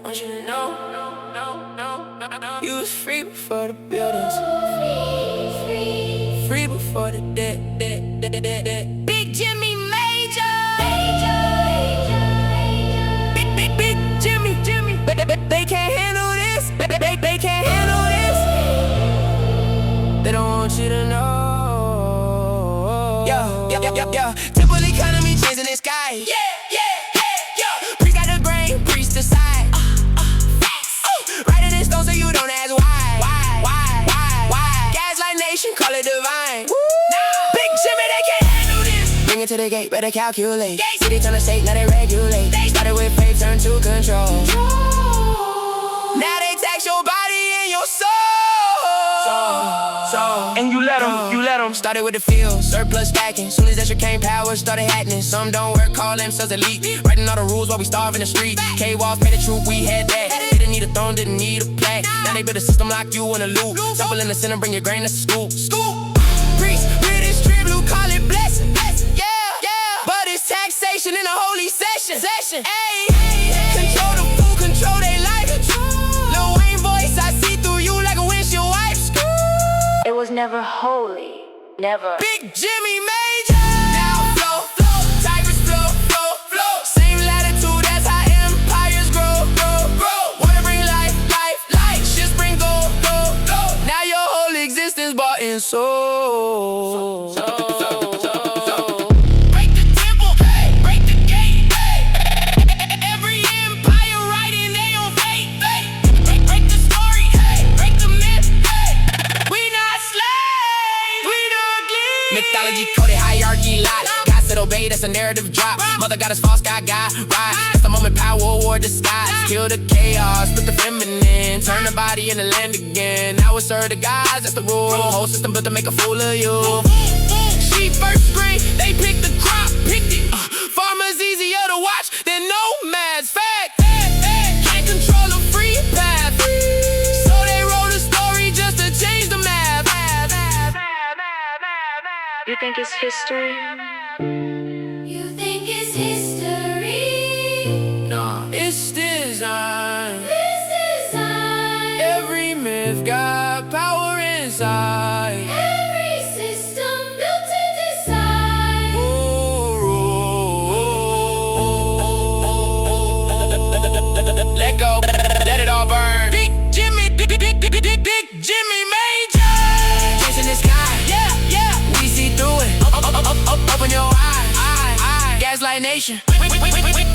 want you to know, you was free before the buildings, free before the dead. Big Jimmy Major, big Jimmy. They can't handle this. They can't handle this. They don't want you to know. Yeah. Typical economy changing the sky. Yeah. Priest got the grain, priest decide. Writing in stone so you don't ask why. Gaslight nation, call it divine. Big Jimmy, they can't handle this. Bring it to the gate, better calculate. City turn to state, now they regulate. Started with faith, turn to control. Now they tax your body and your soul. And you let them. Started with the field, surplus stacking. Soon as that came, power started happening. Some don't work, call themselves elite. Writing all the rules while we starve in the street. K-Walls, pay the truth, we had that. Didn't need a throne, didn't need a plaque. Now they build a system, lock you in a loop. Double in the center, bring your grain, that's a scoop. Priest, British tribute, call it blessing. Yeah. But it's taxation in a holy session. Control the food, control their life. Lil Wayne voice, I see through you like a windshield wipe. It was never holy, never. Big Jimmy Major. Now flow, tigers flow. Same latitude, that's how empires grow. Water bring life. Ships bring gold. Now your whole existence bought and sold. Break the temple, break the gate. Every empire writing they own fate. Break the story, break the myth. We not slaves, we not glees. Mythology coded, hierarchy lot. God said obey, that's a narrative drop. Mother goddess false, God rise. That's the moment power war disguise. Kill the chaos, split the feminine. Turn the body into land again. Now it's serve the gods, that's the rule. Whole system built to make a fool of you. Sheep first grain, they pick the crop, picked it. Farmers easier to watch than nomads. Fact, can't control a free path. So they wrote a story just to change the math. You think it's history? You think it's history? Nah, it's design. This design. Every myth got power inside. Every system built to decide. Let go, let it all burn. Big Jimmy Major. Chasing the sky, yeah. We see through it. Open your eyes. Gaslight nation. We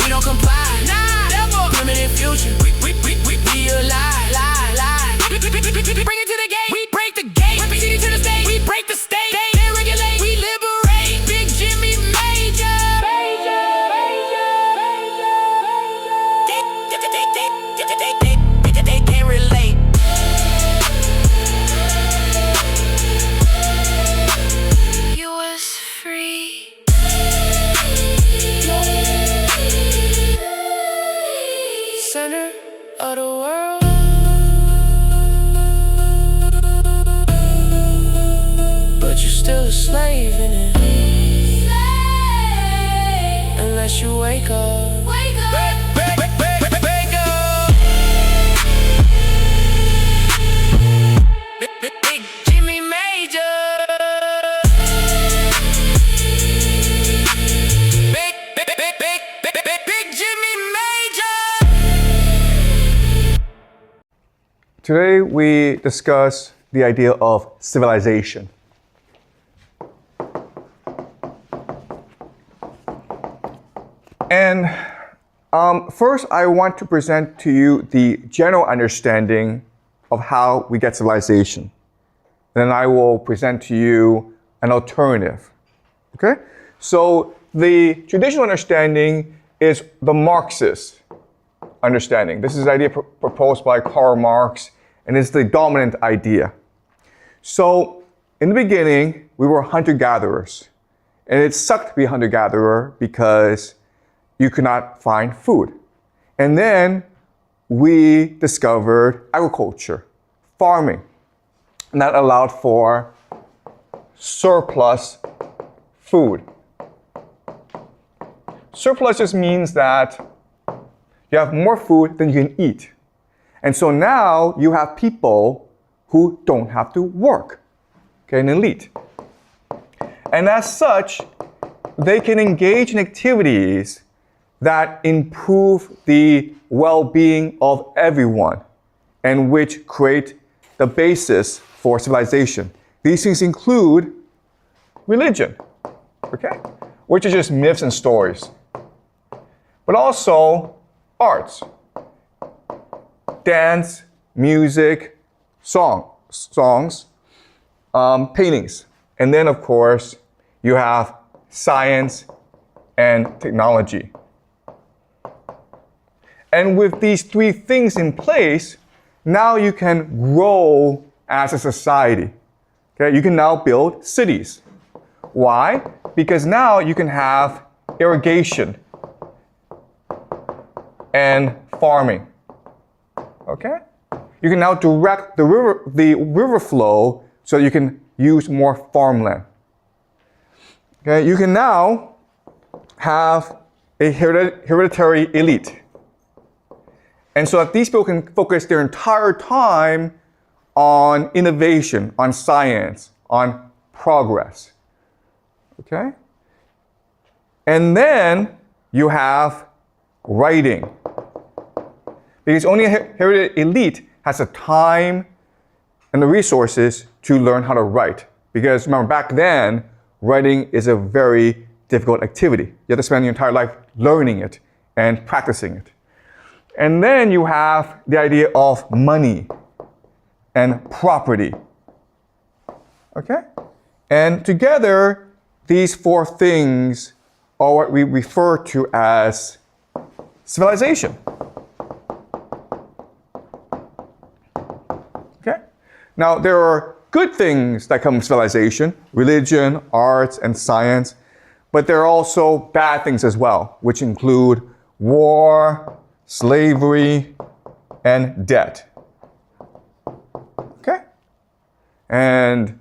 don't comply. Nah, permanent future. We alive. Bring it to the gate. We break the gate. Rep city to the state. We break the state. They regulate. We liberate. Big Jimmy Major. They can't relate. You was free. Center of the world. But you're still a slave in it. Unless you wake up. Wake up. Wake up. Big Jimmy Major. Big Jimmy Major. Today we discuss the idea of civilization. And first I want to present to you the general understanding of how we get civilization. Then I will present to you an alternative. Okay? So the traditional understanding is the Marxist understanding. This is the idea proposed by Karl Marx, and it's the dominant idea. So in the beginning, we were hunter-gatherers. And it sucked to be a hunter-gatherer because you could not find food. And then we discovered agriculture, farming. And that allowed for surplus food. Surplus just means that You have more food than you can eat. And so now you have people who don't have to work, okay, an elite. And as such, they can engage in activities that improve the well-being of everyone and which create the basis for civilization. These things include religion, okay, which is just myths and stories, but also arts, dance, music, songs, paintings, and then of course you have science and technology. And with these three things in place, now you can grow as a society. Okay, you can now build cities. Why? Because now you can have irrigation and farming. Okay? You can now direct the river flow so you can use more farmland. Okay? You can now have a hereditary elite. And so that these people can focus their entire time on innovation, on science, on progress. Okay? And then you have writing. Because only a hereditary elite has the time and the resources to learn how to write. Because remember, back then, writing is a very difficult activity. You have to spend your entire life learning it and practicing it. And then you have the idea of money and property. Okay? And together, these four things are what we refer to as civilization. Okay? Now, there are good things that come from civilization, religion, arts, and science, but there are also bad things as well, which include war, slavery, and debt. Okay? And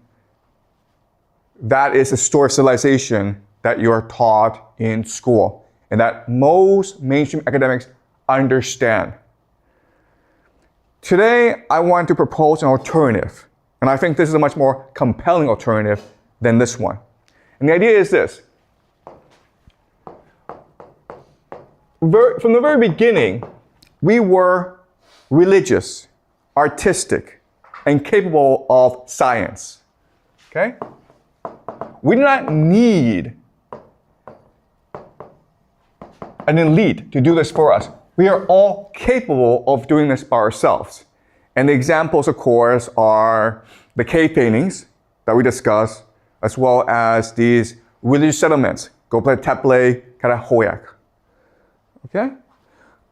that is a story of civilization that you are taught in school and that most mainstream academics understand. Today, I want to propose an alternative, and I think this is a much more compelling alternative than this one. And the idea is this. From the very beginning, we were religious, artistic, and capable of science. Okay? We do not need an elite to do this for us. We are all capable of doing this by ourselves. And the examples, of course, are the cave paintings that we discussed, as well as these religious settlements, Göbekli Tepe, Karahoyak. Okay?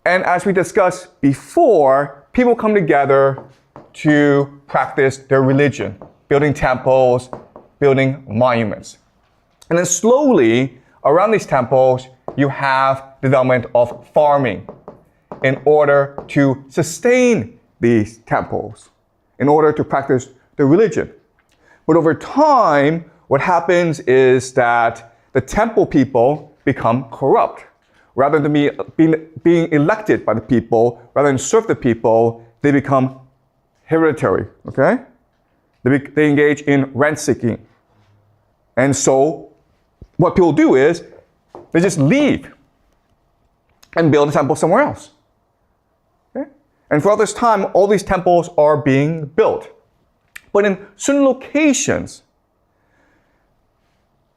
And as we discussed before, people come together to practice their religion, building temples, building monuments. And then slowly, around these temples, you have development of farming in order to sustain these temples, in order to practice the religion. But over time, what happens is that the temple people become corrupt. Rather than being elected by the people, rather than serve the people, they become hereditary, okay? They engage in rent-seeking. And so what people do is they just leave and build a temple somewhere else. Okay? And throughout this time, all these temples are being built. But in certain locations,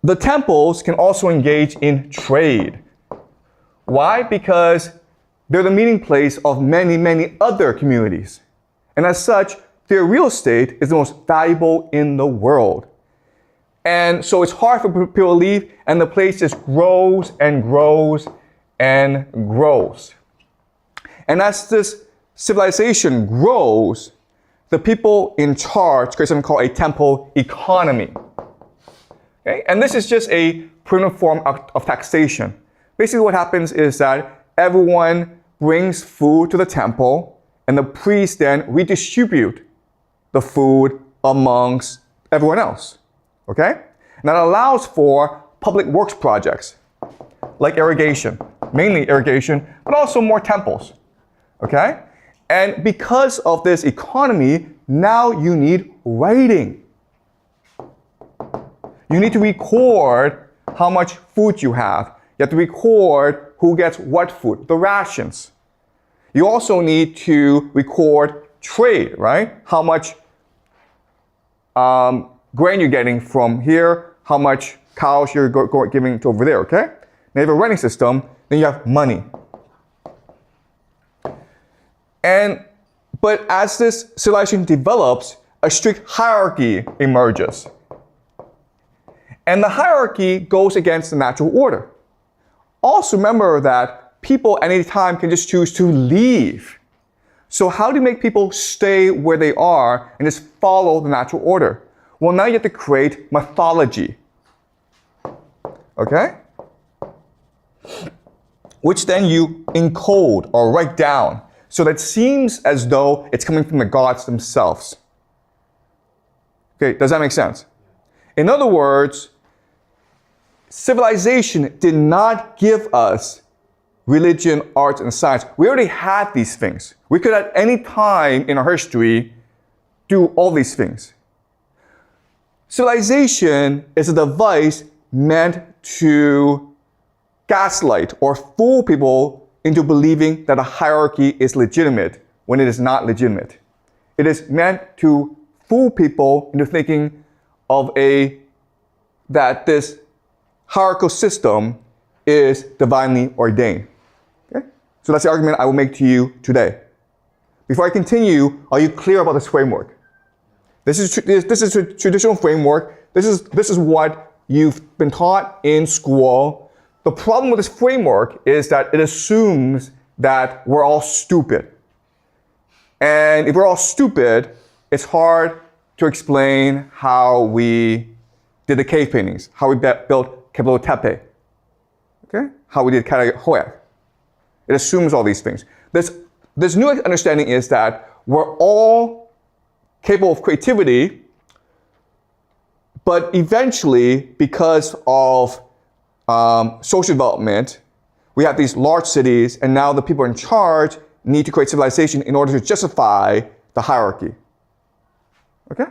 the temples can also engage in trade. Why? Because they're the meeting place of many, many other communities. And as such, their real estate is the most valuable in the world. And so it's hard for people to leave, and the place just grows and grows and grows. And as this civilization grows, the people in charge create something called a temple economy. Okay? And this is just a primitive form of taxation. Basically what happens is that everyone brings food to the temple, and the priests then redistribute the food amongst everyone else. Okay? And that allows for public works projects like irrigation, mainly irrigation, but also more temples. Okay? And because of this economy, now you need writing. You need to record how much food you have. You have to record who gets what food, the rations. You also need to record trade, right? How much grain you're getting from here, how much cows you're giving to over there, okay? Now you have a writing system, then you have money. But as this civilization develops, a strict hierarchy emerges. And the hierarchy goes against the natural order. Also remember that people at any time can just choose to leave. So how do you make people stay where they are and just follow the natural order? Well, now you have to create mythology. Okay? Which then you encode or write down so that it seems as though it's coming from the gods themselves. Okay, does that make sense? In other words, civilization did not give us religion, arts, and science. We already had these things. We could at any time in our history do all these things. Civilization is a device meant to gaslight or fool people into believing that a hierarchy is legitimate when it is not legitimate. It is meant to fool people into thinking of that this hierarchical system is divinely ordained. Okay? So that's the argument I will make to you today. Before I continue, are you clear about this framework? This is a traditional framework. This is what you've been taught in school. The problem with this framework is that it assumes that we're all stupid. And if we're all stupid, it's hard to explain how we did the cave paintings, how we built Keblo Tepe, okay? How we did Karahoyak. It assumes all these things. This new understanding is that we're all capable of creativity, but eventually, because of social development, we have these large cities, and now the people in charge need to create civilization in order to justify the hierarchy. Okay?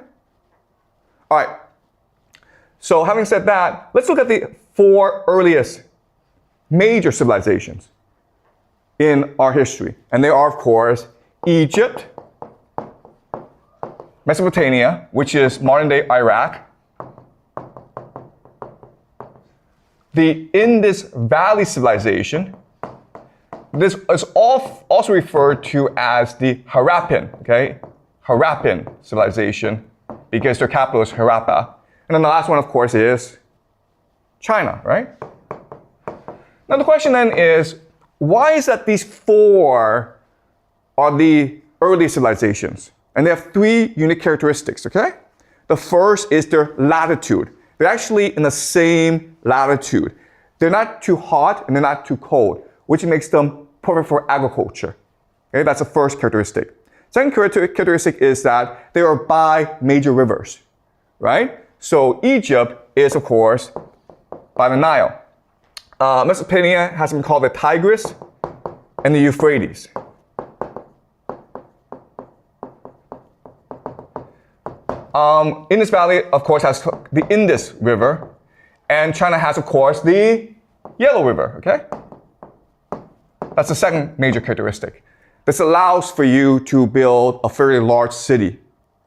All right. So having said that, let's look at the 4 earliest major civilizations in our history. And they are, of course, Egypt, Mesopotamia, which is modern-day Iraq, the Indus Valley civilization. This is also referred to as the Harappan, okay? Harappan civilization, because their capital is Harappa. And then the last one, of course, is China, right? Now the question then is, why is that these 4 are the early civilizations? And they have 3 unique characteristics, okay? The first is their latitude. They're actually in the same latitude. They're not too hot and they're not too cold, which makes them perfect for agriculture. Okay, that's the first characteristic. Second characteristic is that they are by major rivers, right? So Egypt is, of course, by the Nile. Mesopotamia has been called the Tigris and the Euphrates. Indus Valley, of course, has the Indus River, and China has, of course, the Yellow River, okay? That's the second major characteristic. This allows for you to build a fairly large city,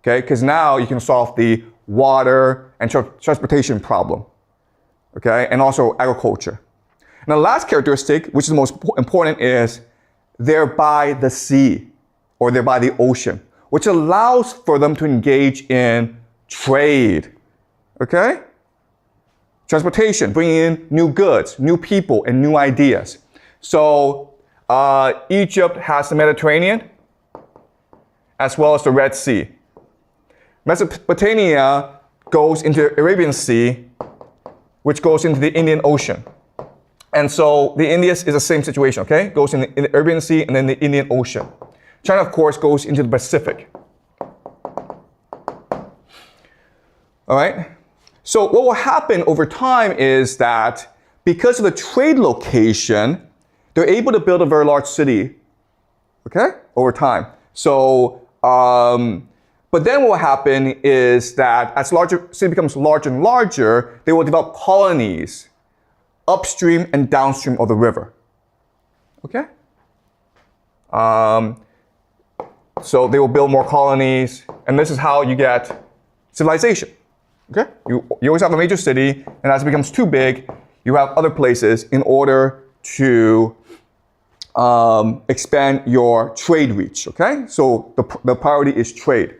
okay? Because now you can solve the water and transportation problem, okay? And also agriculture. Now, the last characteristic, which is the most important, is they're by the sea, or they're by the ocean, which allows for them to engage in trade, okay? Transportation, bringing in new goods, new people, and new ideas. So Egypt has the Mediterranean, as well as the Red Sea. Mesopotamia goes into the Arabian Sea, which goes into the Indian Ocean. And so the Indus is the same situation, okay? Goes in the Arabian Sea and then the Indian Ocean. China, of course, goes into the Pacific. All right? So what will happen over time is that because of the trade location, they're able to build a very large city, okay, over time. So, but then what will happen is that as larger city becomes larger and larger, they will develop colonies upstream and downstream of the river. Okay? So they will build more colonies, and this is how you get civilization. Okay? You always have a major city, and as it becomes too big, you have other places in order to expand your trade reach. Okay? So the priority is trade.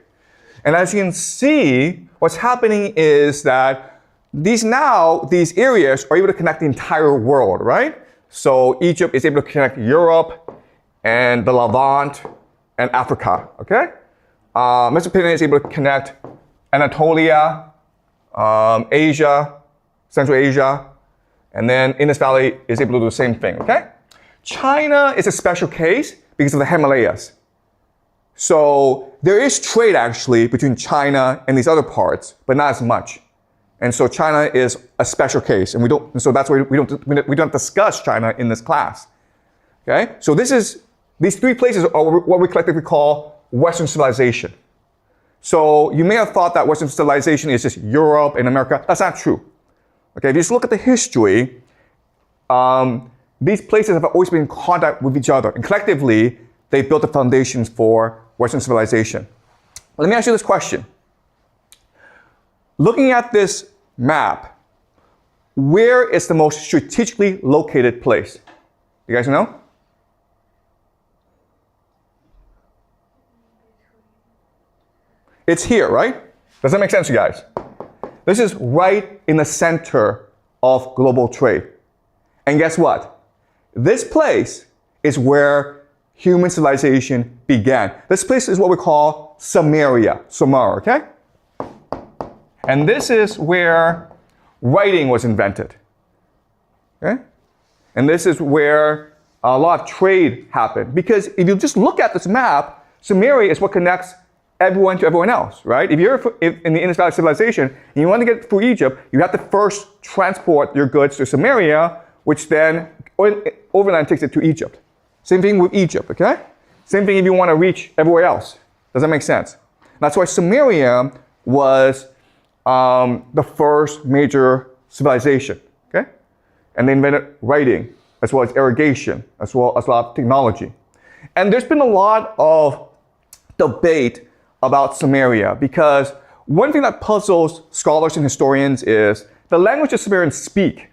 And as you can see, what's happening is that these areas are able to connect the entire world, right? So Egypt is able to connect Europe and the Levant and Africa, okay? Mesopotamia is able to connect Anatolia, Asia, Central Asia, and then Indus Valley is able to do the same thing, okay? China is a special case because of the Himalayas. So there is trade actually between China and these other parts, but not as much. And so China is a special case, and so that's why we don't discuss China in this class. Okay? So these three places are what we collectively call Western civilization. So you may have thought that Western civilization is just Europe and America. That's not true. Okay, if you just look at the history, these places have always been in contact with each other, and collectively they built the foundations for Western civilization. Let me ask you this question. Looking at this map, where is the most strategically located place? You guys know? It's here, right? Does that make sense to you guys? This is right in the center of global trade. And guess what? This place is where human civilization began. This place is what we call Sumeria, Sumer, okay? And this is where writing was invented, okay? And this is where a lot of trade happened. Because if you just look at this map, Sumeria is what connects everyone to everyone else, right? If you're in the Indus Valley civilization and you want to get through Egypt, you have to first transport your goods to Sumeria, which then overland takes it to Egypt. Same thing with Egypt, okay? Same thing if you want to reach everywhere else. Does that make sense? That's why Sumeria was the first major civilization, okay? And they invented writing, as well as irrigation, as well as a lot of technology. And there's been a lot of debate about Sumeria, because one thing that puzzles scholars and historians is the language the Sumerians speak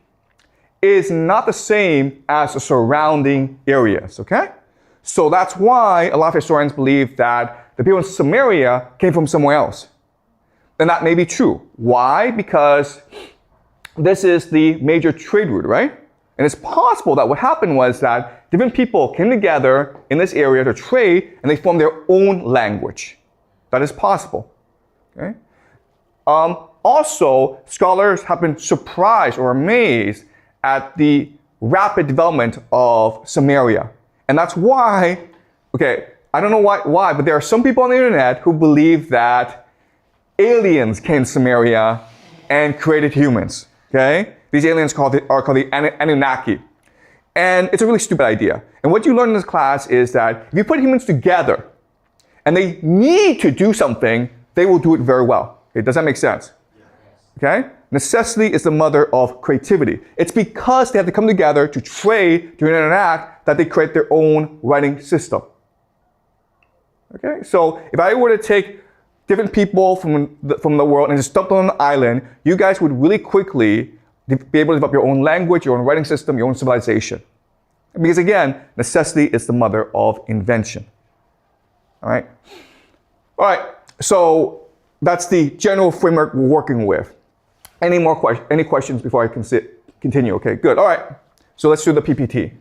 is not the same as the surrounding areas, okay? So that's why a lot of historians believe that the people in Sumeria came from somewhere else. And that may be true. Why? Because this is the major trade route, right? And it's possible that what happened was that different people came together in this area to trade, and they formed their own language. That is possible, okay? Also, scholars have been surprised or amazed at the rapid development of Sumeria. And that's why, okay, I don't know why, but there are some people on the internet who believe that aliens came to Sumeria and created humans, okay? These aliens are called the Anunnaki. And it's a really stupid idea. And what you learn in this class is that if you put humans together and they need to do something, they will do it very well. Okay, does that make sense? Okay? Necessity is the mother of creativity. It's because they have to come together to trade, to interact, that they create their own writing system. Okay? So if I were to take different people from the world and just dump them on an island, you guys would really quickly be able to develop your own language, your own writing system, your own civilization. Because again, necessity is the mother of invention. All right? All right, so that's the general framework we're working with. Any questions before I can continue? Okay, good. All right, so let's do the PPT.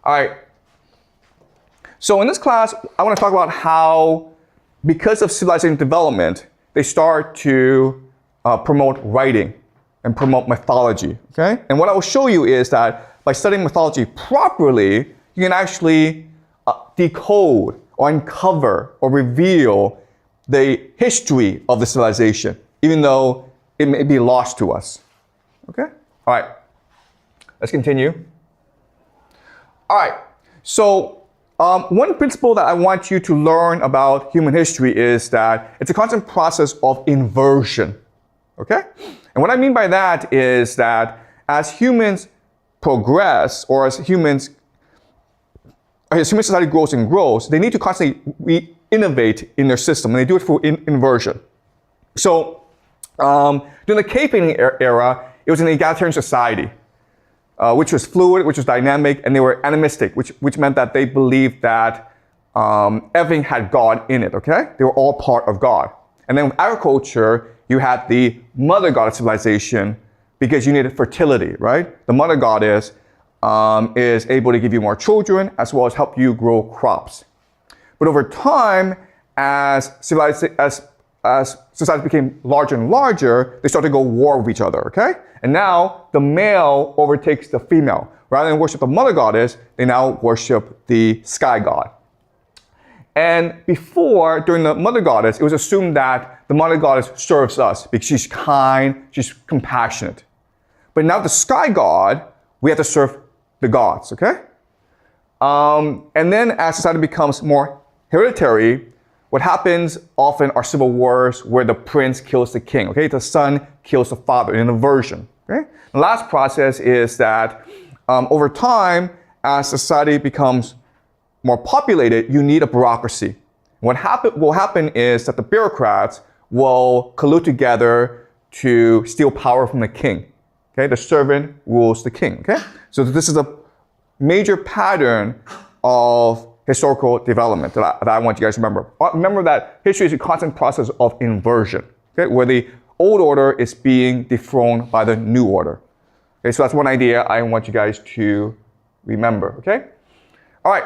All right, so in this class, I want to talk about how, because of civilization development, they start to promote writing and promote mythology, okay? And what I will show you is that by studying mythology properly, you can actually decode or uncover or reveal the history of the civilization, even though it may be lost to us. Okay? All right. Let's continue. All right. So one principle that I want you to learn about human history is that it's a constant process of inversion. Okay? And what I mean by that is that as humans progress, or as human society grows and grows, they need to constantly innovate in their system, and they do it through inversion. So during the cave painting era, it was an egalitarian society, which was fluid, which was dynamic, and they were animistic, which meant that they believed that everything had God in it, okay? They were all part of God. And then with agriculture, you had the mother goddess civilization because you needed fertility, right? The mother goddess is able to give you more children as well as help you grow crops. But over time, as society became larger and larger, they started to go war with each other, okay? And now the male overtakes the female. Rather than worship the mother goddess, they now worship the sky god. And before, during the mother goddess, it was assumed that the mother goddess serves us because she's kind, she's compassionate. But now the sky god, we have to serve the gods, okay? And then as society becomes more hereditary, what happens often are civil wars where the prince kills the king, okay? The son kills the father in an inversion, okay? The last process is that over time, as society becomes more populated, you need a bureaucracy. What will happen is that the bureaucrats will collude together to steal power from the king, okay? The servant rules the king, okay? So this is a major pattern of historical development that I want you guys to remember. Remember that history is a constant process of inversion, okay, where the old order is being dethroned by the new order. Okay, so that's one idea I want you guys to remember, okay? All right,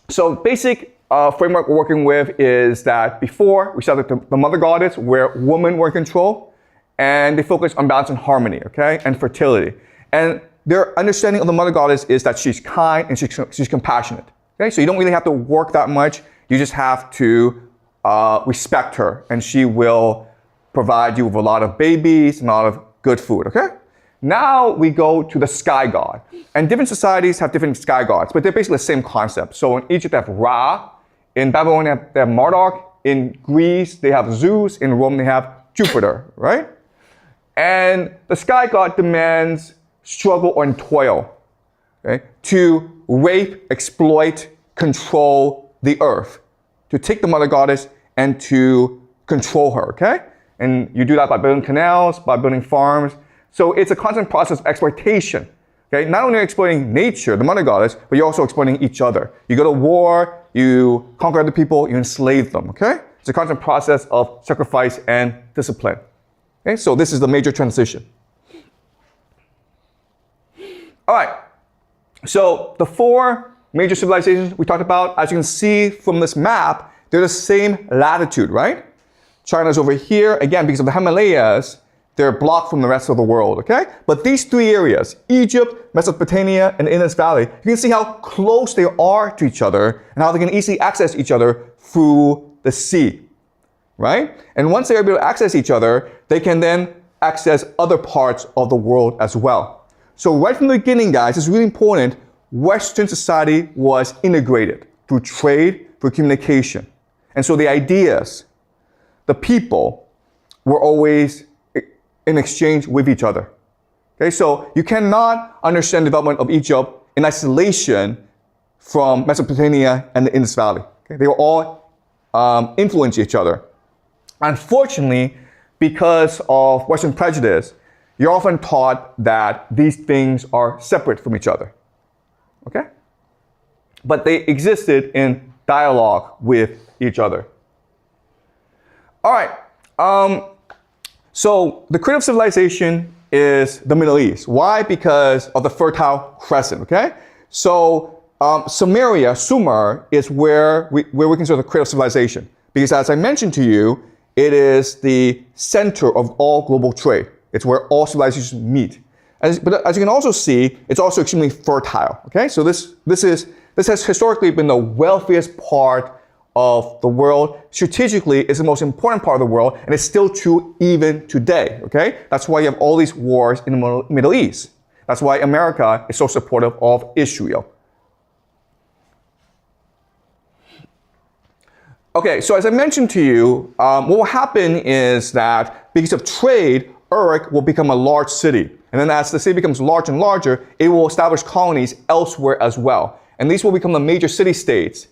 so basic framework we're working with is that before we started the mother goddess, where women were in control, and they focus on balance and harmony, okay, and fertility. And their understanding of the mother goddess is that she's kind and she's compassionate. Okay, so you don't really have to work that much. You just have to respect her, and she will provide you with a lot of babies and a lot of good food, okay? Now we go to the sky god. And different societies have different sky gods, but they're basically the same concept. So in Egypt, they have Ra. In Babylon, they have Marduk. In Greece, they have Zeus. In Rome, they have Jupiter, right? And the sky god demands struggle and toil, okay, to rape, exploit, control the earth, to take the mother goddess and to control her, okay? And you do that by building canals, by building farms. So it's a constant process of exploitation, okay? Not only exploiting nature, the mother goddess, but you're also exploiting each other. You go to war, you conquer other people, you enslave them, okay? It's a constant process of sacrifice and discipline. Okay, so this is the major transition. All right, so the four major civilizations we talked about, as you can see from this map, they're the same latitude, right? China's over here. Again, because of the Himalayas, they're blocked from the rest of the world, okay? But these three areas, Egypt, Mesopotamia, and the Indus Valley, you can see how close they are to each other and how they can easily access each other through the sea, right? And once they're able to access each other, they can then access other parts of the world as well. So right from the beginning, guys, it's really important, Western society was integrated through trade, through communication. And so the ideas, the people, were always in exchange with each other. Okay, so you cannot understand the development of Egypt in isolation from Mesopotamia and the Indus Valley. Okay, they were all influence each other. Unfortunately, because of Western prejudice, you're often taught that these things are separate from each other, okay? But they existed in dialogue with each other. All right, so the cradle of civilization is the Middle East. Why? Because of the Fertile Crescent, okay? So Sumer is where we consider the cradle of civilization. Because as I mentioned to you, it is the center of all global trade. It's where all civilizations meet. But as you can also see, it's also extremely fertile, okay? So this has historically been the wealthiest part of the world strategically is the most important part of the world, and it's still true even today, okay? That's why you have all these wars in the Middle East. That's why America is so supportive of Israel. Okay, so as I mentioned to you, what will happen is that because of trade, Uruk will become a large city. And then as the city becomes larger and larger, it will establish colonies elsewhere as well. And these will become the major city-states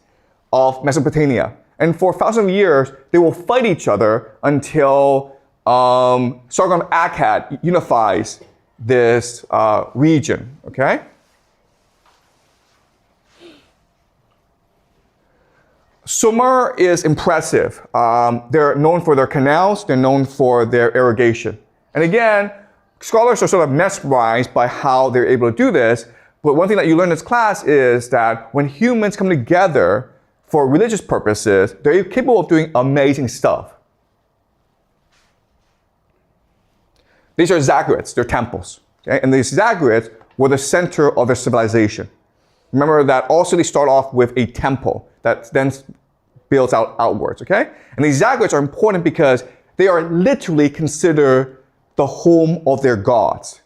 of Mesopotamia. And for thousands of years, they will fight each other until Sargon of Akkad unifies this region, okay? Sumer is impressive. They're known for their canals, they're known for their irrigation. And again, scholars are sort of mesmerized by how they're able to do this. But one thing that you learn in this class is that when humans come together for religious purposes, they're capable of doing amazing stuff. These are zaggurats, they're temples. Okay? And these zaggurats were the center of their civilization. Remember that all cities start off with a temple that then builds out outwards, okay? And these zaggurats are important because they are literally considered the home of their gods.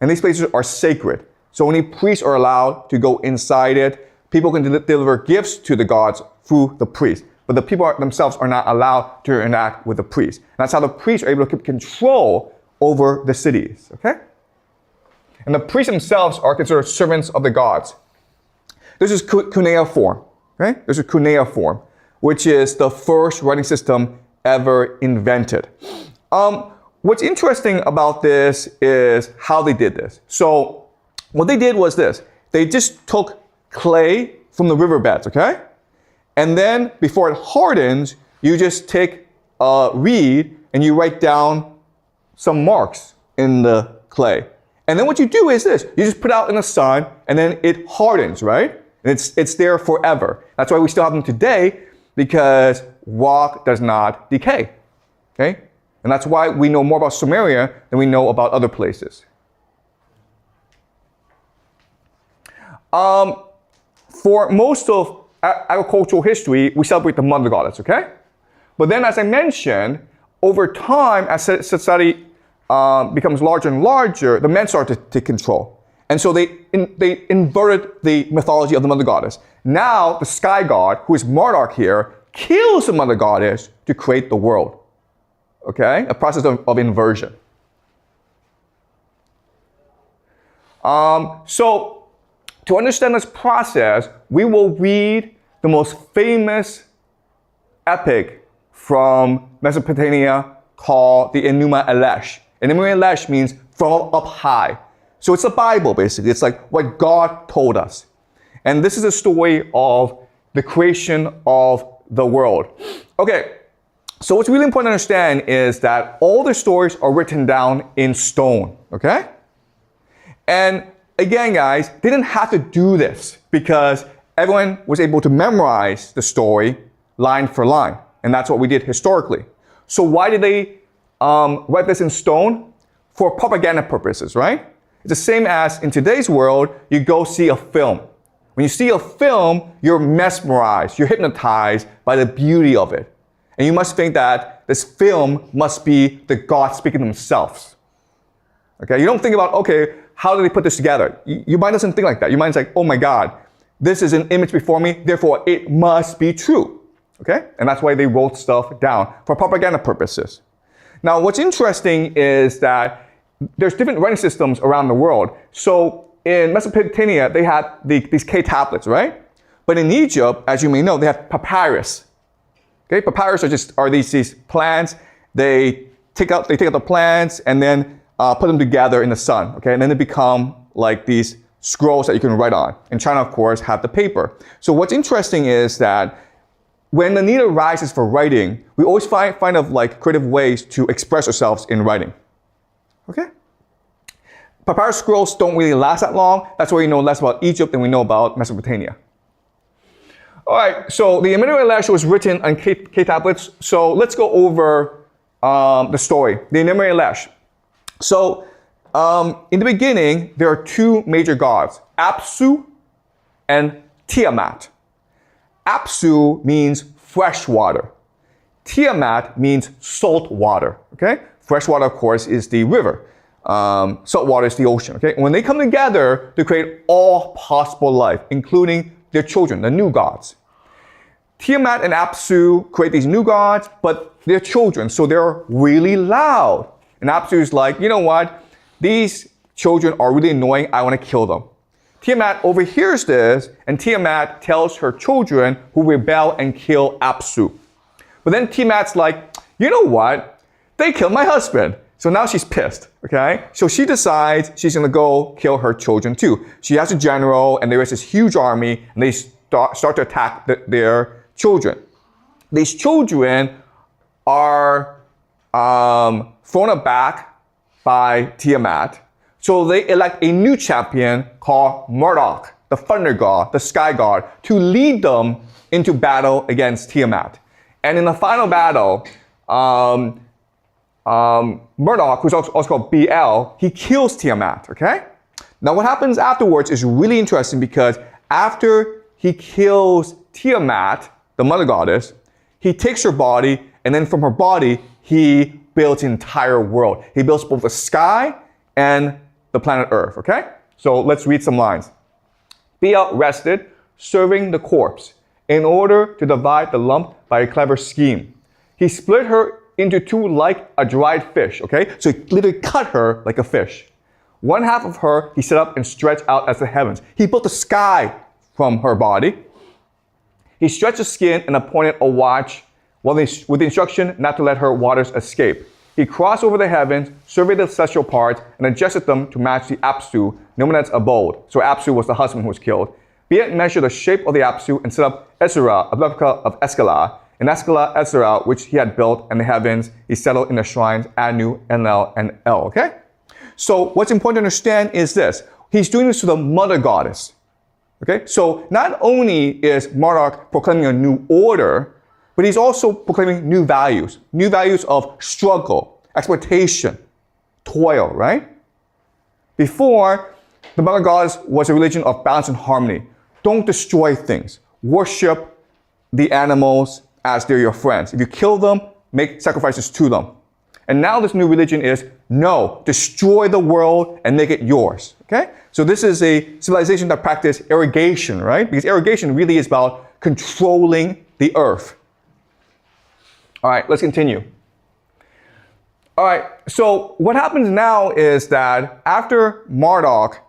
And these places are sacred. So only priests are allowed to go inside it. People can deliver gifts to the gods through the priests. But the people themselves are not allowed to interact with the priests. And that's how the priests are able to keep control over the cities, okay? And the priests themselves are considered servants of the gods. This is cuneiform, okay? This is cuneiform, which is the first writing system ever invented. What's interesting about this is how they did this. So what they did was this. They just took clay from the riverbeds, okay? And then before it hardens, you just take a reed and you write down some marks in the clay. And then what you do is this. You just put it out in the sun and then it hardens, right? And it's there forever. That's why we still have them today, because rock does not decay, okay? And that's why we know more about Sumeria than we know about other places. For most of agricultural history, we celebrate the mother goddess, okay? But then, as I mentioned, over time, as society becomes larger and larger, the men start to take control. And so they inverted the mythology of the mother goddess. Now, the sky god, who is Marduk here, kills the mother goddess to create the world. Okay? A process of inversion. So, to understand this process, we will read the most famous epic from Mesopotamia called the Enuma Elish. Enuma Elish means from up high. So it's the Bible, basically. It's like what God told us. And this is a story of the creation of the world. Okay, so what's really important to understand is that all the stories are written down in stone, okay? And again, guys, they didn't have to do this because everyone was able to memorize the story line for line. And that's what we did historically. So why did they write this in stone? For propaganda purposes, right? It's the same as in today's world, you go see a film. When you see a film, you're mesmerized, you're hypnotized by the beauty of it. And you must think that this film must be the gods speaking themselves. Okay, you don't think about, okay, how did they put this together? Your mind doesn't think like that. Your mind's like, oh my God, this is an image before me, therefore it must be true. Okay, and that's why they wrote stuff down for propaganda purposes. Now, what's interesting is that there's different writing systems around the world. So in Mesopotamia, they had these cave tablets, right? But in Egypt, as you may know, they have papyrus. Okay, papyrus are these plants. They take out the plants and then put them together in the sun. Okay, and then they become like these scrolls that you can write on. In China, of course, have the paper. So what's interesting is that when the need arises for writing, we always find creative ways to express ourselves in writing. Okay? Papyrus scrolls don't really last that long. That's why we know less about Egypt than we know about Mesopotamia. All right, so the Enuma Elish was written on cave tablets. So let's go over the story, the Enuma Elish. So in the beginning, there are two major gods, Apsu and Tiamat. Apsu means fresh water. Tiamat means salt water, okay? Fresh water, of course, is the river. Salt water is the ocean, okay? When they come together to create all possible life, including their children, the new gods. Tiamat and Apsu create these new gods, but they're children, so they're really loud. And Apsu is like, you know what? These children are really annoying. I want to kill them. Tiamat overhears this, and Tiamat tells her children who rebel and kill Apsu. But then Tiamat's like, you know what? They killed my husband. So now she's pissed, okay? So she decides she's gonna go kill her children too. She has a general, and there is this huge army, and they start to attack their children. These children are thrown aback by Tiamat. So they elect a new champion called Marduk, the thunder god, the sky god, to lead them into battle against Tiamat. And in the final battle, Marduk, who's also called BL, he kills Tiamat, okay? Now what happens afterwards is really interesting because after he kills Tiamat, the mother goddess, he takes her body, and then from her body, he builds an entire world. He builds both the sky and the planet Earth, okay? So let's read some lines. BL rested, serving the corpse, in order to divide the lump by a clever scheme. He split her into two like a dried fish, okay? So he literally cut her like a fish. One half of her he set up and stretched out as the heavens. He built the sky from her body. He stretched the skin and appointed a watch with the instruction not to let her waters escape. He crossed over the heavens, surveyed the celestial parts, and adjusted them to match the Apsu, known as abode. So Apsu was the husband who was killed. Beat measured the shape of the Apsu and set up Ezra, a replica of Escala. In Escala, Ezra, which he had built, and the heavens, he settled in the shrines Anu, Enlil, and El, okay? So what's important to understand is this. He's doing this to the mother goddess, okay? So not only is Marduk proclaiming a new order, but he's also proclaiming new values of struggle, exploitation, toil, right? Before, the mother goddess was a religion of balance and harmony. Don't destroy things. Worship the animals as they're your friends. If you kill them, make sacrifices to them. And now this new religion is, no, destroy the world and make it yours, okay? So this is a civilization that practices irrigation, right? Because irrigation really is about controlling the earth. All right, let's continue. All right, so what happens now is that after Marduk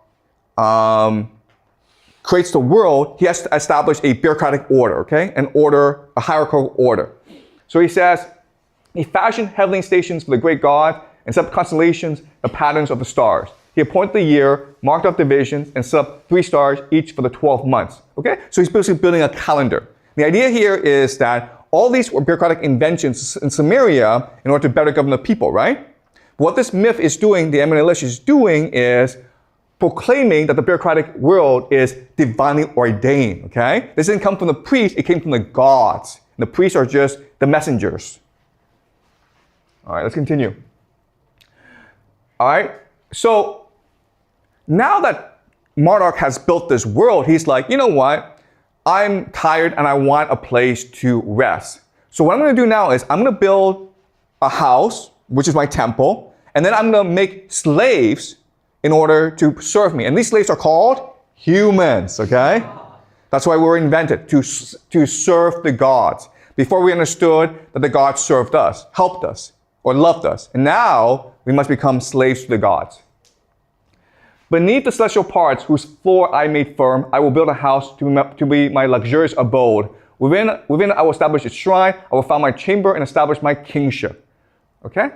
creates the world, he has to establish a bureaucratic order, okay? An order, a hierarchical order. So he says, he fashioned heavenly stations for the great God and set up constellations, the patterns of the stars. He appointed the year, marked up divisions, and set up 3 stars each for the 12 months, okay? So he's basically building a calendar. The idea here is that all these were bureaucratic inventions in Samaria in order to better govern the people, right? What this myth is doing, the Eminent is doing, is proclaiming that the bureaucratic world is divinely ordained, okay? This didn't come from the priests, it came from the gods. And the priests are just the messengers. All right, let's continue. All right, so now that Marduk has built this world, he's like, you know what? I'm tired and I want a place to rest. So what I'm gonna do now is I'm gonna build a house, which is my temple, and then I'm gonna make slaves in order to serve me. And these slaves are called humans, okay? That's why we were invented, to serve the gods. Before we understood that the gods served us, helped us, or loved us. And now we must become slaves to the gods. Beneath the celestial parts, whose floor I made firm, I will build a house to be my luxurious abode. Within I will establish a shrine, I will found my chamber and establish my kingship. Okay?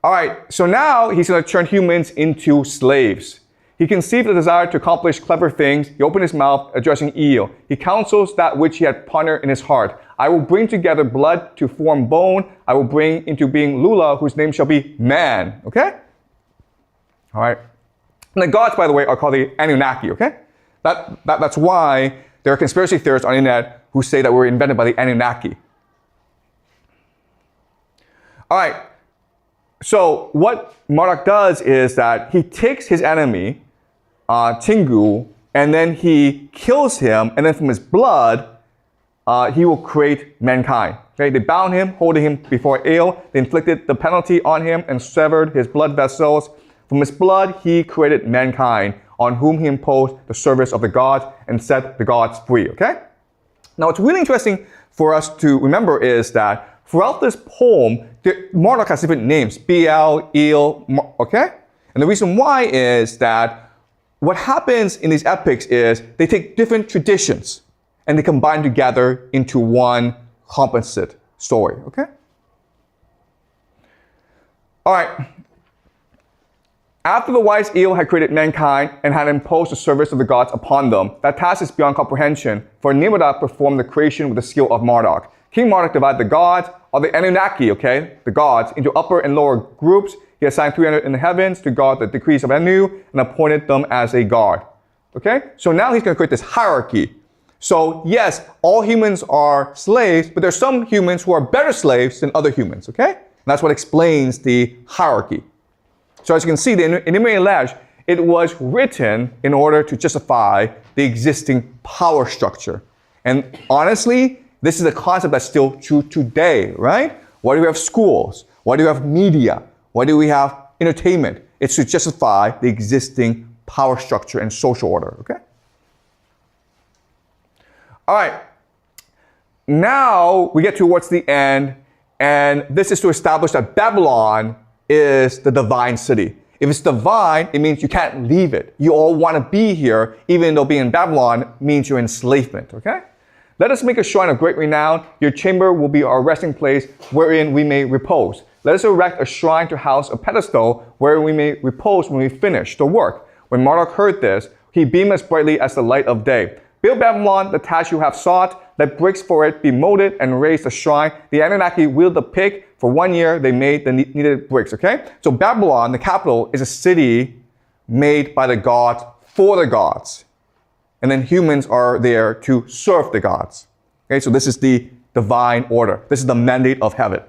All right, so now he's going to turn humans into slaves. He conceived a desire to accomplish clever things. He opened his mouth, addressing Eel. He counsels that which he had pondered in his heart. I will bring together blood to form bone. I will bring into being Lula, whose name shall be man. Okay? All right. And the gods, by the way, are called the Anunnaki. Okay? That's why there are conspiracy theorists on the internet who say that we were invented by the Anunnaki. All right. So what Marduk does is that he takes his enemy, Tingu, and then he kills him, and then from his blood, he will create mankind. Okay? They bound him, holding him before Ale. They inflicted the penalty on him and severed his blood vessels. From his blood, he created mankind, on whom he imposed the service of the gods and set the gods free. Okay? Now, what's really interesting for us to remember is that throughout this poem, Marduk has different names, Bel, El, okay? And the reason why is that what happens in these epics is they take different traditions and they combine together into one composite story, okay? All right. After the wise Eel had created mankind and had imposed the service of the gods upon them, that task is beyond comprehension, for Nimrod performed the creation with the skill of Marduk. King Marduk divided the gods, or the Anunnaki, okay, the gods, into upper and lower groups. He assigned 300 in the heavens to guard the decrees of Anu and appointed them as a guard. Okay? So now he's going to create this hierarchy. So yes, all humans are slaves, but there's some humans who are better slaves than other humans, okay? And that's what explains the hierarchy. So as you can see, the enumerated Lash, it was written in order to justify the existing power structure. And honestly, this is a concept that's still true today, right? Why do we have schools? Why do we have media? Why do we have entertainment? It's to justify the existing power structure and social order, okay? All right. Now we get towards the end, and this is to establish that Babylon is the divine city. If it's divine, it means you can't leave it. You all want to be here, even though being in Babylon means you're enslavement, okay? Let us make a shrine of great renown. Your chamber will be our resting place, wherein we may repose. Let us erect a shrine to house a pedestal, where we may repose when we finish the work. When Marduk heard this, he beamed as brightly as the light of day. Build Babylon, the task you have sought. Let bricks for it be molded and raise the shrine. The Anunnaki wield the pick. For 1 year, they made the needed bricks, okay? So Babylon, the capital, is a city made by the gods for the gods. And then humans are there to serve the gods. Okay, so this is the divine order. This is the mandate of heaven.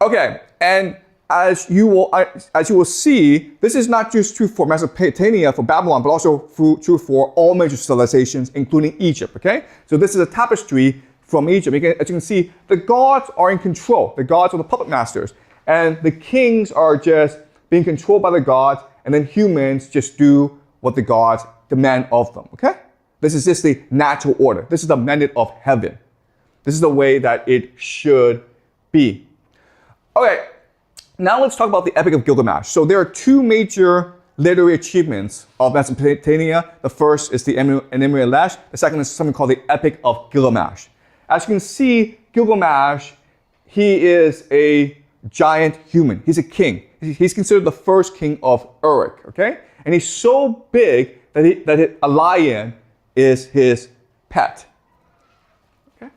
Okay, and as you will see, this is not just true for Mesopotamia, for Babylon, but also true for all major civilizations, including Egypt, okay? So this is a tapestry from Egypt. As you can see, the gods are in control. The gods are the puppet masters. And the kings are just being controlled by the gods, and then humans just do what the gods demand of them, okay? This is just the natural order. This is the mandate of heaven. This is the way that it should be. Okay, now let's talk about the Epic of Gilgamesh. So there are two major literary achievements of Mesopotamia. The first is the Enumerated Lash. The second is something called the Epic of Gilgamesh. As you can see, Gilgamesh, he is a giant human. He's a king. He's considered the first king of Uruk, okay? And he's so big that a lion is his pet. Okay?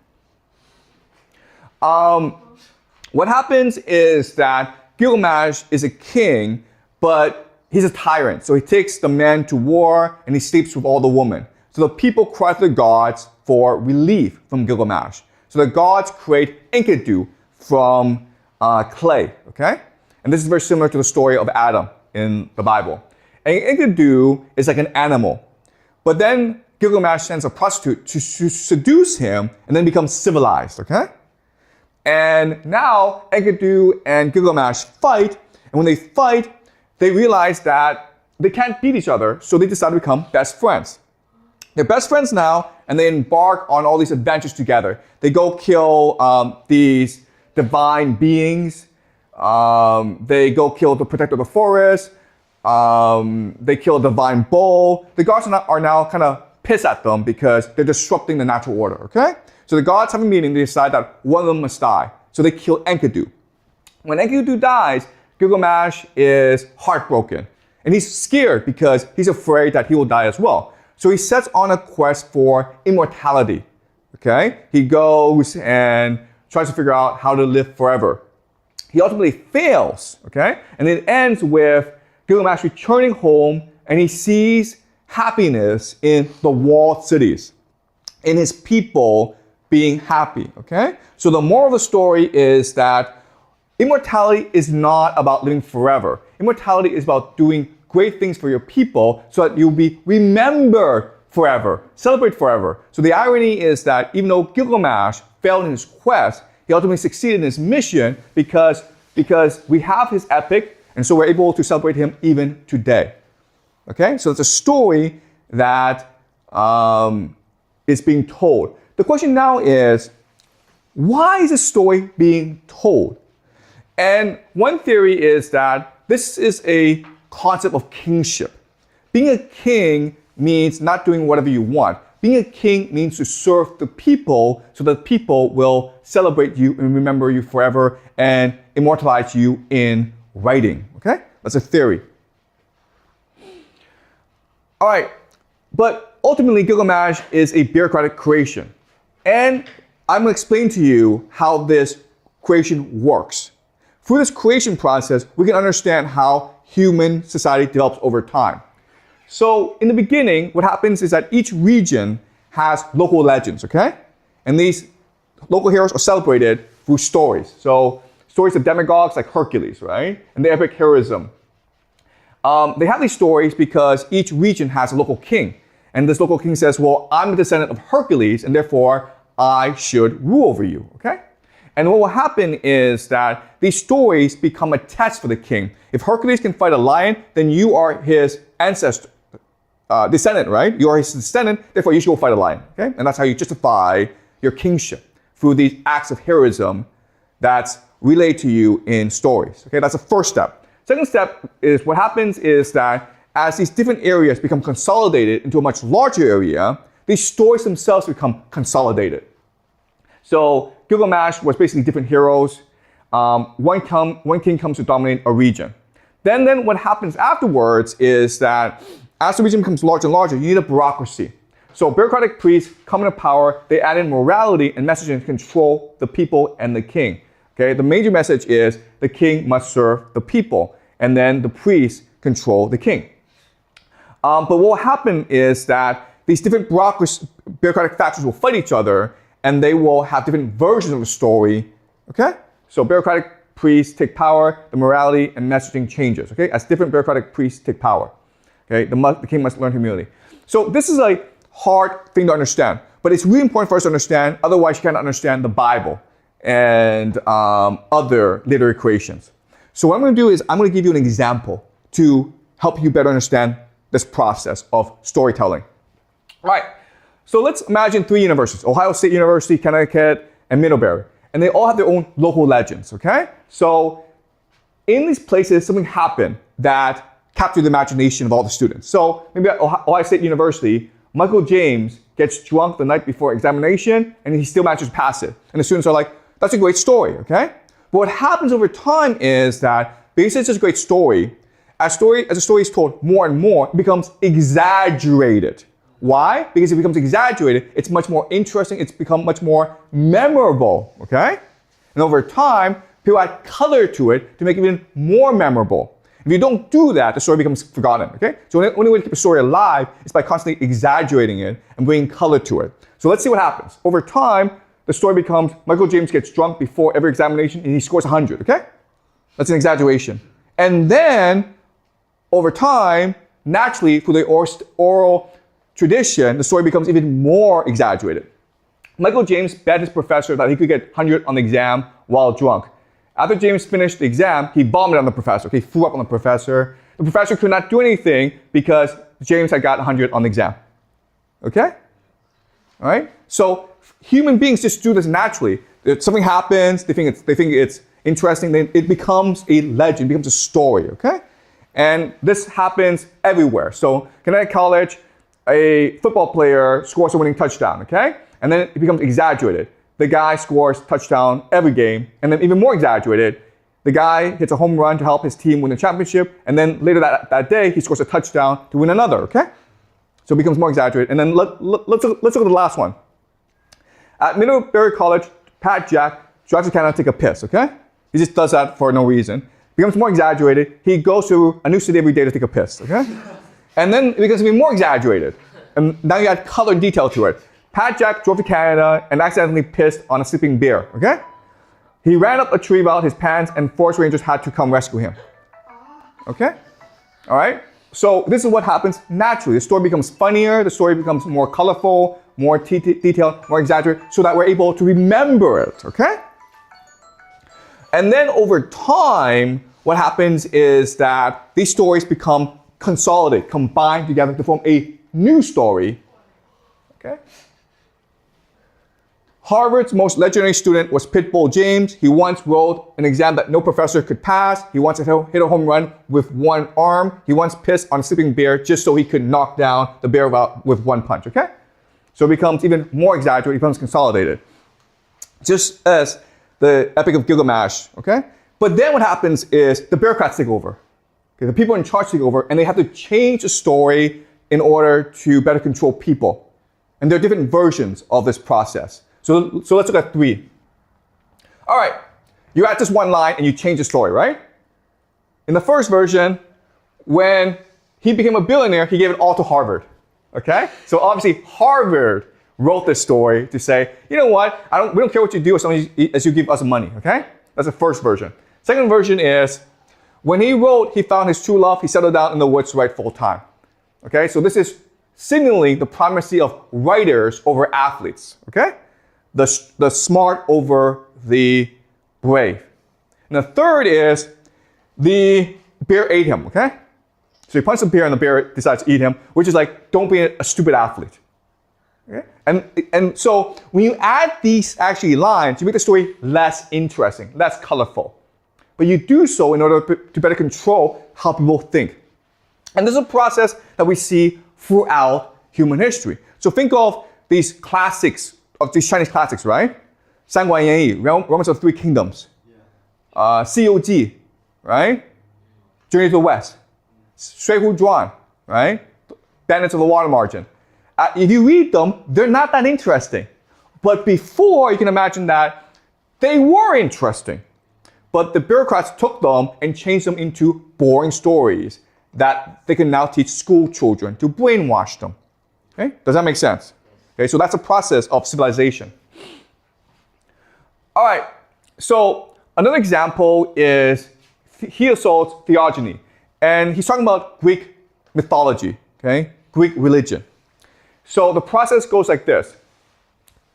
What happens is that Gilgamesh is a king, but he's a tyrant. So he takes the men to war and he sleeps with all the women. So the people cry to the gods for relief from Gilgamesh. So the gods create Enkidu from clay, okay? And this is very similar to the story of Adam in the Bible. And Enkidu is like an animal. But then Gilgamesh sends a prostitute to seduce him and then becomes civilized, okay? And now Enkidu and Gilgamesh fight, and when they fight, they realize that they can't beat each other, so they decide to become best friends. They're best friends now, and they embark on all these adventures together. They go kill these divine beings. They go kill the protector of the forest. They kill a divine bull. The gods are now kind of pissed at them because they're disrupting the natural order, okay? So the gods have a meeting. They decide that one of them must die. So they kill Enkidu. When Enkidu dies, Gilgamesh is heartbroken. And he's scared because he's afraid that he will die as well. So he sets on a quest for immortality, okay? He goes and tries to figure out how to live forever. He ultimately fails, okay? And it ends with Gilgamesh returning home, and he sees happiness in the walled cities, in his people being happy, okay? So the moral of the story is that immortality is not about living forever. Immortality is about doing great things for your people so that you'll be remembered forever, celebrate forever. So the irony is that even though Gilgamesh failed in his quest, he ultimately succeeded in his mission because we have his epic, and so we're able to celebrate him even today. Okay, so it's a story that is being told. The question now is, why is this story being told? And one theory is that this is a concept of kingship. Being a king means not doing whatever you want. Being a king means to serve the people so that people will celebrate you and remember you forever and immortalize you in writing. Okay? That's a theory. All right, but ultimately Gilgamesh is a bureaucratic creation. And I'm going to explain to you how this creation works. Through this creation process, we can understand how human society develops over time. So in the beginning, what happens is that each region has local legends, okay? And these local heroes are celebrated through stories. So stories of demigods like Hercules, right? And the epic heroism. They have these stories because each region has a local king. And this local king says, well, I'm the descendant of Hercules, and therefore I should rule over you, okay? And what will happen is that these stories become a test for the king. If Hercules can fight a lion, then you are his ancestor, descendant, right? You are his descendant, therefore you should go fight a lion, okay? And that's how you justify your kingship, through these acts of heroism that's relayed to you in stories, okay? That's the first step. Second step is what happens is that as these different areas become consolidated into a much larger area, these stories themselves become consolidated. So Gilgamesh was basically different heroes. One king comes to dominate a region. Then what happens afterwards is that as the region becomes larger and larger, you need a bureaucracy. So bureaucratic priests come into power, they add in morality and messaging to control the people and the king. Okay, the major message is the king must serve the people, and then the priests control the king. But what will happen is that these different bureaucratic factions will fight each other, and they will have different versions of the story, okay? So bureaucratic priests take power, the morality and messaging changes, okay? As different bureaucratic priests take power, okay? The king must learn humility. So this is a hard thing to understand, but it's really important for us to understand, otherwise you cannot understand the Bible and other literary creations. So what I'm going to do is I'm going to give you an example to help you better understand this process of storytelling. All right, so let's imagine 3 universities, Ohio State University, Connecticut, and Middlebury. And they all have their own local legends, okay? So in these places, something happened that captured the imagination of all the students. So maybe at Ohio State University, Michael James gets drunk the night before examination, and he still manages to pass it. And the students are like, that's a great story, okay? But what happens over time is that because it's just a great story, as the story is told more and more, it becomes exaggerated. Why? Because it becomes exaggerated, it's much more interesting, it's become much more memorable, okay? And over time, people add color to it to make it even more memorable. If you don't do that, the story becomes forgotten, okay? So the only way to keep a story alive is by constantly exaggerating it and bringing color to it. So let's see what happens. Over time, the story becomes Michael James gets drunk before every examination and he scores 100, okay? That's an exaggeration. And then, over time, naturally, through the oral tradition, the story becomes even more exaggerated. Michael James bet his professor that he could get 100 on the exam while drunk. After James finished the exam, he vomited on the professor. He threw up on the professor. The professor could not do anything because James had got 100 on the exam. Okay? All right? So human beings just do this naturally. If something happens, they think it's interesting, then it becomes a legend, it becomes a story, okay? And this happens everywhere. So Connecticut College, a football player scores a winning touchdown, okay? And then it becomes exaggerated. The guy scores touchdown every game, and then even more exaggerated, the guy hits a home run to help his team win the championship, and then later that day, he scores a touchdown to win another, okay? So it becomes more exaggerated. And then let's look at the last one. At Middlebury College, Pat Jack drives to Canada to take a piss, okay? He just does that for no reason. Becomes more exaggerated. He goes to a new city every day to take a piss, okay? And then it becomes even more exaggerated. And now you add color and detail to it. Pat Jack drove to Canada and accidentally pissed on a sleeping bear, okay? He ran up a tree without his pants and forest rangers had to come rescue him. Okay? All right? So this is what happens naturally. The story becomes funnier, the story becomes more colorful, more detailed, more exaggerated, so that we're able to remember it, okay? And then over time, what happens is that these stories become consolidated, combined together to form a new story, okay? Harvard's most legendary student was Pitbull James. He once wrote an exam that no professor could pass. He once hit a home run with one arm. He once pissed on a sleeping bear just so he could knock down the bear with one punch, okay? So it becomes even more exaggerated, it becomes consolidated. Just as the Epic of Gilgamesh, okay? But then what happens is the bureaucrats take over. Okay, the people in charge take over, and they have to change the story in order to better control people. And there are different versions of this process. So let's look at 3. All right, you add just one line and you change the story, right? In the first version, when he became a billionaire, he gave it all to Harvard, okay? So obviously Harvard wrote this story to say, you know what, we don't care what you do as long as you give us money, okay? That's the first version. Second version is, when he wrote he found his true love, he settled down in the woods to write full time, okay? So this is signaling the primacy of writers over athletes, okay? The smart over the brave. And the third is the bear ate him, okay? So he punched the bear and the bear decides to eat him, which is like, don't be a stupid athlete. Okay? And so when you add these actually lines, you make the story less interesting, less colorful. But you do so in order to better control how people think. And this is a process that we see throughout human history. So think of these classics, of these Chinese classics, right? 三国演义, Romance of Three Kingdoms, COG, right? Journey to the West, 水浒传, right? Bandits of the Water Margin. If you read them, they're not that interesting. But before, you can imagine that they were interesting. But the bureaucrats took them and changed them into boring stories that they can now teach school children to brainwash them. Okay? Does that make sense? Okay, so that's a process of civilization. All right, so another example is Hesiod's Theogony. And he's talking about Greek mythology, okay? Greek religion. So the process goes like this.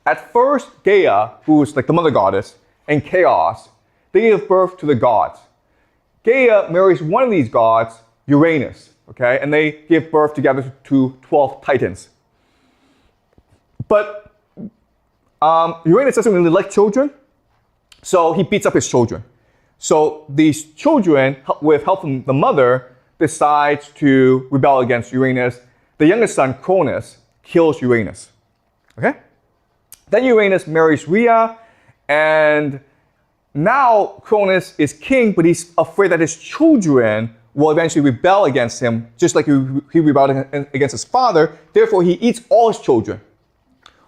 At first, Gaia, who's like the mother goddess, and Chaos, they give birth to the gods. Gaia marries one of these gods, Uranus, okay? And they give birth together to 12 titans. But Uranus doesn't really like children, so he beats up his children. So these children, with help from the mother, decides to rebel against Uranus. The youngest son, Cronus, kills Uranus. Okay? Then Uranus marries Rhea, and now Cronus is king, but he's afraid that his children will eventually rebel against him, just like he rebelled against his father. Therefore, he eats all his children.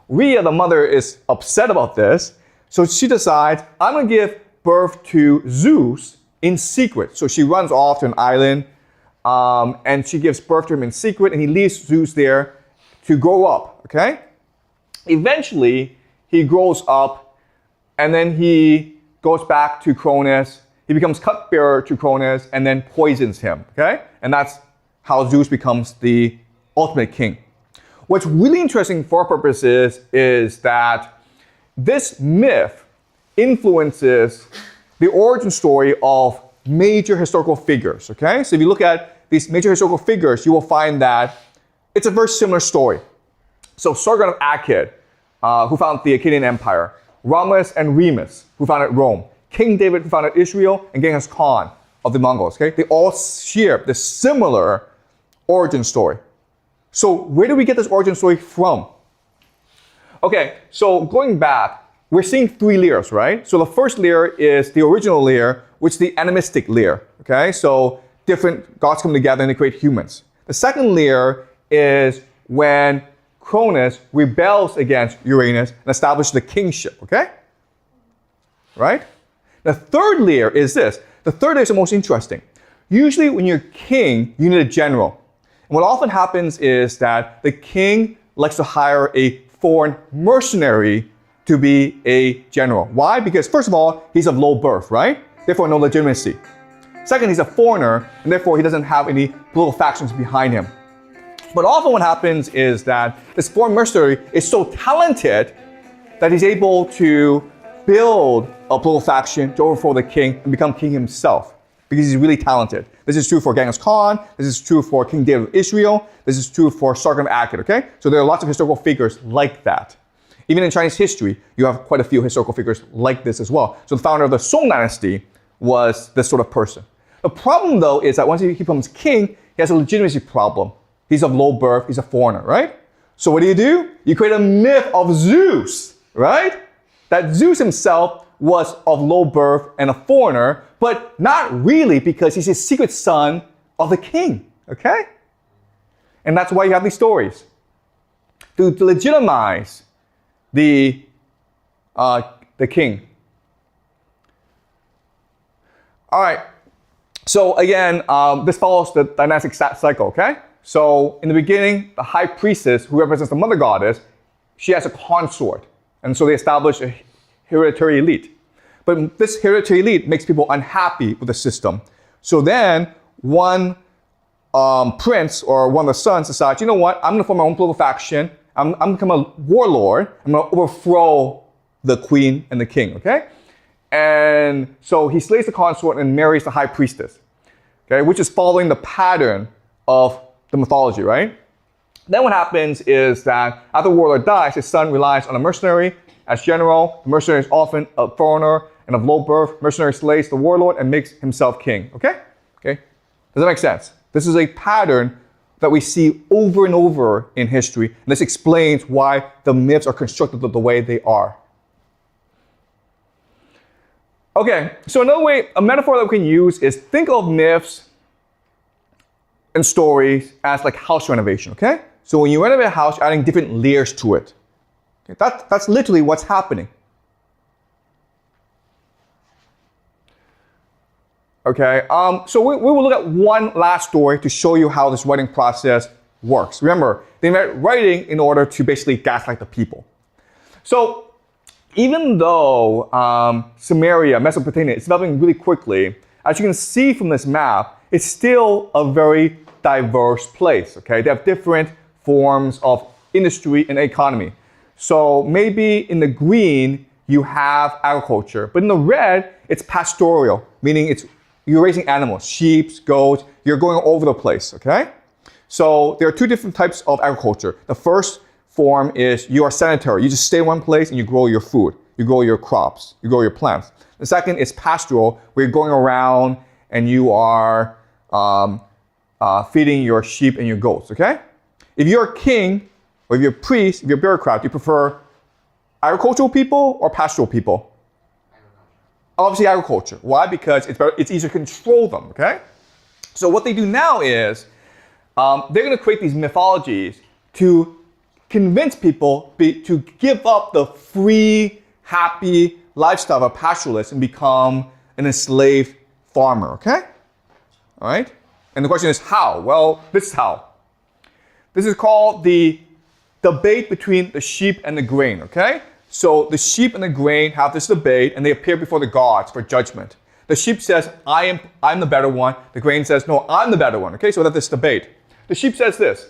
Rhea, the mother, is upset about this, so she decides, I'm going to give birth to Zeus in secret. So she runs off to an island, and she gives birth to him in secret, and he leaves Zeus there to grow up, okay? Eventually, he grows up, and then he goes back to Cronus. He becomes cupbearer to Cronus, and then poisons him, okay? And that's how Zeus becomes the ultimate king. What's really interesting for our purposes is that this myth influences the origin story of major historical figures, okay? So if you look at these major historical figures, you will find that it's a very similar story. So Sargon of Akkad, who founded the Akkadian Empire, Romulus and Remus, who founded Rome, King David, who founded Israel, and Genghis Khan of the Mongols, okay? They all share this similar origin story. So where do we get this origin story from? Okay, so going back, we're seeing 3 layers, right? So the first layer is the original layer, which is the animistic layer, okay? So different gods come together and they create humans. The second layer is when Cronus rebels against Uranus and establishes the kingship, okay? Right? The third layer is this. The third layer is the most interesting. Usually when you're king, you need a general. And what often happens is that the king likes to hire a foreign mercenary to be a general. Why? Because first of all, he's of low birth, right? Therefore no legitimacy. Second, he's a foreigner, and therefore he doesn't have any political factions behind him. But often what happens is that this foreign mercenary is so talented that he's able to build a political faction to overthrow the king and become king himself because he's really talented. This is true for Genghis Khan. This is true for King David of Israel. This is true for Sargon of Akkad, okay? So there are lots of historical figures like that. Even in Chinese history, you have quite a few historical figures like this as well. So the founder of the Song dynasty was this sort of person. The problem, though, is that once he becomes king, he has a legitimacy problem. He's of low birth, he's a foreigner, right? So what do? You create a myth of Zeus, right? That Zeus himself was of low birth and a foreigner, but not really because he's a secret son of the king, okay? And that's why you have these stories. To legitimize the king. All right, so again, this follows the dynastic cycle, okay? So in the beginning, the high priestess, who represents the mother goddess, she has a consort. And so they establish a hereditary elite. But this hereditary elite makes people unhappy with the system. So then one prince or one of the sons decides, you know what, I'm going to form my own political faction. I'm going to become a warlord. I'm going to overthrow the queen and the king, okay? And so he slays the consort and marries the high priestess, okay, which is following the pattern of the mythology, right? Then what happens is that after the warlord dies, his son relies on a mercenary as general. The mercenary is often a foreigner and of low birth. Mercenary slays the warlord and makes himself king, okay? Okay? Does that make sense? This is a pattern that we see over and over in history, and this explains why the myths are constructed the way they are. Okay, so another way, a metaphor that we can use is think of myths and stories as like house renovation, okay? So when you renovate a house, you're adding different layers to it. Okay, that's literally what's happening. Okay, so we will look at one last story to show you how this writing process works. Remember, they invent writing in order to basically gaslight the people. So even though Sumeria, Mesopotamia, is developing really quickly, as you can see from this map, it's still a very diverse place, okay? They have different forms of industry and economy. So maybe in the green, you have agriculture, but in the red, it's pastoral, meaning you're raising animals, sheep, goats, you're going all over the place, okay? So there are two different types of agriculture. The first form is you are sedentary. You just stay in one place and you grow your food. You grow your crops. You grow your plants. The second is pastoral, where you're going around and you are feeding your sheep and your goats, okay? If you're a king, or if you're a priest, if you're a bureaucrat, do you prefer agricultural people or pastoral people? Obviously agriculture. Why? Because it's easier to control them, okay? So what they do now is they're going to create these mythologies to convince people to give up the free, happy lifestyle of a pastoralist and become an enslaved farmer, okay? All right? And the question is how? Well, this is how. This is called the debate between the sheep and the grain, okay? So the sheep and the grain have this debate and they appear before the gods for judgment. The sheep says, I'm the better one. The grain says, no, I'm the better one, okay? So that's this debate. The sheep says this,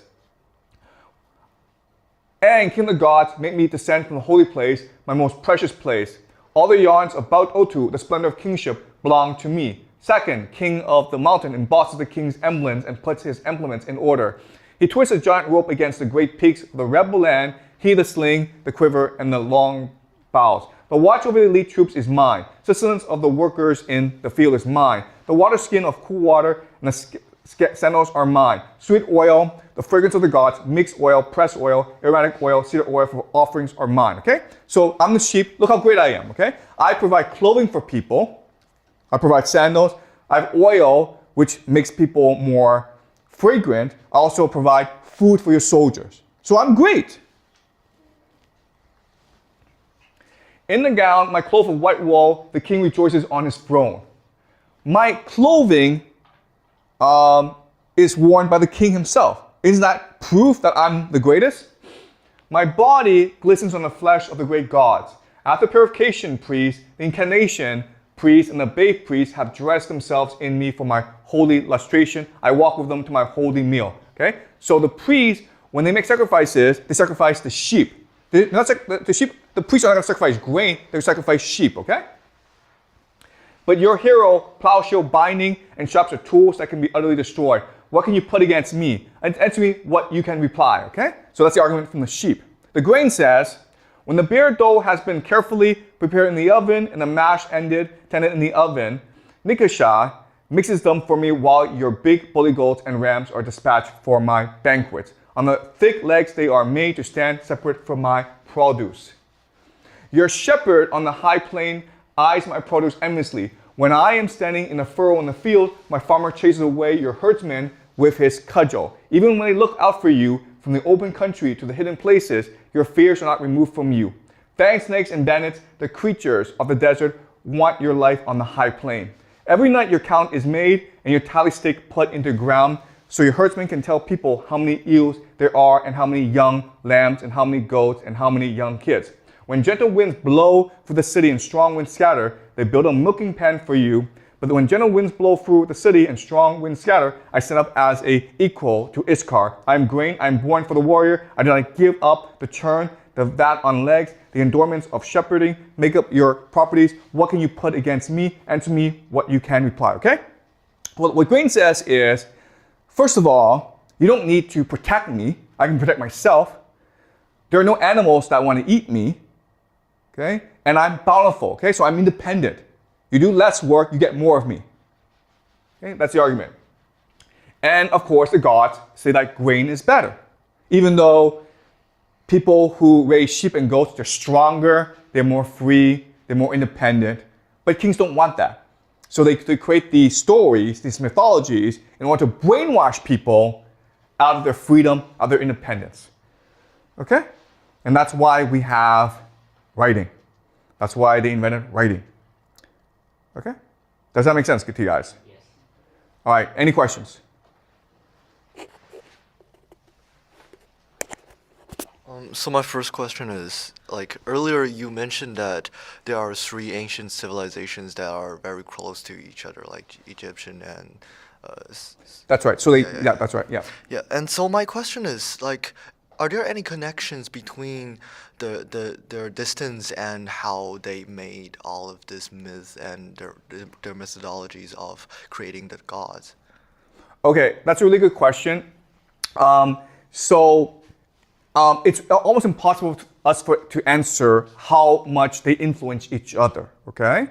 and King of the gods, make me descend from the holy place, my most precious place. All the yarns about Otu, the splendor of kingship, belong to me. Second, king of the mountain embosses the king's emblems and puts his implements in order. He twists a giant rope against the great peaks of the rebel land, he the sling, the quiver, and the long bows. The watch over the elite troops is mine. Sustenance of the workers in the field is mine. The water skin of cool water and the sandals are mine. Sweet oil, the fragrance of the gods, mixed oil, pressed oil, aromatic oil, cedar oil for offerings are mine, okay? So I'm the sheep, look how great I am, okay? I provide clothing for people. I provide sandals. I have oil, which makes people more fragrant. I also provide food for your soldiers. So I'm great. In the gown, my cloth of white wool, the king rejoices on his throne. My clothing is worn by the king himself. Isn't that proof that I'm the greatest? My body glistens on the flesh of the great gods. After purification, priest, the incarnation priests and the babe priests have dressed themselves in me for my holy lustration. I walk with them to my holy meal. Okay? So the priests, when they make sacrifices, they sacrifice the sheep. The sheep, the priests are not going to sacrifice grain, they sacrifice sheep, okay? But your hero, plowshare binding, and sharps are tools that can be utterly destroyed. What can you put against me? And answer me what you can reply, okay? So that's the argument from the sheep. The grain says, when the beer dough has been carefully prepared in the oven and the mash tended in the oven, Nikasha mixes them for me while your big bully goats and rams are dispatched for my banquets. On the thick legs they are made to stand separate from my produce. Your shepherd on the high plain eyes my produce endlessly. When I am standing in a furrow in the field, my farmer chases away your herdsman with his cudgel. Even when they look out for you from the open country to the hidden places, your fears are not removed from you. Fang snakes and bandits, the creatures of the desert, want your life on the high plain. Every night your count is made and your tally stick put into ground, so your herdsman can tell people how many ewes there are and how many young lambs and how many goats and how many young kids. When gentle winds blow through the city and strong winds scatter, they build a milking pen for you. But when gentle winds blow through the city and strong winds scatter, I stand up as a equal to Iskar. I am grain, I am born for the warrior. I do not give up the churn, the vat on legs, the endowments of shepherding. Make up your properties. What can you put against me? Answer me what you can reply, okay? Well, what grain says is, first of all, you don't need to protect me. I can protect myself. There are no animals that want to eat me, okay? And I'm bountiful, okay? So I'm independent. You do less work, you get more of me. Okay? That's the argument. And of course, the gods say that grain is better. Even though people who raise sheep and goats, they're stronger, they're more free, they're more independent. But kings don't want that. So they create these stories, these mythologies, in order to brainwash people out of their freedom, out of their independence. Okay? And that's why we have writing. That's why they invented writing. Okay? Does that make sense to you guys? Yes. All right, any questions? So my first question is, like earlier you mentioned that there are three ancient civilizations that are very close to each other, like Egyptian and That's right. So they, yeah, that's right. Yeah. yeah. And so my question is, like, are there any connections between their distance and how they made all of this myth and their methodologies of creating the gods? Okay, that's a really good question. It's almost impossible to us to answer how much they influence each other, okay?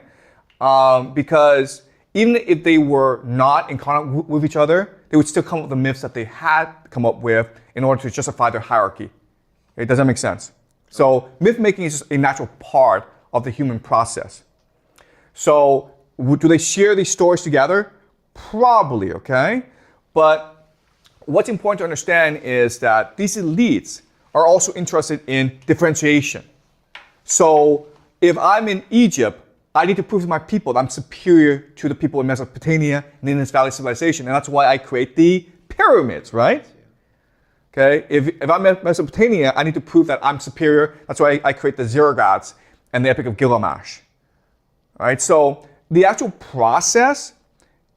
Because even if they were not in contact with each other, they would still come up with the myths that they had come up with in order to justify their hierarchy. Okay, does that make sense? So myth making is just a natural part of the human process. So do they share these stories together? Probably, okay? But what's important to understand is that these elites are also interested in differentiation. So if I'm in Egypt, I need to prove to my people that I'm superior to the people in Mesopotamia and Indus Valley civilization, and that's why I create the pyramids, right? Okay, if I'm in Mesopotamia, I need to prove that I'm superior. That's why I create the Ziggurat and the Epic of Gilgamesh. All right, so the actual process,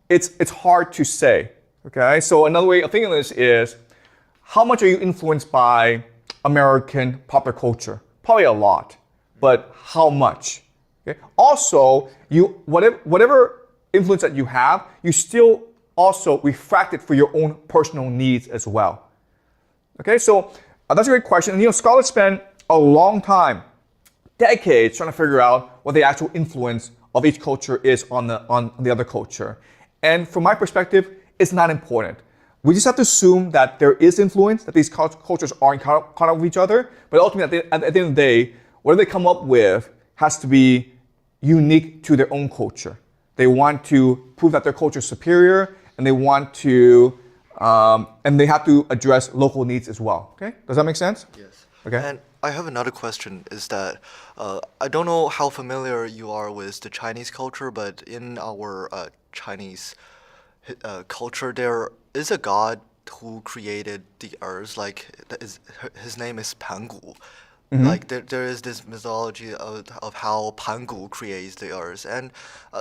it's hard to say. Okay, so another way of thinking of this is, how much are you influenced by American popular culture? Probably a lot, but how much? Okay. Also, whatever influence that you have, you still also refract it for your own personal needs as well. Okay, so that's a great question. And scholars spend a long time, decades, trying to figure out what the actual influence of each culture is on the other culture. And from my perspective, it's not important. We just have to assume that there is influence, that these cultures are in contact with each other, but ultimately at the end of the day, whatever they come up with has to be unique to their own culture. They want to prove that their culture is superior, and they want to, and they have to address local needs as well. Okay, does that make sense? Yes. Okay. And I have another question, is that I don't know how familiar you are with the Chinese culture, but in our Chinese culture, there is a god who created the earth, like his name is Pangu. Like there is this mythology of how Pangu creates the earth, and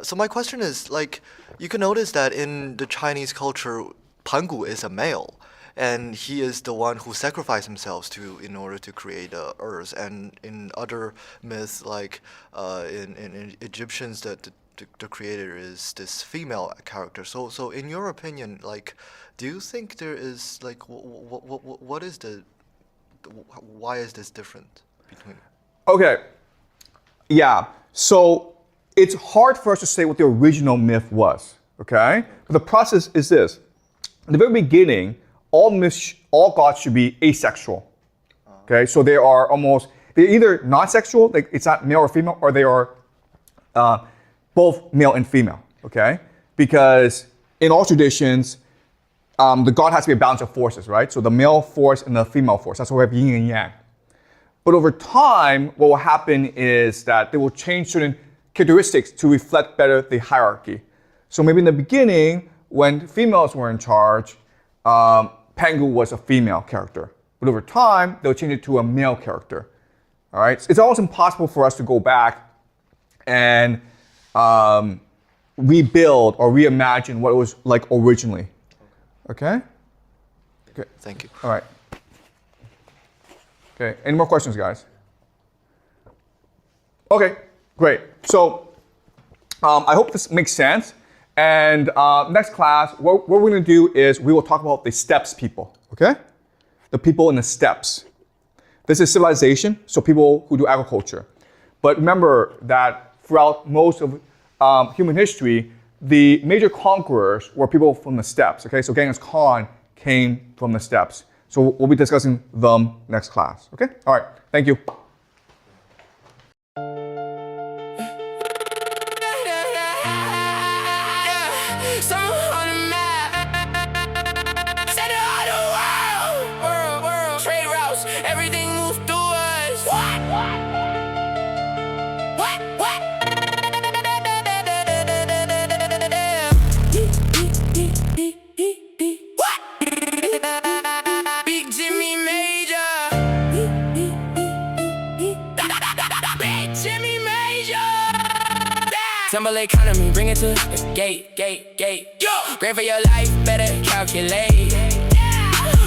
so my question is like, you can notice that in the Chinese culture, Pangu is a male, and he is the one who sacrificed himself to in order to create the earth. And in other myths, like in Egyptians, the creator is this female character. So in your opinion, like, do you think there is like what is the why is this different between? Okay. Yeah. So it's hard for us to say what the original myth was. Okay. But the process is this: in the very beginning, all gods should be asexual. Okay. So they're either non-sexual, like it's not male or female, or they are both male and female. Okay. Because in all traditions, the god has to be a balance of forces, right? So the male force and the female force. That's why we have yin and yang. But over time, what will happen is that they will change certain characteristics to reflect better the hierarchy. So maybe in the beginning, when females were in charge, Pangu was a female character. But over time, they'll change it to a male character. All right? It's almost impossible for us to go back and rebuild or reimagine what it was like originally. Okay? Okay. Thank you. All right. Okay, any more questions, guys? Okay, great. So I hope this makes sense. And next class, what we're going to do is we will talk about the steppes people, okay? The people in the steppes. This is civilization, so people who do agriculture. But remember that throughout most of human history, the major conquerors were people from the steppes, okay? So Genghis Khan came from the steppes. So we'll be discussing them next class, okay? All right, thank you. Tumble economy, bring it to the gate. Yo! Great for your life, better calculate.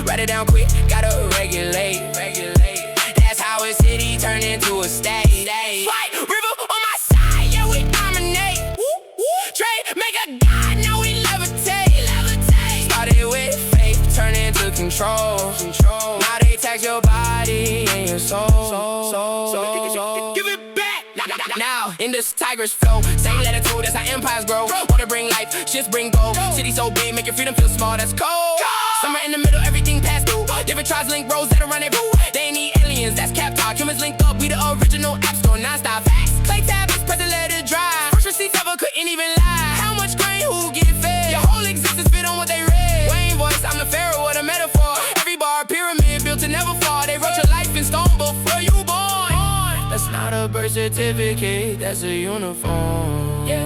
Write it down quick, gotta regulate. That's how a city turned into a state. White river on my side, yeah, we dominate. Trade, make a god, now we levitate. Started with faith, turn into control. Now they tax your body and your soul. Give it back. Now, in this tiger's flow, same latitude, that's how empires grow. Wanna bring life, shifts bring gold. City so big, make your freedom feel small, that's cold. Somewhere in the middle, everything passed through. Different tribes link roads that'll run it boo. They ain't need aliens, that's cap talk. Humans linked up, we the original app store, non-stop facts. Clay tablets, press and let it dry. First receipts ever couldn't even lie. How much grain, who get fed? Your whole existence fit on what they read. Wayne voice, I'm the pharaoh, what a metaphor. Every bar, pyramid, built to never fall. They wrote your life in stone before you born. That's not a birth certificate, that's a uniform. Yeah.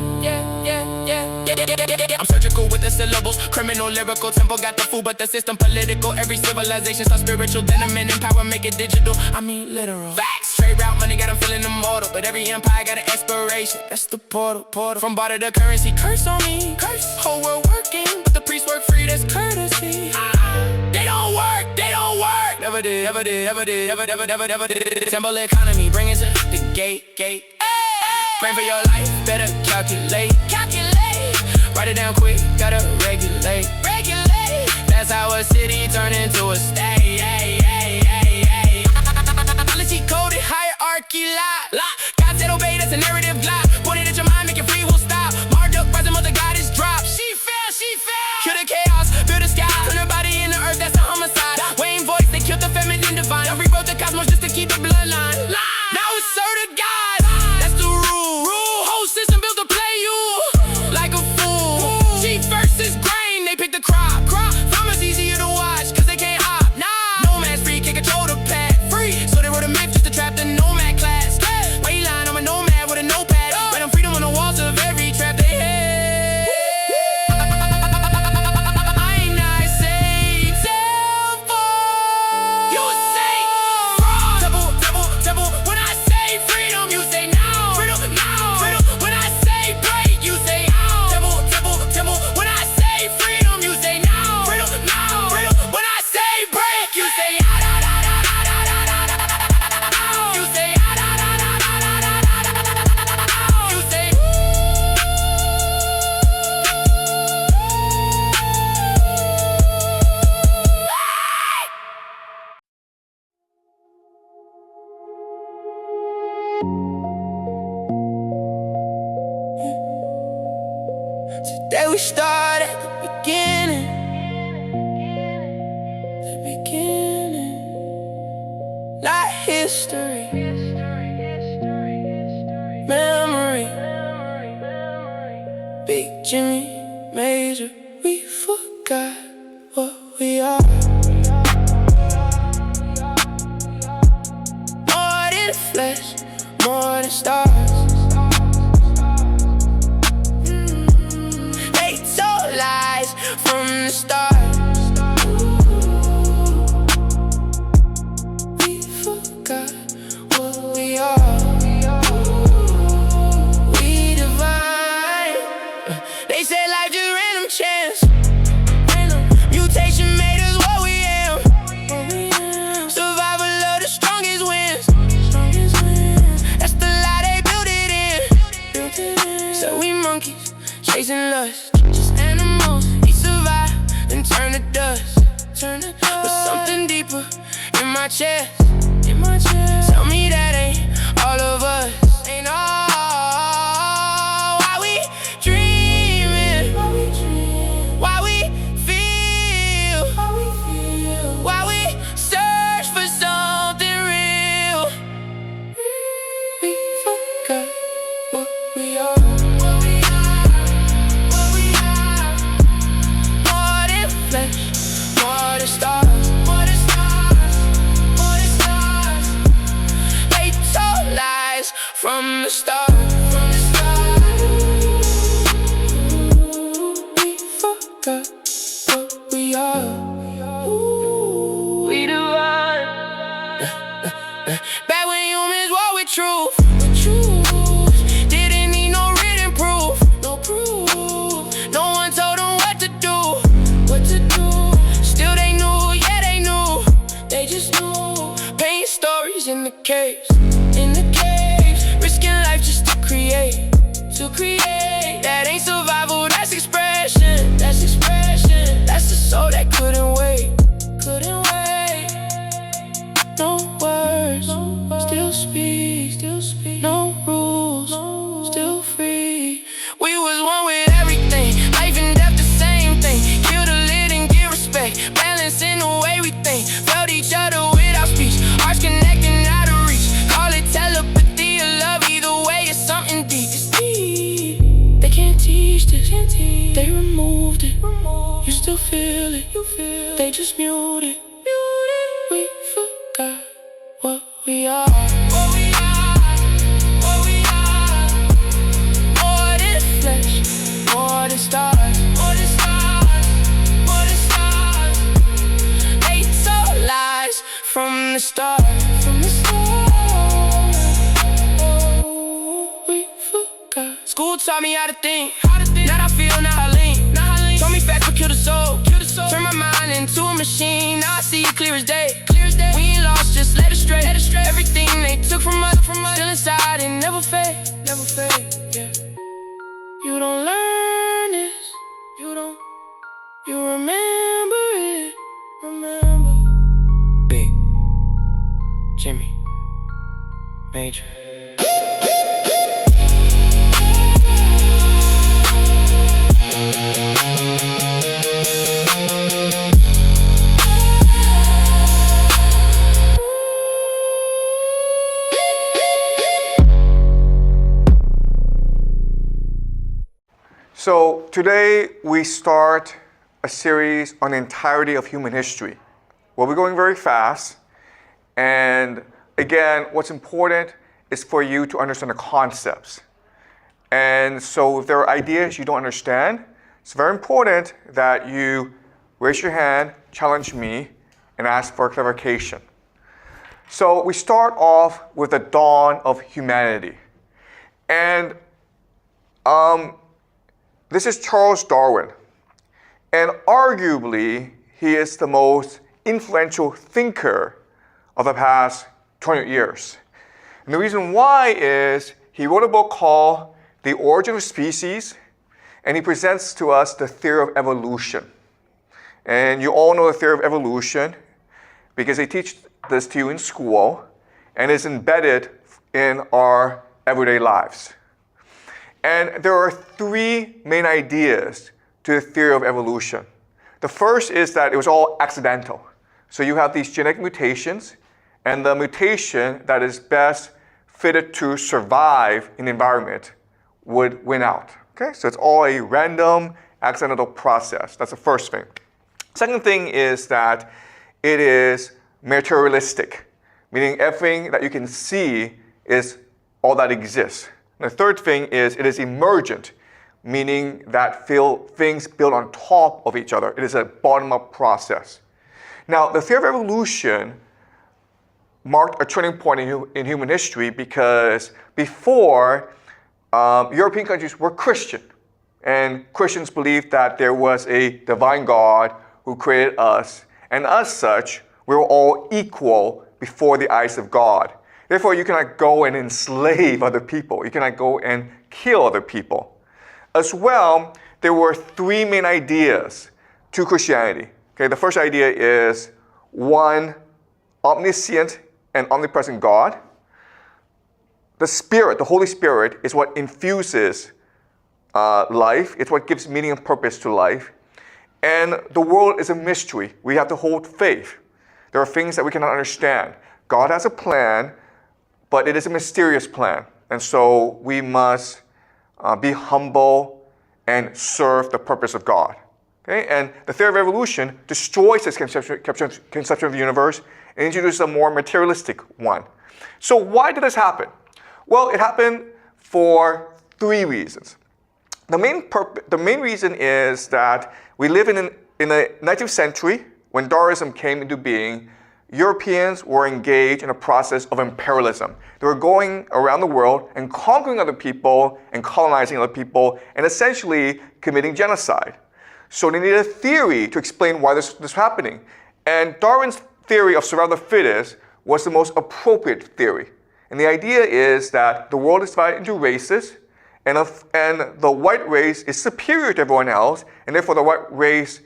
I'm surgical with the syllables. Criminal, lyrical, tempo got the food, but the system political. Every civilization starts spiritual. Denim and power make it digital. I mean literal. Facts, straight route money got them feeling immortal. But every empire got an expiration. That's the portal. From barter to currency, curse on me. Curse, whole world working, but the priests work free, that's courtesy. They don't work. Never did. Temple economy, bring it to the gate. Praying for your life, better calculate. Write it down quick, gotta regulate. That's how a city turned into a state. Policy coded, hierarchy lock. God said obey, that's a narrative block. Point it at your mind, make it free, will stop. Marduk, rising mother goddess drop. She fell. Kill the chaos, build the sky. Turn her body into earth, that's a homicide. Wayne voice, they killed the feminine divine. I rewrote the cosmos just to keep the bloodline. Now it's served to God, that's the rule. Whole system built to play you like a fool. Sheep versus grain, they pick the crop. Farmers easier to watch, cause they can't hop. No man's Today we start at the beginning. The beginning. Not history. Memory. Big Jimmy, Major. We forgot what we are. More than flesh, more than stars. They told lies from the start. We forgot what we are. We divine. They said life just random chance. Mutation made us what we am. Survival of the strongest wins. That's the lie they built it in. So we monkeys chasing lust, just animals. We survive, then turn to dust. But something deeper in my chest. Tell me that ain't all of us. Ain't all. Why we dreaming? Why we feel? Why we search for something real? We forgot what we are. More than flesh, more than stars. They told lies from the start. We forgot what we are. We divine. Back when humans walked with truth. Didn't need no written proof. No one told them what to do. Still they knew, yeah they knew. They just knew. Pain stories in the caves. Risking life just to create. That ain't survival, that's expression. That's the soul that couldn't wait. No words, still speak. No rules, still free. We was one with everything. Life and death the same thing. Kill the lid and give respect. Balance in the way we think. Felt each other without speech. Hearts connecting out of reach. Call it telepathy or love. Either way, it's something deep. It's deep. They can't teach this. They removed it. You still feel it. They just mute it. We forgot what we are. More than flesh, more than stars. They told lies from the start. We forgot. School taught me how to think. Now I feel, now I lean. Told me facts will kill the soul. Turn my mind into a machine. Now I see it clear as day. We ain't lost, just let it stray. Everything they took from us, still inside and never fade. Yeah. You don't learn this. You remember it. Big Jimmy, Major. So today we start a series on the entirety of human history. Well, we're going very fast. And again, what's important is for you to understand the concepts. And so if there are ideas you don't understand, it's very important that you raise your hand, challenge me, and ask for clarification. So we start off with the dawn of humanity. And this is Charles Darwin. And arguably, he is the most influential thinker of the past 20 years. And the reason why is he wrote a book called The Origin of Species, and he presents to us the theory of evolution. And you all know the theory of evolution because they teach this to you in school, and it's embedded in our everyday lives. And there are three main ideas to the theory of evolution. The first is that it was all accidental. So you have these genetic mutations, and the mutation that is best fitted to survive in the environment would win out. Okay? So it's all a random, accidental process. That's the first thing. Second thing is that it is materialistic, meaning everything that you can see is all that exists. And the third thing is it is emergent, meaning that things build on top of each other. It is a bottom-up process. Now, the theory of evolution marked a turning point in human history because before, European countries were Christian. And Christians believed that there was a divine God who created us. And as such, we were all equal before the eyes of God. Therefore, you cannot go and enslave other people. You cannot go and kill other people. As well, there were three main ideas to Christianity. Okay, the first idea is one, omniscient and omnipresent God. The Spirit, the Holy Spirit, is what infuses life. It's what gives meaning and purpose to life. And the world is a mystery. We have to hold faith. There are things that we cannot understand. God has a plan, but it is a mysterious plan. And so we must be humble and serve the purpose of God. Okay? And the theory of evolution destroys this conception of the universe and introduces a more materialistic one. So why did this happen? Well, it happened for three reasons. The main reason is that we live in the 19th century, when Darwinism came into being. Europeans were engaged in a process of imperialism. They were going around the world and conquering other people and colonizing other people and essentially committing genocide. So they needed a theory to explain why this was happening. And Darwin's theory of survival of the fittest was the most appropriate theory. And the idea is that the world is divided into races, and the white race is superior to everyone else, and therefore the white race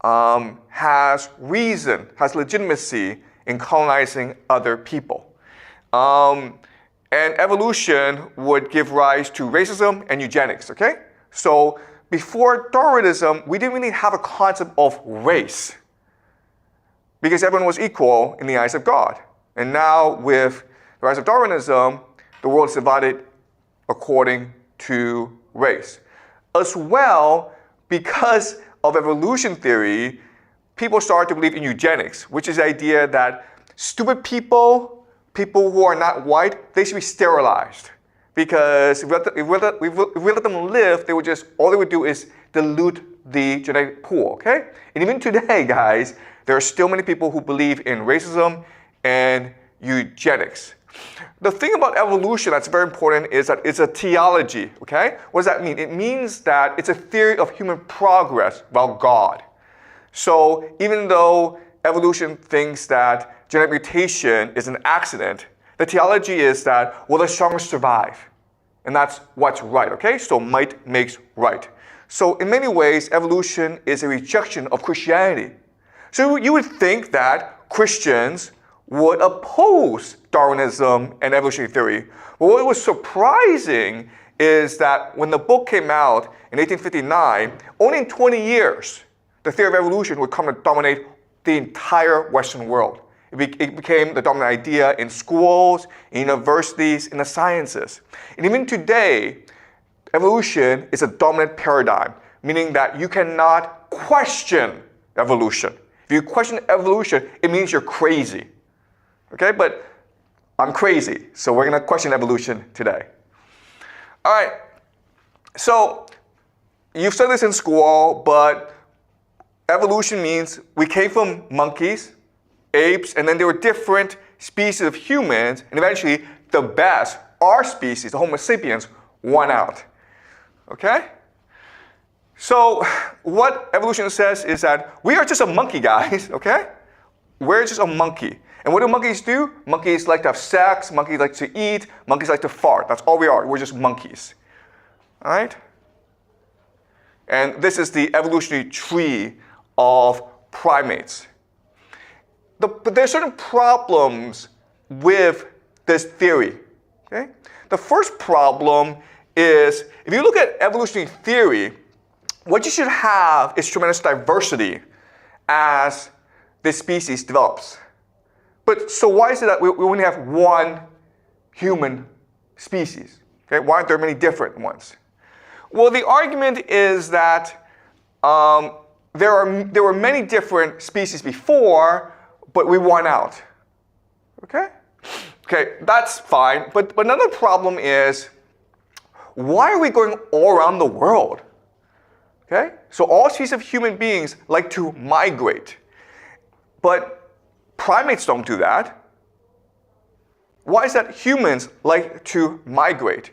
has reason, has legitimacy in colonizing other people. And evolution would give rise to racism and eugenics, okay? So before Darwinism, we didn't really have a concept of race because everyone was equal in the eyes of God. And now with the rise of Darwinism, the world is divided according to race. As well, because of evolution theory, people started to believe in eugenics, which is the idea that stupid people who are not white, they should be sterilized. Because if we let them live, all they would do is dilute the genetic pool, okay? And even today, guys, there are still many people who believe in racism and eugenics. The thing about evolution that's very important is that it's a theology, okay? What does that mean? It means that it's a theory of human progress about God. So even though evolution thinks that genetic mutation is an accident, the theology is that, well, the strongest survive. And that's what's right, okay? So might makes right. So in many ways, evolution is a rejection of Christianity. So you would think that Christians would oppose Darwinism and evolutionary theory. But what was surprising is that when the book came out in 1859, only in 20 years, the theory of evolution would come to dominate the entire Western world. It became the dominant idea in schools, in universities, in the sciences. And even today, evolution is a dominant paradigm, meaning that you cannot question evolution. If you question evolution, it means you're crazy. Okay, but I'm crazy, so we're going to question evolution today. All right, so you've studied this in school, but evolution means we came from monkeys, apes, and then there were different species of humans, and eventually the best, our species, the Homo sapiens, won out. Okay? So what evolution says is that we are just a monkey, guys, okay? We're just a monkey. And what do monkeys do? Monkeys like to have sex, monkeys like to eat, monkeys like to fart. That's all we are. We're just monkeys. All right? And this is the evolutionary tree of primates. But there are certain problems with this theory. Okay? The first problem is, if you look at evolutionary theory, what you should have is tremendous diversity as the species develops. But so why is it that we only have one human species? Okay? Why aren't there many different ones? Well, the argument is that there were many different species before, but we won out. Okay? Okay, that's fine. But another problem is, why are we going all around the world? Okay? So all species of human beings like to migrate. But primates don't do that. Why is that humans like to migrate?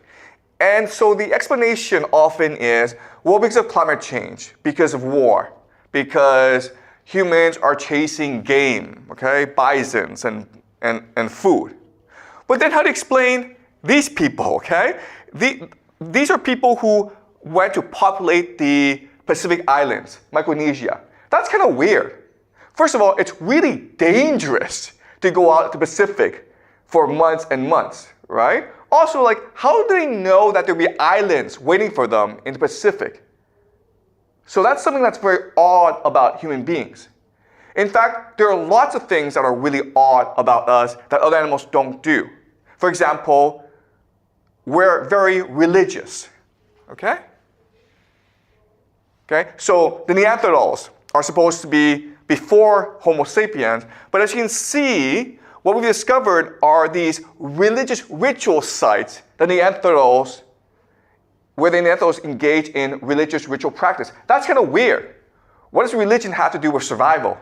And so the explanation often is, well, because of climate change, because of war, because humans are chasing game, okay, bisons and food. But then how do you explain these people, okay? These are people who went to populate the Pacific Islands, Micronesia. That's kind of weird. First of all, it's really dangerous to go out to the Pacific for months and months, right? Also, like, how do they know that there'll be islands waiting for them in the Pacific? So that's something that's very odd about human beings. In fact, there are lots of things that are really odd about us that other animals don't do. For example, we're very religious, okay? Okay, so the Neanderthals are supposed to be before Homo sapiens, but as you can see, what we've discovered are these religious ritual sites, where the Neanderthals engage in religious ritual practice. That's kind of weird. What does religion have to do with survival?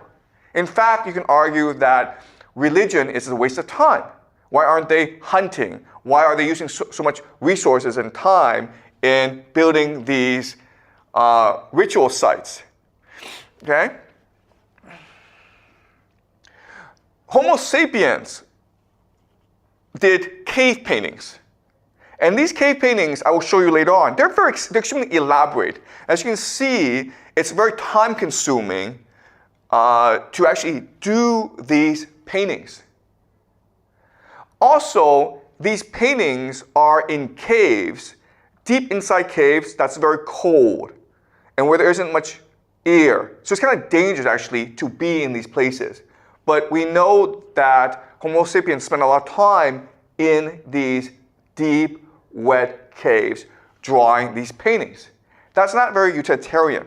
In fact, you can argue that religion is a waste of time. Why aren't they hunting? Why are they using so much resources and time in building these ritual sites? Okay? Homo sapiens did cave paintings. And these cave paintings, I will show you later on, they're extremely elaborate. As you can see, it's very time-consuming to actually do these paintings. Also, these paintings are in caves, deep inside caves that's very cold, and where there isn't much air. So it's kind of dangerous, actually, to be in these places. But we know that Homo sapiens spent a lot of time in these deep, wet caves drawing these paintings. That's not very utilitarian.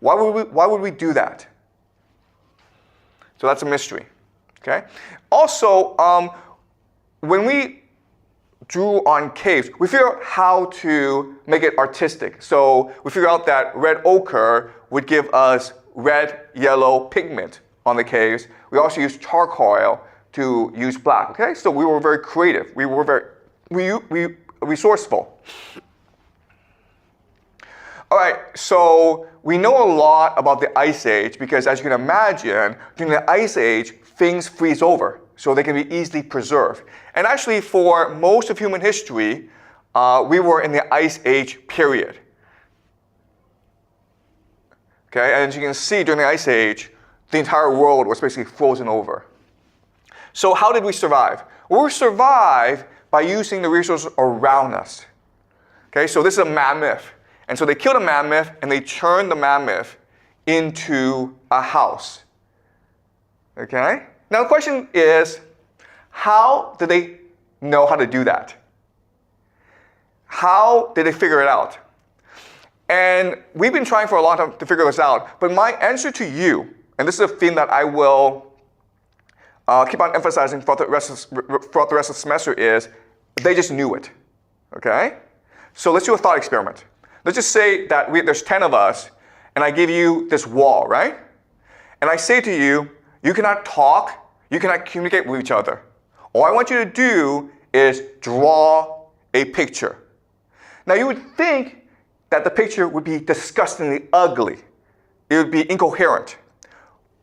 Why would we do that? So that's a mystery. Okay? Also, when we drew on caves, we figured out how to make it artistic. So we figured out that red ochre would give us red-yellow pigment on the caves. We also used charcoal to use black. Okay? So we were very creative. We were very resourceful. All right, so we know a lot about the Ice Age because, as you can imagine, during the Ice Age, things freeze over, so they can be easily preserved. And actually, for most of human history, we were in the Ice Age period. Okay, and as you can see, during the Ice Age, the entire world was basically frozen over. So how did we survive? Well, we survived by using the resources around us. Okay, so this is a mammoth. And so they killed a mammoth and they turned the mammoth into a house. Okay? Now the question is, how did they know how to do that? How did they figure it out? And we've been trying for a long time to figure this out. But my answer to you, and this is a theme that I will keep on emphasizing throughout the rest of the semester, is they just knew it. Okay? So let's do a thought experiment. Let's just say that there's 10 of us, and I give you this wall, right? And I say to you, you cannot talk, you cannot communicate with each other. All I want you to do is draw a picture. Now you would think that the picture would be disgustingly ugly. It would be incoherent.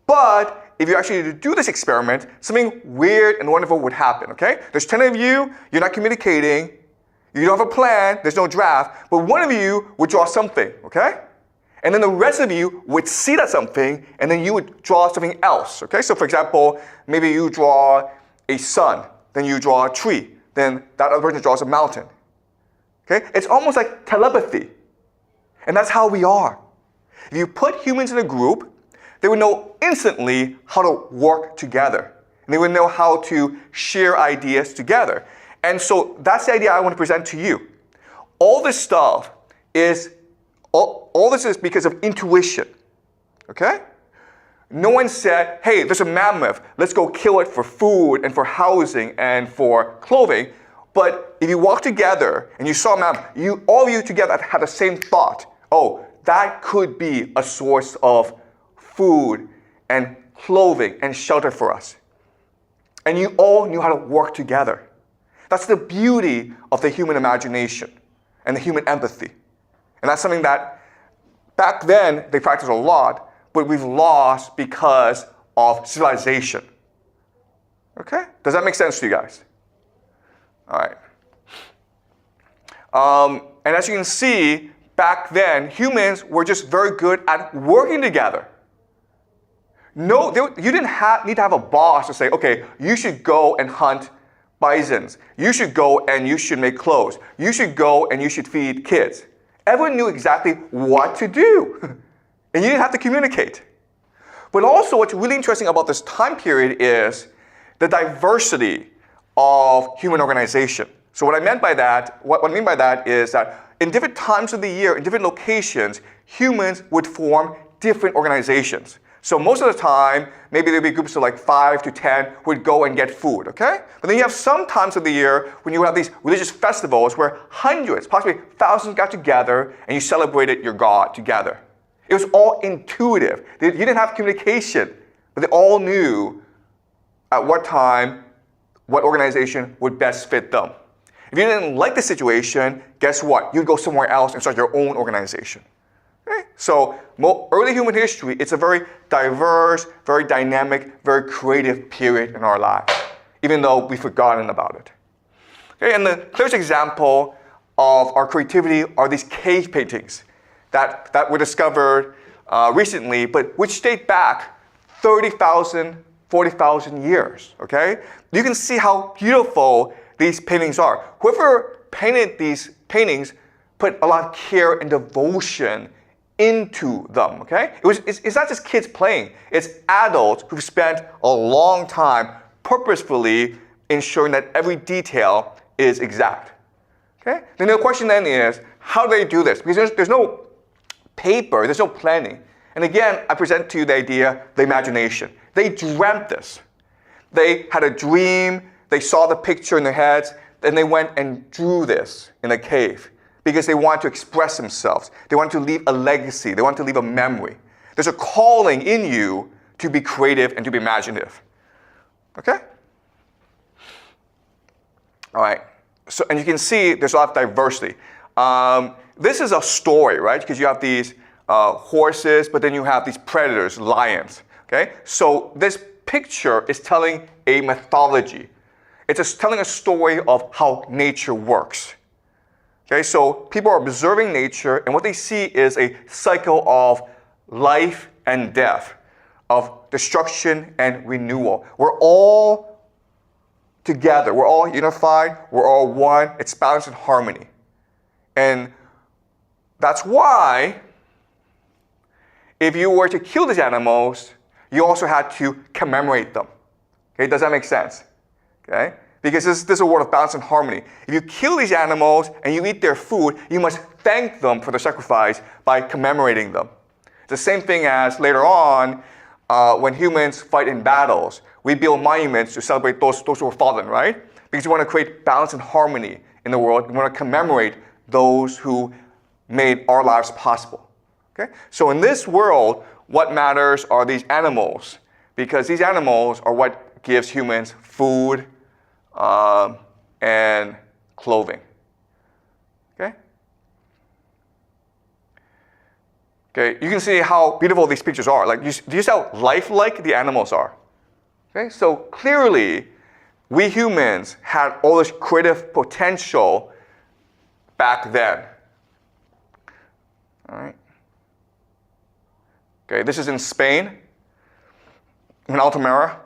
But if you actually do this experiment, something weird and wonderful would happen, okay? There's 10 of you, you're not communicating, you don't have a plan, there's no draft, but one of you would draw something, okay? And then the rest of you would see that something, and then you would draw something else, okay? So for example, maybe you draw a sun, then you draw a tree, then that other person draws a mountain. Okay? It's almost like telepathy. And that's how we are. If you put humans in a group, they would know instantly how to work together. And they would know how to share ideas together. And so that's the idea I want to present to you. All this stuff is, all this is because of intuition. Okay? No one said, hey, there's a mammoth, let's go kill it for food and for housing and for clothing. But if you walk together and you saw a mammoth, all of you together had the same thought. Oh, that could be a source of food and clothing and shelter for us. And you all knew how to work together. That's the beauty of the human imagination and the human empathy. And that's something that back then they practiced a lot, but we've lost because of civilization. Okay? Does that make sense to you guys? All right. And as you can see, back then, humans were just very good at working together. No, you didn't need to have a boss to say, okay, you should go and hunt bisons. You should go and you should make clothes. You should go and you should feed kids. Everyone knew exactly what to do. And you didn't have to communicate. But also what's really interesting about this time period is the diversity of human organization. So what I mean by that is that in different times of the year, in different locations, humans would form different organizations. So most of the time, maybe there'd be groups of like 5 to 10 who would go and get food, okay? But then you have some times of the year when you have these religious festivals where hundreds, possibly thousands got together and you celebrated your God together. It was all intuitive. You didn't have communication, but they all knew at what time, what organization would best fit them. If you didn't like the situation, guess what? You'd go somewhere else and start your own organization. Okay? So early human history, it's a very diverse, very dynamic, very creative period in our lives, even though we've forgotten about it. Okay? And the clearest example of our creativity are these cave paintings that were discovered recently, but which date back 30,000, 40,000 years. Okay? You can see how beautiful these paintings are. Whoever painted these paintings put a lot of care and devotion into them, okay? It's not just kids playing. It's adults who've spent a long time purposefully ensuring that every detail is exact, okay? Then the question then is, how do they do this? Because there's no paper, there's no planning. And again, I present to you the idea, the imagination. They dreamt this. They had a dream, they saw the picture in their heads, and they went and drew this in a cave. Because they want to express themselves. They want to leave a legacy. They want to leave a memory. There's a calling in you to be creative and to be imaginative. Okay? All right. So, and you can see there's a lot of diversity. This is a story, right? Because you have these horses, but then you have these predators, lions. Okay? So this picture is telling a mythology. It's just telling a story of how nature works. Okay, so people are observing nature, and what they see is a cycle of life and death, of destruction and renewal. We're all together. We're all unified. We're all one. It's balance and harmony. And that's why if you were to kill these animals, you also had to commemorate them. Okay, does that make sense? Okay? Because this is a world of balance and harmony. If you kill these animals and you eat their food, you must thank them for their sacrifice by commemorating them. It's the same thing as later on, when humans fight in battles, we build monuments to celebrate those who were fallen, right? Because we want to create balance and harmony in the world. We want to commemorate those who made our lives possible. Okay? So in this world, what matters are these animals, because these animals are what gives humans food, and clothing. Okay? Okay, you can see how beautiful these pictures are. Like, do you see how lifelike the animals are? Okay, so clearly, we humans had all this creative potential back then. All right. Okay, this is in Spain, in Altamira.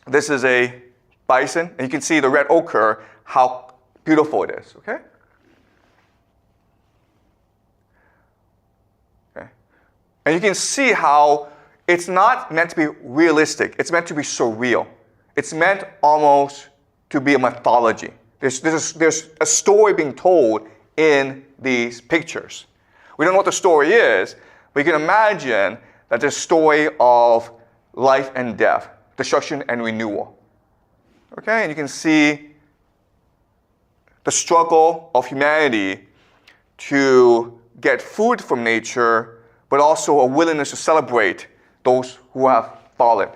This is a bison, and you can see the red ochre, how beautiful it is, okay? And you can see how it's not meant to be realistic. It's meant to be surreal. It's meant almost to be a mythology. There's a story being told in these pictures. We don't know what the story is, but you can imagine that there's a story of life and death, destruction and renewal. Okay, and you can see the struggle of humanity to get food from nature, but also a willingness to celebrate those who have fallen.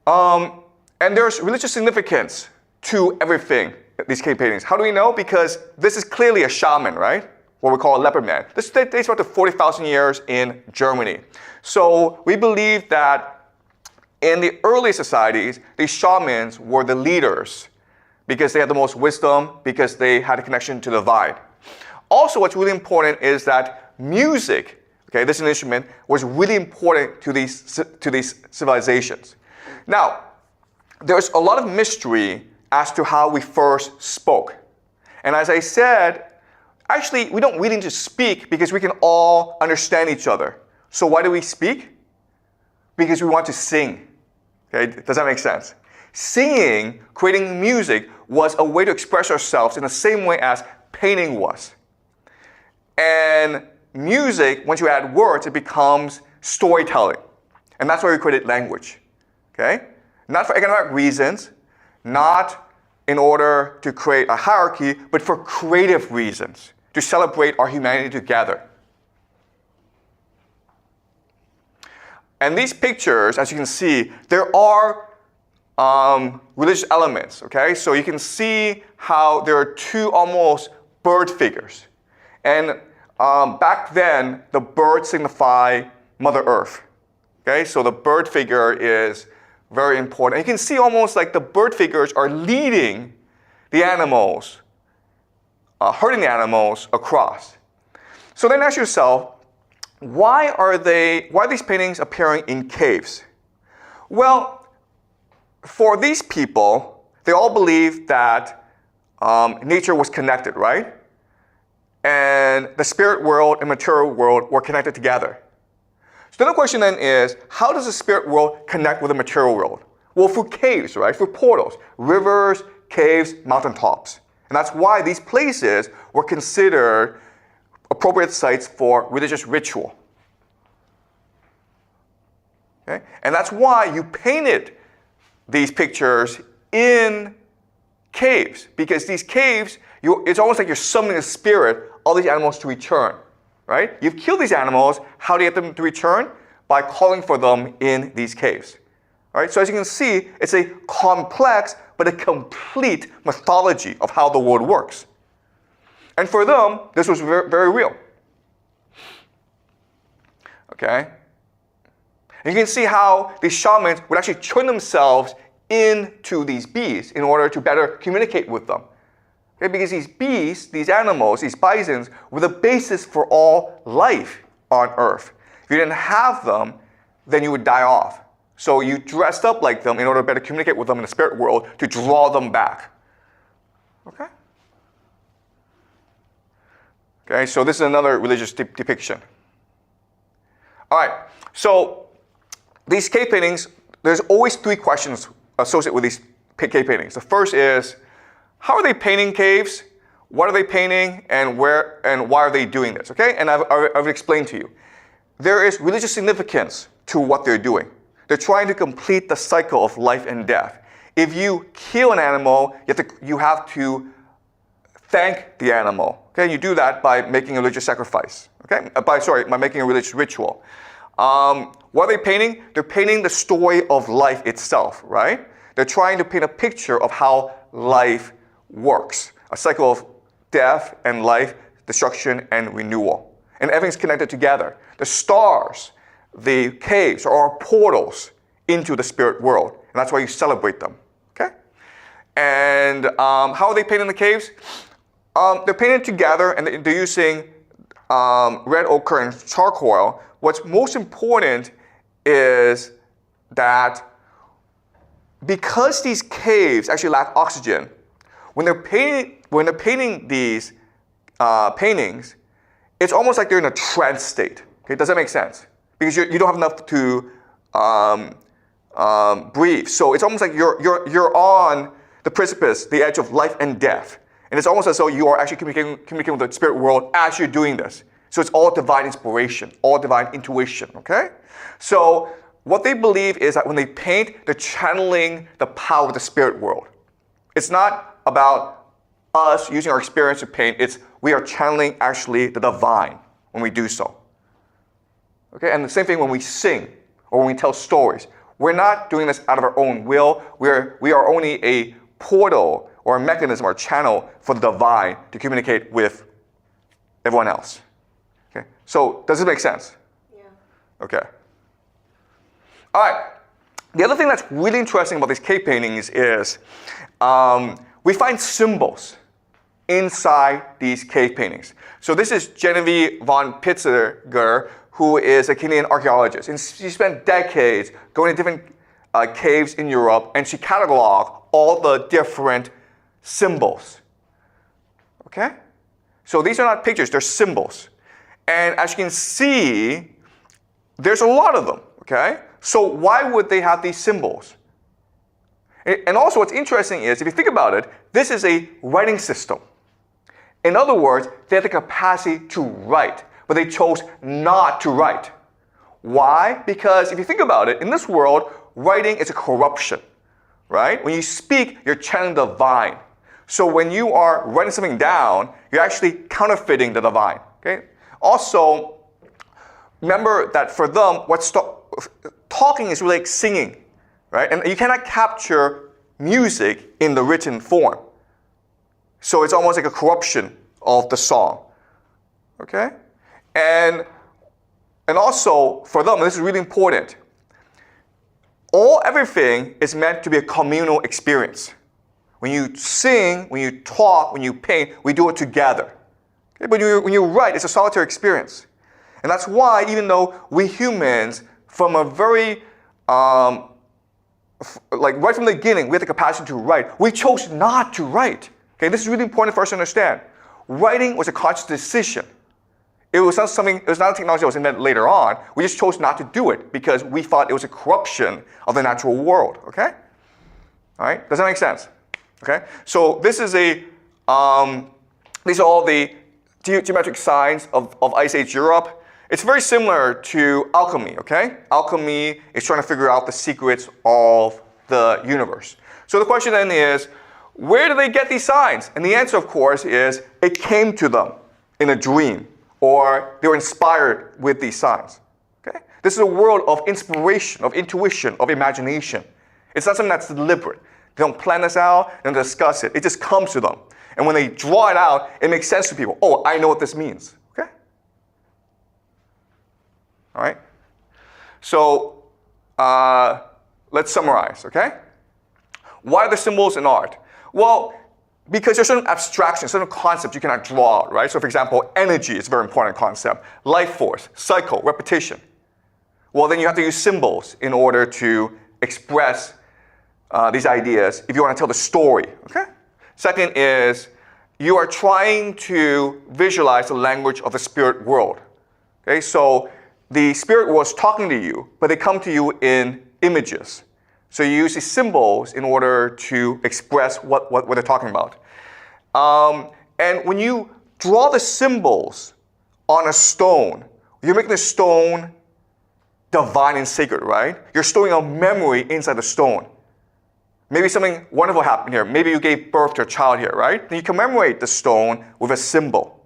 And there's religious significance to everything, these cave paintings. How do we know? Because this is clearly a shaman, right? What we call a leopard man. This dates back to 40,000 years in Germany. So we believe that in the early societies, these shamans were the leaders because they had the most wisdom, because they had a connection to the divine. Also, what's really important is that music, okay, this is an instrument, was really important to these civilizations. Now, there's a lot of mystery as to how we first spoke. And as I said, actually, we don't really need to speak because we can all understand each other. So why do we speak? Because we want to sing. Okay, does that make sense? Singing, creating music, was a way to express ourselves in the same way as painting was. And music, once you add words, it becomes storytelling. And that's why we created language. Okay? Not for economic reasons, not in order to create a hierarchy, but for creative reasons, to celebrate our humanity together. And these pictures, as you can see, there are religious elements, okay? So you can see how there are two almost bird figures. And back then, the birds signify Mother Earth, okay? So the bird figure is very important. And you can see almost like the bird figures are leading the animals, herding the animals across. So then ask yourself, why are these paintings appearing in caves? Well, for these people, they all believed that nature was connected, right? And the spirit world and material world were connected together. So the question then is, how does the spirit world connect with the material world? Well, through caves, right? Through portals, rivers, caves, mountaintops. And that's why these places were considered appropriate sites for religious ritual. Okay? And that's why you painted these pictures in caves, because these caves, it's almost like you're summoning the spirit of these animals to return, right? You've killed these animals. How do you get them to return? By calling for them in these caves. All right? So as you can see, it's a complex but a complete mythology of how the world works. And for them, this was very, very real. Okay? And you can see how these shamans would actually turn themselves into these beasts in order to better communicate with them. Okay? Because these beasts, these animals, these bisons, were the basis for all life on Earth. If you didn't have them, then you would die off. So you dressed up like them in order to better communicate with them in the spirit world to draw them back. Okay? Okay, so this is another religious depiction. All right, so these cave paintings, there's always three questions associated with these cave paintings. The first is, how are they painting caves? What are they painting, and where and why are they doing this? Okay, and I've explained to you. There is religious significance to what they're doing. They're trying to complete the cycle of life and death. If you kill an animal, you have to thank the animal. Okay, you do that by making a religious sacrifice. Okay, by making a religious ritual. What are they painting? They're painting the story of life itself, right? They're trying to paint a picture of how life works. A cycle of death and life, destruction and renewal. And everything's connected together. The stars, the caves are portals into the spirit world. And that's why you celebrate them. Okay? And how are they painting the caves? They're painted together and they're using red ochre and charcoal. What's most important is that because these caves actually lack oxygen, when they're painting these paintings, it's almost like they're in a trance state. Okay, does that make sense? Because you don't have enough to breathe. So it's almost like you're on the precipice, the edge of life and death. And it's almost as though you are actually communicating with the spirit world as you're doing this. So it's all divine inspiration, all divine intuition, okay? So what they believe is that when they paint, they're channeling the power of the spirit world. It's not about us using our experience to paint, it's we are channeling actually the divine when we do so. Okay, and the same thing when we sing or when we tell stories. We're not doing this out of our own will. We are only a portal or a mechanism or a channel for the divine to communicate with everyone else. Okay, so does this make sense? Yeah. Okay. All right. The other thing that's really interesting about these cave paintings is we find symbols inside these cave paintings. So this is Genevieve von Pitziger, who is a Canadian archaeologist. And she spent decades going to different caves in Europe, and she cataloged all the different symbols. Okay? So these are not pictures, they're symbols. And as you can see, there's a lot of them. Okay? So why would they have these symbols? And also what's interesting is, if you think about it, this is a writing system. In other words, they have the capacity to write, but they chose not to write. Why? Because if you think about it, in this world, writing is a corruption, right? When you speak, you're channeling the divine. So when you are writing something down, you're actually counterfeiting the divine, okay? Also, remember that for them, talking is really like singing, right? And you cannot capture music in the written form. So it's almost like a corruption of the song, okay? And also, for them, this is really important. Everything is meant to be a communal experience. When you sing, when you talk, when you paint, we do it together. Okay? But when you write, it's a solitary experience. And that's why, even though we humans, from a very, right from the beginning, we have the capacity to write, we chose not to write. Okay, this is really important for us to understand. Writing was a conscious decision. It was not a technology that was invented later on. We just chose not to do it because we thought it was a corruption of the natural world, okay? All right, does that make sense? Okay, so this is these are all the geometric signs of Ice Age Europe. It's very similar to alchemy, okay? Alchemy is trying to figure out the secrets of the universe. So the question then is, where do they get these signs? And the answer, of course, is it came to them in a dream, or they were inspired with these signs. Okay? This is a world of inspiration, of intuition, of imagination. It's not something that's deliberate. They don't plan this out, they don't discuss it. It just comes to them. And when they draw it out, it makes sense to people. Oh, I know what this means. Okay? All right? So let's summarize, okay? Why are the symbols in art? Well, because there's certain abstractions, certain concepts you cannot draw out, right? So for example, energy is a very important concept. Life force, cycle, repetition. Well, then you have to use symbols in order to express these ideas if you want to tell the story, okay? Second is you are trying to visualize the language of the spirit world, okay? So the spirit world is talking to you, but they come to you in images. So you use these symbols in order to express what they're talking about. And when you draw the symbols on a stone, you're making the stone divine and sacred, right? You're storing a memory inside the stone. Maybe something wonderful happened here. Maybe you gave birth to a child here, right? Then you commemorate the stone with a symbol.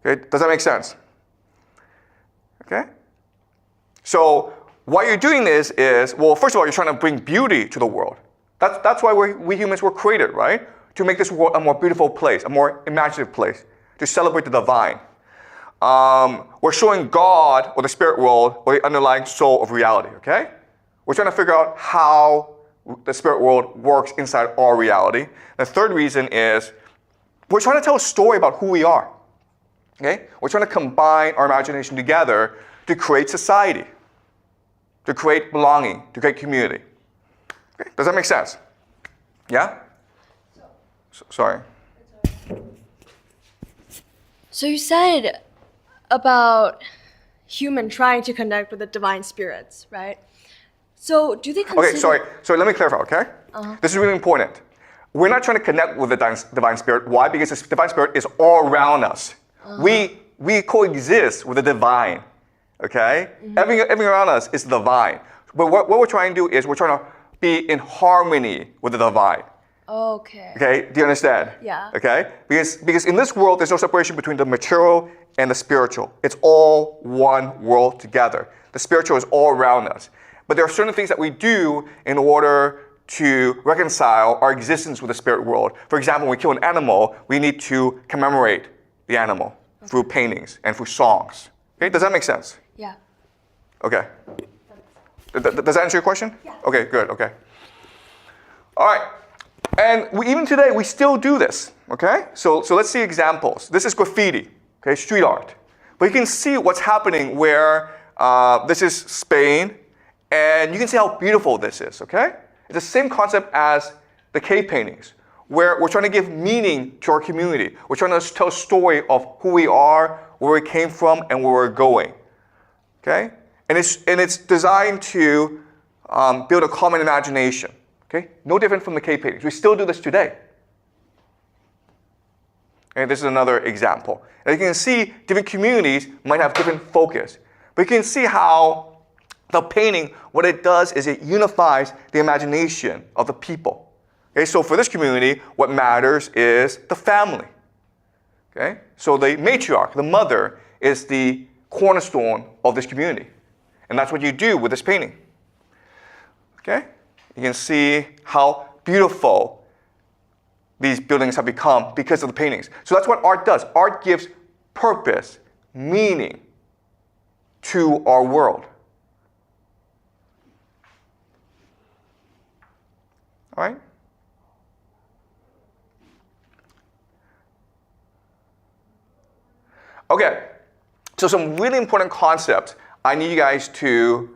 Okay, does that make sense? Okay? So why you're doing this is, well, first of all, you're trying to bring beauty to the world. That's why we humans were created, right? To make this world a more beautiful place, a more imaginative place, to celebrate the divine. We're showing God or the spirit world or the underlying soul of reality, okay? We're trying to figure out how the spirit world works inside our reality. The third reason is we're trying to tell a story about who we are, okay? We're trying to combine our imagination together to create society, to create belonging, to create community. Okay? Does that make sense? Yeah? Sorry. So you said about human trying to connect with the divine spirits, right? So do they consider... Okay, sorry. So let me clarify, okay? This is really important. We're not trying to connect with the divine spirit. Why? Because the divine spirit is all around us. We coexist with the divine, okay? Everything around us is divine. But what we're trying to do is we're trying to be in harmony with the divine. Okay. Okay, do you understand? Yeah. Okay, because in this world, there's no separation between the material and the spiritual. It's all one world together. The spiritual is all around us. But there are certain things that we do in order to reconcile our existence with the spirit world. For example, when we kill an animal, we need to commemorate the animal through paintings and through songs. Okay, does that make sense? Yeah. Okay. Does that answer your question? Yeah. Okay, good, okay. All right. And even today, we still do this, okay? So let's see examples. This is graffiti, okay, street art. But you can see what's happening where this is Spain, and you can see how beautiful this is, okay? It's the same concept as the cave paintings, where we're trying to give meaning to our community. We're trying to tell a story of who we are, where we came from, and where we're going, okay? And it's designed to build a common imagination. Okay? No different from the cave paintings. We still do this today. And this is another example. And you can see different communities might have different focus. But you can see how the painting, what it does is it unifies the imagination of the people. Okay? So for this community, what matters is the family. Okay? So the matriarch, the mother, is the cornerstone of this community. And that's what you do with this painting. Okay? You can see how beautiful these buildings have become because of the paintings. So that's what art does. Art gives purpose, meaning to our world. All right? Okay, so some really important concepts I need you guys to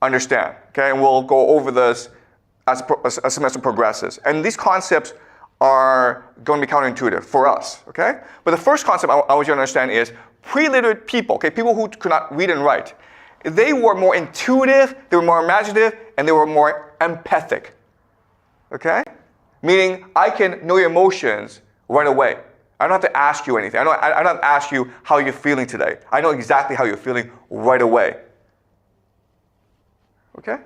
understand. Okay, and we'll go over this as a semester progresses. And these concepts are going to be counterintuitive for us, okay? But the first concept I want you to understand is pre-literate people, okay, people who could not read and write, they were more intuitive, they were more imaginative, and they were more empathic, okay? Meaning, I can know your emotions right away. I don't have to ask you anything. I don't have to ask you how you're feeling today. I know exactly how you're feeling right away. Okay?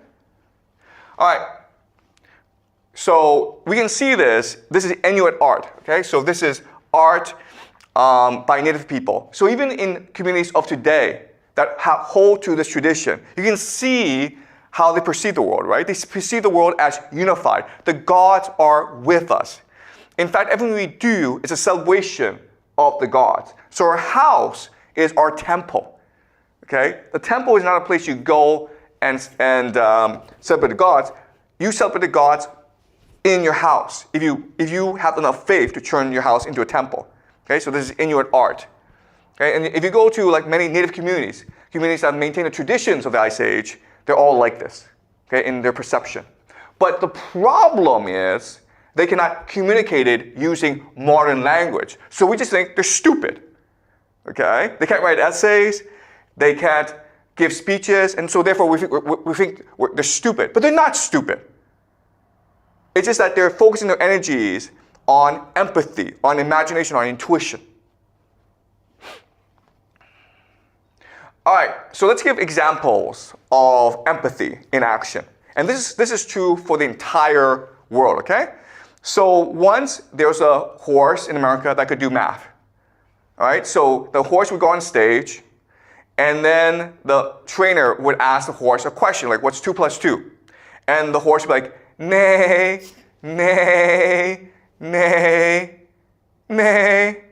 All right. So we can see this. This is Inuit art. Okay? So this is art by Native people. So even in communities of today that hold to this tradition, you can see how they perceive the world, right? They perceive the world as unified. The gods are with us. In fact, everything we do is a celebration of the gods. So our house is our temple. Okay? The temple is not a place you go and celebrate the gods. You celebrate the gods in your house if you have enough faith to turn your house into a temple. Okay, so this is Inuit art. Okay, and if you go to like many native communities that maintain the traditions of the Ice Age, they're all like this, okay, in their perception. But the problem is they cannot communicate it using modern language. So we just think they're stupid. Okay, they can't write essays, they can't give speeches, and so therefore we think they're stupid. But they're not stupid. It's just that they're focusing their energies on empathy, on imagination, on intuition. All right, so let's give examples of empathy in action. And this is true for the entire world, okay? So once there was a horse in America that could do math. All right, so the horse would go on stage, and then the trainer would ask the horse a question, like, what's 2 plus 2? And the horse would be like, nay, nay, nay, nay.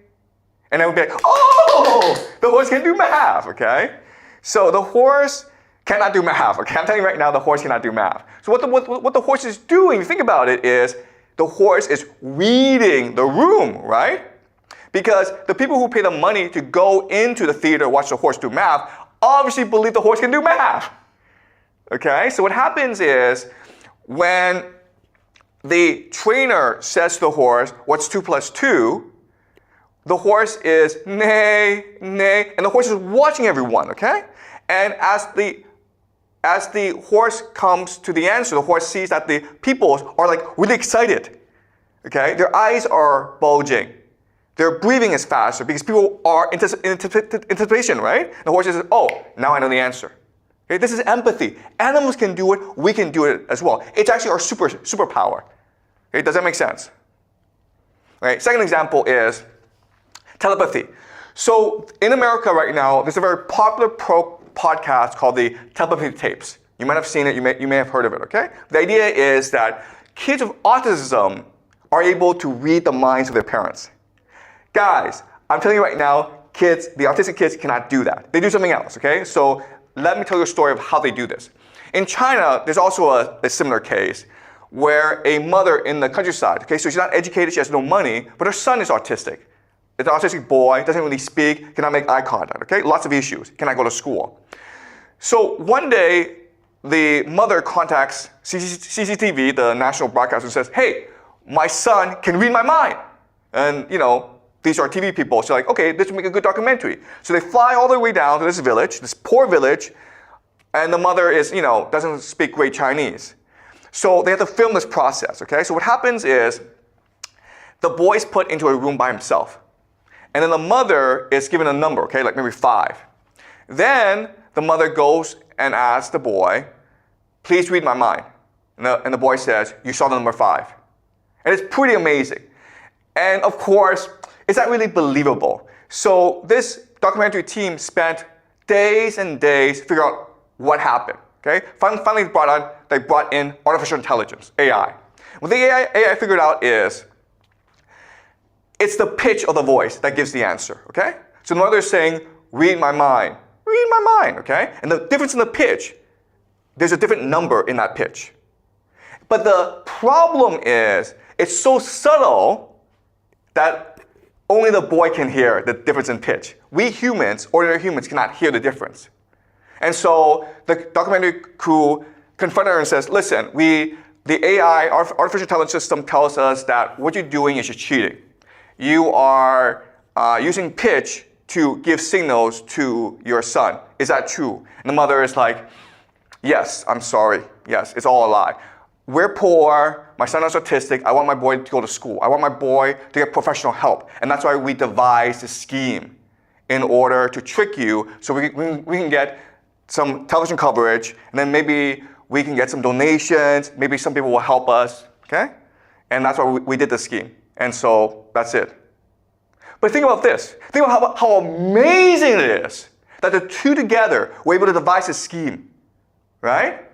And I would be like, oh, the horse can do math, okay? So the horse cannot do math, okay? I'm telling you right now, the horse cannot do math. So what the horse is doing, think about it, is the horse is reading the room, right? Because the people who pay the money to go into the theater to watch the horse do math obviously believe the horse can do math. Okay? So what happens is when the trainer says to the horse, what's 2 plus 2? The horse is neigh, neigh, and the horse is watching everyone, okay? And as the horse comes to the answer, the horse sees that the people are like really excited, okay? Their eyes are bulging. Their breathing is faster because people are in anticipation, right? The horse says, oh, now I know the answer. Okay? This is empathy. Animals can do it, we can do it as well. It's actually our superpower. Okay? Does that make sense? Right? Second example is telepathy. So in America right now, there's a very popular podcast called the Telepathy Tapes. You might have seen it, you may have heard of it, okay? The idea is that kids with autism are able to read the minds of their parents. Guys, I'm telling you right now, kids, the autistic kids cannot do that. They do something else, okay? So let me tell you a story of how they do this. In China, there's also a similar case where a mother in the countryside, okay, so she's not educated, she has no money, but her son is autistic. It's an autistic boy, doesn't really speak, cannot make eye contact, okay? Lots of issues, cannot go to school. So one day, the mother contacts CCTV, the national broadcaster, and says, hey, my son can read my mind. And, you know, these are TV people, so like, okay, this will make a good documentary. So they fly all the way down to this village, this poor village, and the mother is, you know, doesn't speak great Chinese. So they have to film this process, okay? So what happens is, the boy is put into a room by himself. And then the mother is given a number, okay, like maybe 5. Then the mother goes and asks the boy, please read my mind. And the boy says, you saw the number 5. And it's pretty amazing. And of course, it's not really believable. So this documentary team spent days and days to figure out what happened. Okay? Finally they brought in artificial intelligence, AI. What the AI figured out is, it's the pitch of the voice that gives the answer. Okay? So the mother is saying, read my mind. Read my mind, okay? And the difference in the pitch, there's a different number in that pitch. But the problem is, it's so subtle that only the boy can hear the difference in pitch. We humans, ordinary humans, cannot hear the difference. And so the documentary crew confronted her and says, listen, the AI, our artificial intelligence system tells us that what you're doing is you're cheating. You are using pitch to give signals to your son. Is that true? And the mother is like, yes, I'm sorry. Yes, it's all a lie. We're poor, my son is autistic, I want my boy to go to school. I want my boy to get professional help. And that's why we devised a scheme in order to trick you so we can get some television coverage, and then maybe we can get some donations, maybe some people will help us, okay? And that's why we did the scheme. And so that's it. But think about this. Think about how amazing it is that the two together were able to devise a scheme, right?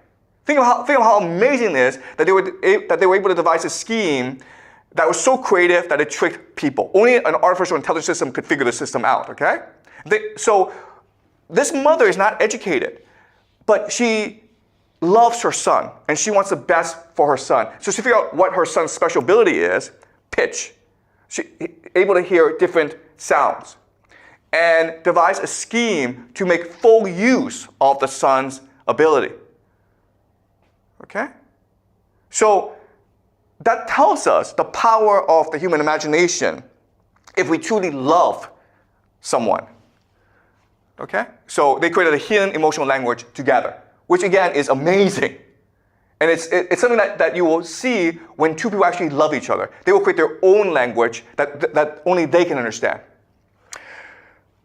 Think of how amazing it is that they were able to devise a scheme that was so creative that it tricked people. Only an artificial intelligence system could figure the system out, okay? So this mother is not educated, but she loves her son, and she wants the best for her son. So she figured out what her son's special ability is, pitch. She's able to hear different sounds, and devise a scheme to make full use of the son's ability. Okay? So that tells us the power of the human imagination if we truly love someone. Okay? So they created a hidden emotional language together, which again is amazing. And it's something that you will see when two people actually love each other. They will create their own language that only they can understand.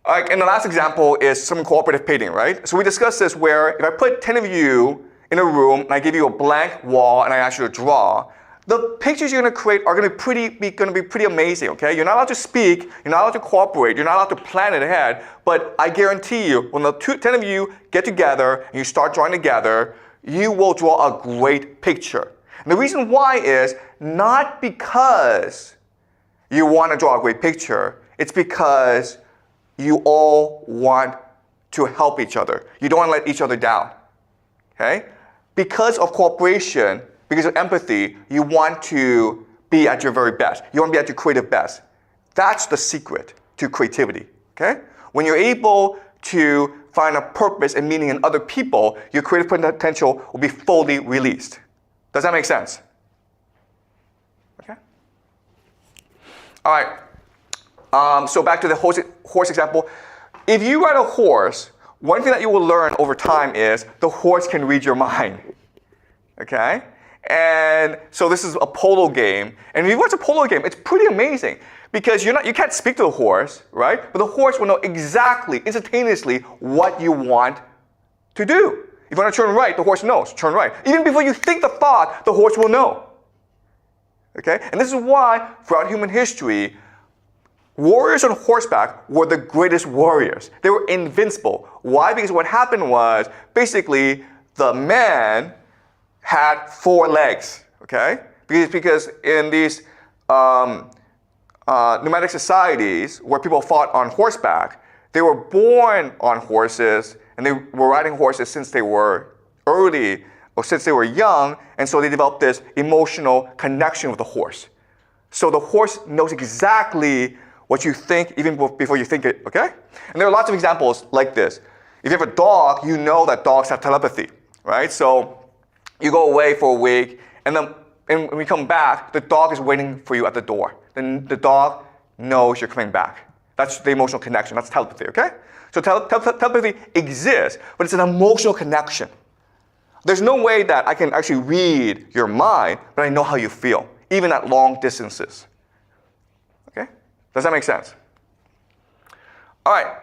And the last example is some cooperative painting, right? So we discussed this where if I put 10 of you in a room and I give you a blank wall and I ask you to draw, the pictures you're going to create are going to be pretty amazing, okay? You're not allowed to speak, you're not allowed to cooperate, you're not allowed to plan it ahead, but I guarantee you, when the 10 of you get together and you start drawing together, you will draw a great picture. And the reason why is not because you want to draw a great picture, it's because you all want to help each other. You don't want to let each other down, okay? Because of cooperation, because of empathy, you want to be at your very best. You want to be at your creative best. That's the secret to creativity, okay? When you're able to find a purpose and meaning in other people, your creative potential will be fully released. Does that make sense? All right. So back to the horse example. If you ride a horse, one thing that you will learn over time is the horse can read your mind. Okay? And so this is a polo game. And if you watch a polo game, it's pretty amazing because you can't speak to the horse, right? But the horse will know exactly, instantaneously, what you want to do. If you want to turn right, the horse knows, turn right. Even before you think the thought, the horse will know. Okay? And this is why, throughout human history, warriors on horseback were the greatest warriors. They were invincible. Why? Because what happened was, basically, the man had 4 legs, okay? Because in these nomadic societies where people fought on horseback, they were born on horses and they were riding horses since they were early or since they were young, and so they developed this emotional connection with the horse. So the horse knows exactly what you think even before you think it, okay? And there are lots of examples like this. If you have a dog, you know that dogs have telepathy, right? So you go away for a week, and then when you come back, the dog is waiting for you at the door. Then the dog knows you're coming back. That's the emotional connection. That's telepathy, okay? So telepathy exists, but it's an emotional connection. There's no way that I can actually read your mind, but I know how you feel, even at long distances. Okay? Does that make sense? All right.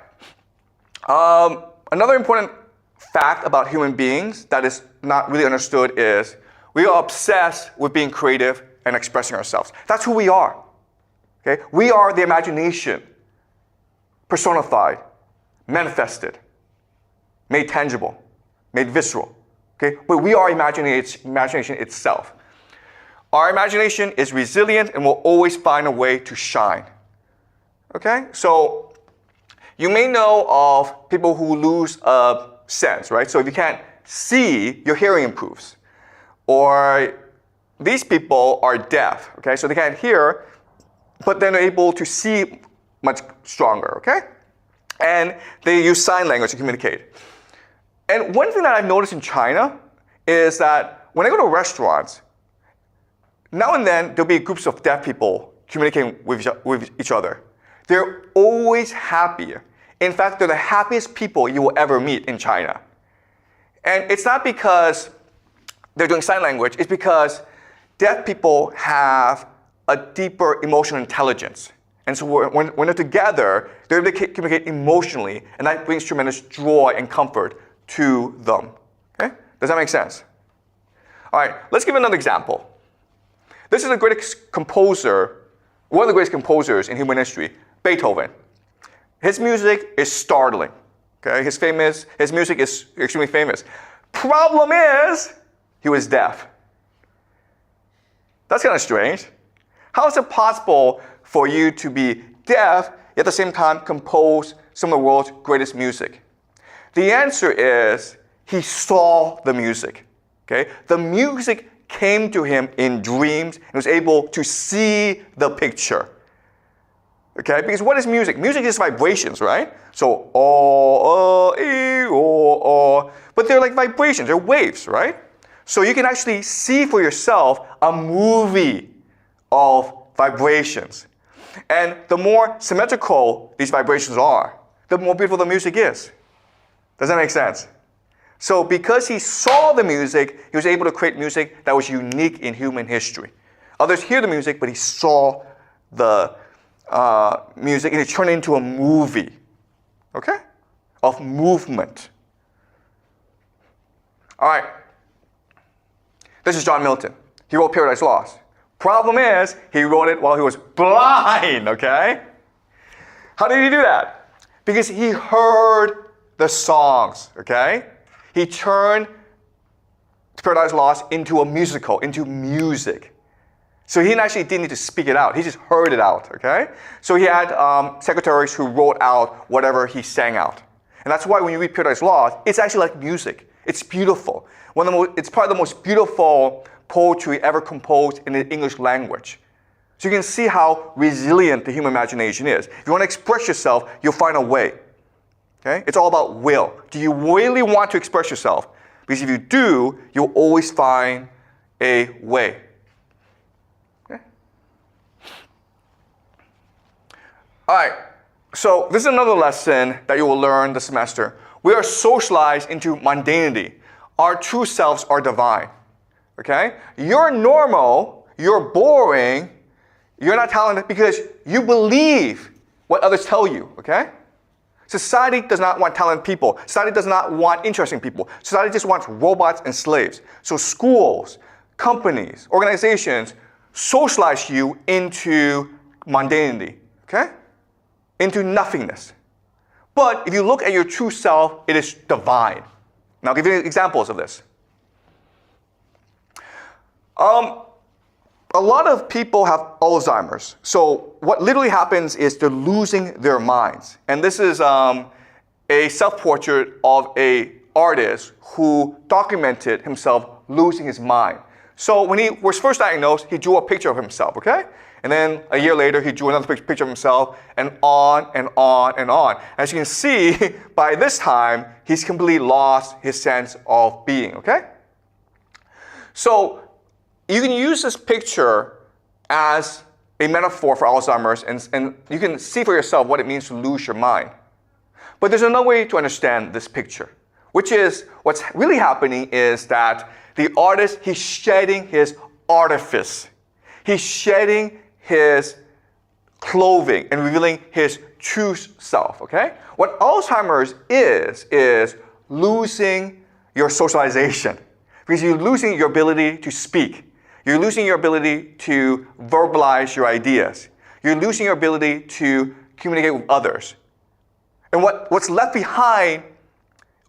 Another important fact about human beings that is not really understood is we are obsessed with being creative and expressing ourselves. That's who we are. Okay? We are the imagination, personified, manifested, made tangible, made visceral. Okay? But we are imagination itself. Our imagination is resilient and will always find a way to shine. Okay? So you may know of people who lose a sense, right? So if you can't see, your hearing improves. Or these people are deaf, okay? So they can't hear, but then they're able to see much stronger, okay? And they use sign language to communicate. And one thing that I've noticed in China is that when I go to restaurants, now and then there'll be groups of deaf people communicating with each other. They're always happy. In fact, they're the happiest people you will ever meet in China. And it's not because they're doing sign language, it's because deaf people have a deeper emotional intelligence. And so when they're together, they're able to communicate emotionally, and that brings tremendous joy and comfort to them. Okay? Does that make sense? All right, let's give another example. This is a great composer, one of the greatest composers in human history, Beethoven. His music is startling. Okay? His music is extremely famous. Problem is, he was deaf. That's kind of strange. How is it possible for you to be deaf, yet at the same time compose some of the world's greatest music? The answer is he saw the music. Okay? The music came to him in dreams and was able to see the picture. Okay? Because what is music? Music is vibrations, right? So, but they're like vibrations, they're waves, right? So you can actually see for yourself a movie of vibrations. And the more symmetrical these vibrations are, the more beautiful the music is. Does that make sense? So because he saw the music, he was able to create music that was unique in human history. Others hear the music, but he saw the music and it turned into a movie, okay, of movement. All right. This is John Milton. He wrote Paradise Lost. Problem is, he wrote it while he was blind, okay? How did he do that? Because he heard the songs, okay? He turned Paradise Lost into a musical, into music. So he actually didn't need to speak it out. He just heard it out, okay? So he had secretaries who wrote out whatever he sang out. And that's why when you read Paradise Lost, it's actually like music. It's beautiful. It's probably the most beautiful poetry ever composed in the English language. So you can see how resilient the human imagination is. If you want to express yourself, you'll find a way. Okay? It's all about will. Do you really want to express yourself? Because if you do, you'll always find a way. Okay? All right, so this is another lesson that you will learn this semester. We are socialized into mundanity. Our true selves are divine, okay? You're normal, you're boring, you're not talented because you believe what others tell you, okay? Society does not want talented people. Society does not want interesting people. Society just wants robots and slaves. So schools, companies, organizations socialize you into mundanity, okay? Into nothingness. But if you look at your true self, it is divine. And I'll give you examples of this. A lot of people have Alzheimer's. So what literally happens is they're losing their minds. And this is a self-portrait of an artist who documented himself losing his mind. So when he was first diagnosed, he drew a picture of himself, okay? And then a year later, he drew another picture of himself, and on and on and on. As you can see, by this time, he's completely lost his sense of being, okay? So you can use this picture as a metaphor for Alzheimer's, and you can see for yourself what it means to lose your mind. But there's another way to understand this picture, which is what's really happening is that the artist, he's shedding his artifice. He's shedding his clothing and revealing his true self, okay? What Alzheimer's is losing your socialization. Because you're losing your ability to speak. You're losing your ability to verbalize your ideas. You're losing your ability to communicate with others. And what's left behind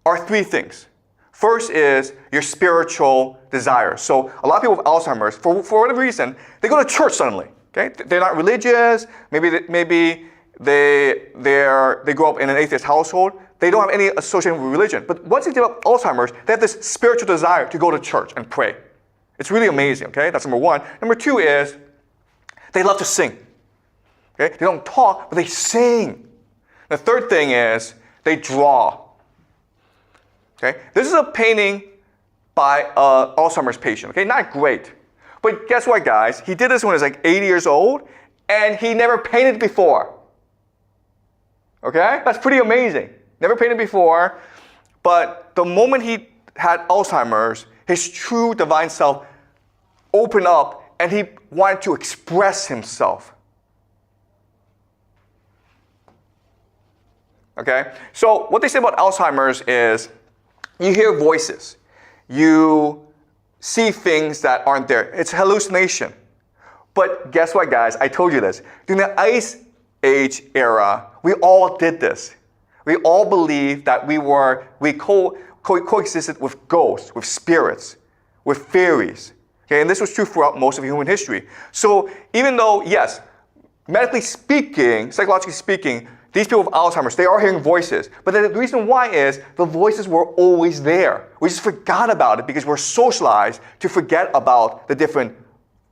are three things. First is your spiritual desires. So a lot of people with Alzheimer's, for whatever reason, they go to church suddenly. Okay, they're not religious. Maybe they grow up in an atheist household. They don't have any association with religion. But once they develop Alzheimer's, they have this spiritual desire to go to church and pray. It's really amazing. Okay, that's number one. Number two is they love to sing. Okay, they don't talk, but they sing. The third thing is they draw. Okay, this is a painting by an Alzheimer's patient. Okay, not great. But guess what, guys? He did this when he was like 80 years old, and he never painted before. Okay? That's pretty amazing. Never painted before, but the moment he had Alzheimer's, his true divine self opened up, and he wanted to express himself. Okay? So what they say about Alzheimer's is you hear voices. You see things that aren't there. It's hallucination. But guess what, guys? I told you this. During the Ice Age era, we all did this. We all believed that we coexisted with ghosts, with spirits, with fairies. Okay, and this was true throughout most of human history. So even though, yes, medically speaking, psychologically speaking, these people with Alzheimer's, they are hearing voices. But the reason why is the voices were always there. We just forgot about it because we're socialized to forget about the different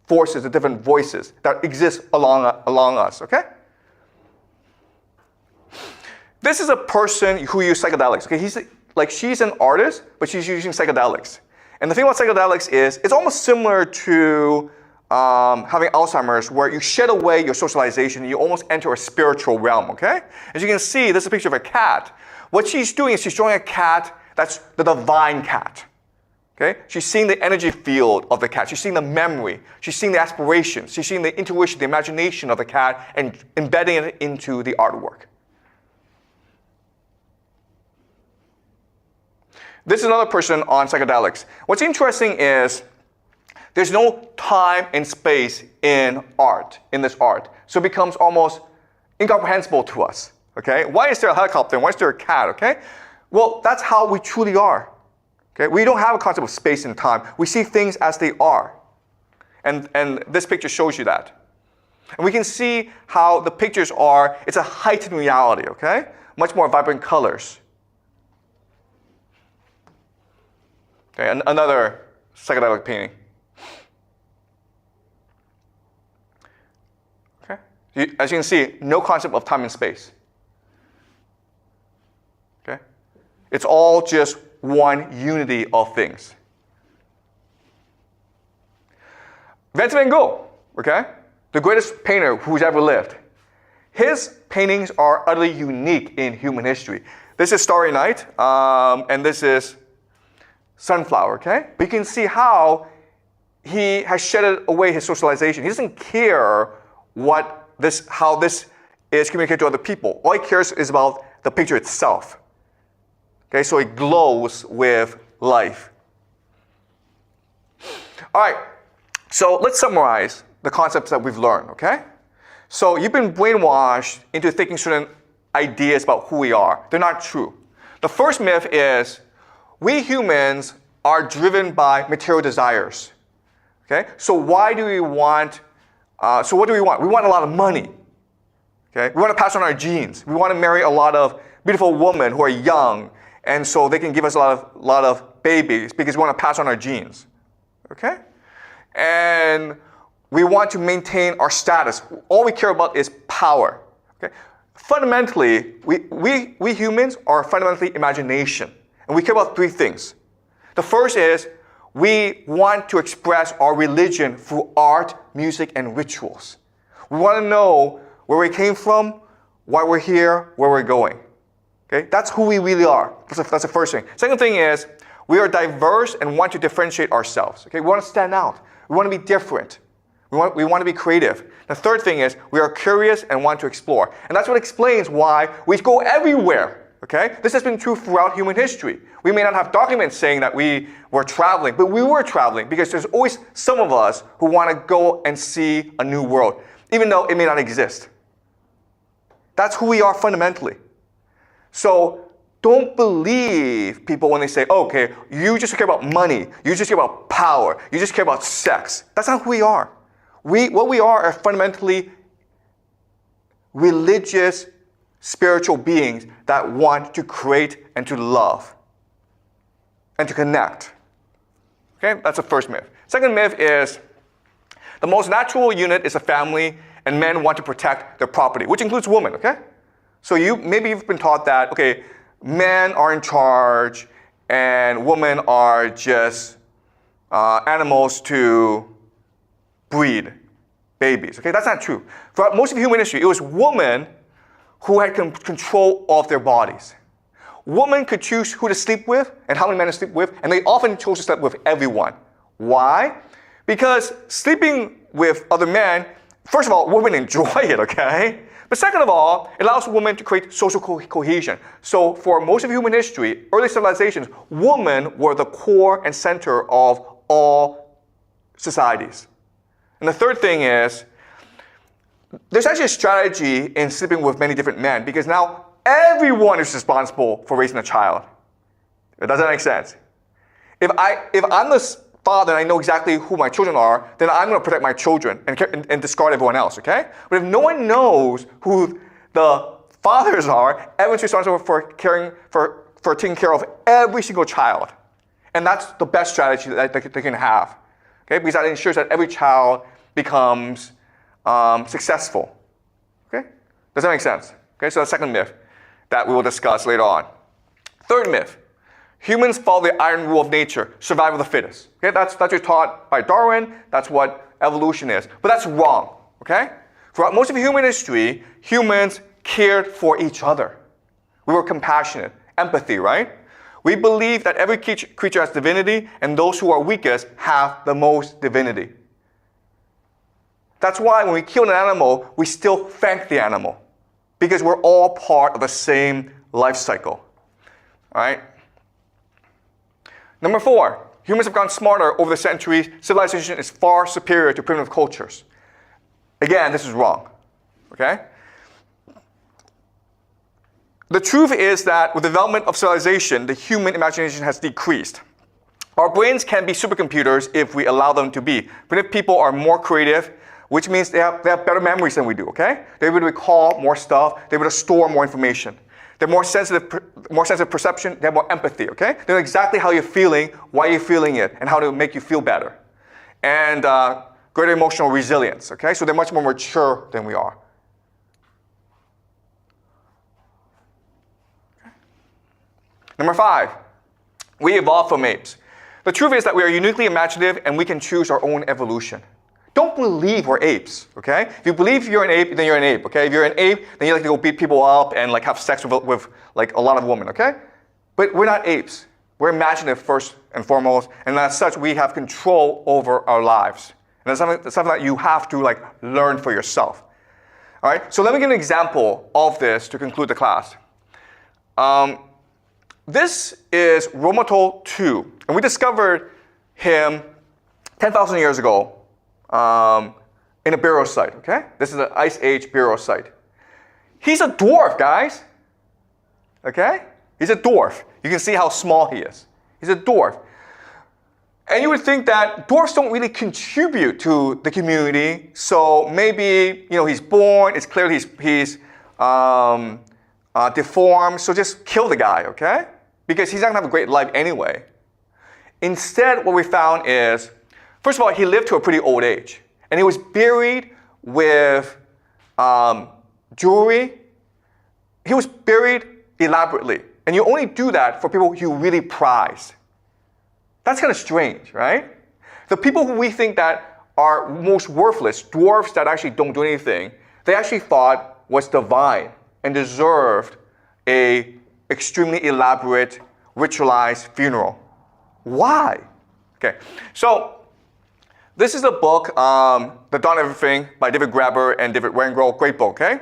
forces, the different voices that exist along us, okay? This is a person who uses psychedelics. Okay, she's an artist, but she's using psychedelics. And the thing about psychedelics is it's almost similar to having Alzheimer's, where you shed away your socialization and you almost enter a spiritual realm, okay? As you can see, this is a picture of a cat. What she's doing is she's showing a cat that's the divine cat, okay? She's seeing the energy field of the cat. She's seeing the memory. She's seeing the aspirations. She's seeing the intuition, the imagination of the cat and embedding it into the artwork. This is another person on psychedelics. What's interesting is there's no time and space in art, in this art. So it becomes almost incomprehensible to us, okay? Why is there a helicopter? Why is there a cat, okay? Well, that's how we truly are, okay? We don't have a concept of space and time. We see things as they are. And this picture shows you that. And we can see how the pictures are, it's a heightened reality, okay? Much more vibrant colors. Okay, and another psychedelic painting. As you can see, no concept of time and space. Okay? It's all just one unity of things. Vincent van Gogh, okay? The greatest painter who's ever lived. his paintings are utterly unique in human history. This is Starry Night, and this is Sunflower, okay? But you can see how he has shedded away his socialization. He doesn't care how this is communicated to other people. All he cares is about the picture itself. Okay, so it glows with life. All right, so let's summarize the concepts that we've learned, okay? So you've been brainwashed into thinking certain ideas about who we are. They're not true. The first myth is we humans are driven by material desires. Okay? So why do we want, so what do we want? We want a lot of money. Okay? We want to pass on our genes. We want to marry a lot of beautiful women who are young, and so they can give us a lot of babies because we want to pass on our genes. Okay? And we want to maintain our status. All we care about is power. Okay? Fundamentally, we humans are fundamentally imagination. And we care about three things. The first is we want to express our religion through art, music, and rituals. We want to know where we came from, why we're here, where we're going. Okay? That's who we really are. That's the first thing. Second thing is we are diverse and want to differentiate ourselves. Okay? We want to stand out. We want to be different. We want to be creative. The third thing is we are curious and want to explore. And that's what explains why we go everywhere. Okay? This has been true throughout human history. We may not have documents saying that we were traveling, but we were traveling because there's always some of us who want to go and see a new world, even though it may not exist. That's who we are fundamentally. So don't believe people when they say, oh, okay, you just care about money, you just care about power, you just care about sex. That's not who we are. What we are fundamentally religious, spiritual beings that want to create and to love and to connect. Okay, that's the first myth. Second myth is the most natural unit is a family and men want to protect their property, which includes women, okay? So maybe you've been taught that, okay, men are in charge and women are just animals to breed babies. Okay, that's not true. For most of human history, it was women who had control of their bodies. Women could choose who to sleep with and how many men to sleep with, and they often chose to sleep with everyone. Why? Because sleeping with other men, first of all, women enjoy it, okay? But second of all, it allows women to create social cohesion. So for most of human history, early civilizations, women were the core and center of all societies. And the third thing is, there's actually a strategy in sleeping with many different men because now everyone is responsible for raising a child. Does that make sense? If I'm the father and I know exactly who my children are, then I'm going to protect my children and discard everyone else, okay? But if no one knows who the fathers are, everyone's responsible for taking care of every single child. And that's the best strategy that they can have. Okay? Because that ensures that every child becomes successful. Okay? Does that make sense? Okay, so the second myth that we will discuss later on. Third myth, humans follow the iron rule of nature, survival of the fittest. Okay, that's just taught by Darwin, that's what evolution is. But that's wrong, okay? Throughout most of human history, humans cared for each other. We were compassionate, empathy, right? We believe that every creature has divinity, and those who are weakest have the most divinity. That's why when we kill an animal, we still thank the animal, because we're all part of the same life cycle. All right? Number 4, humans have gotten smarter over the centuries. Civilization is far superior to primitive cultures. Again, this is wrong. Okay? The truth is that with the development of civilization, the human imagination has decreased. Our brains can be supercomputers if we allow them to be. Primitive people are more creative, which means they have better memories than we do, okay? They're able to recall more stuff, they're able to store more information. They're more sensitive perception, they have more empathy, okay? They know exactly how you're feeling, why you're feeling it, and how to make you feel better. And greater emotional resilience, okay? So they're much more mature than we are. Number 5, we evolved from apes. The truth is that we are uniquely imaginative and we can choose our own evolution. don't believe we're apes, okay? If you believe you're an ape, then you're an ape, okay? If you're an ape, then you like to go beat people up and like have sex with like a lot of women, okay? But we're not apes. We're imaginative first and foremost, and as such, we have control over our lives. And that's something that you have to like learn for yourself. All right, so let me give an example of this to conclude the class. This is Romatol 2, and we discovered him 10,000 years ago in a burial site, okay? This is an Ice Age burial site. He's a dwarf, guys, okay? He's a dwarf. You can see how small he is. He's a dwarf. And you would think that dwarfs don't really contribute to the community, so maybe he's born, it's clear he's deformed, so just kill the guy, okay? Because he's not gonna have a great life anyway. Instead, what we found is, first of all, he lived to a pretty old age, and he was buried with jewelry. He was buried elaborately, and you only do that for people you really prize. That's kind of strange, right? The people who we think that are most worthless, dwarfs that actually don't do anything, they actually thought was divine and deserved a extremely elaborate, ritualized funeral. Why? Okay, so this is a book, The Dawn of Everything by David Graeber and David Wengrow, great book, okay?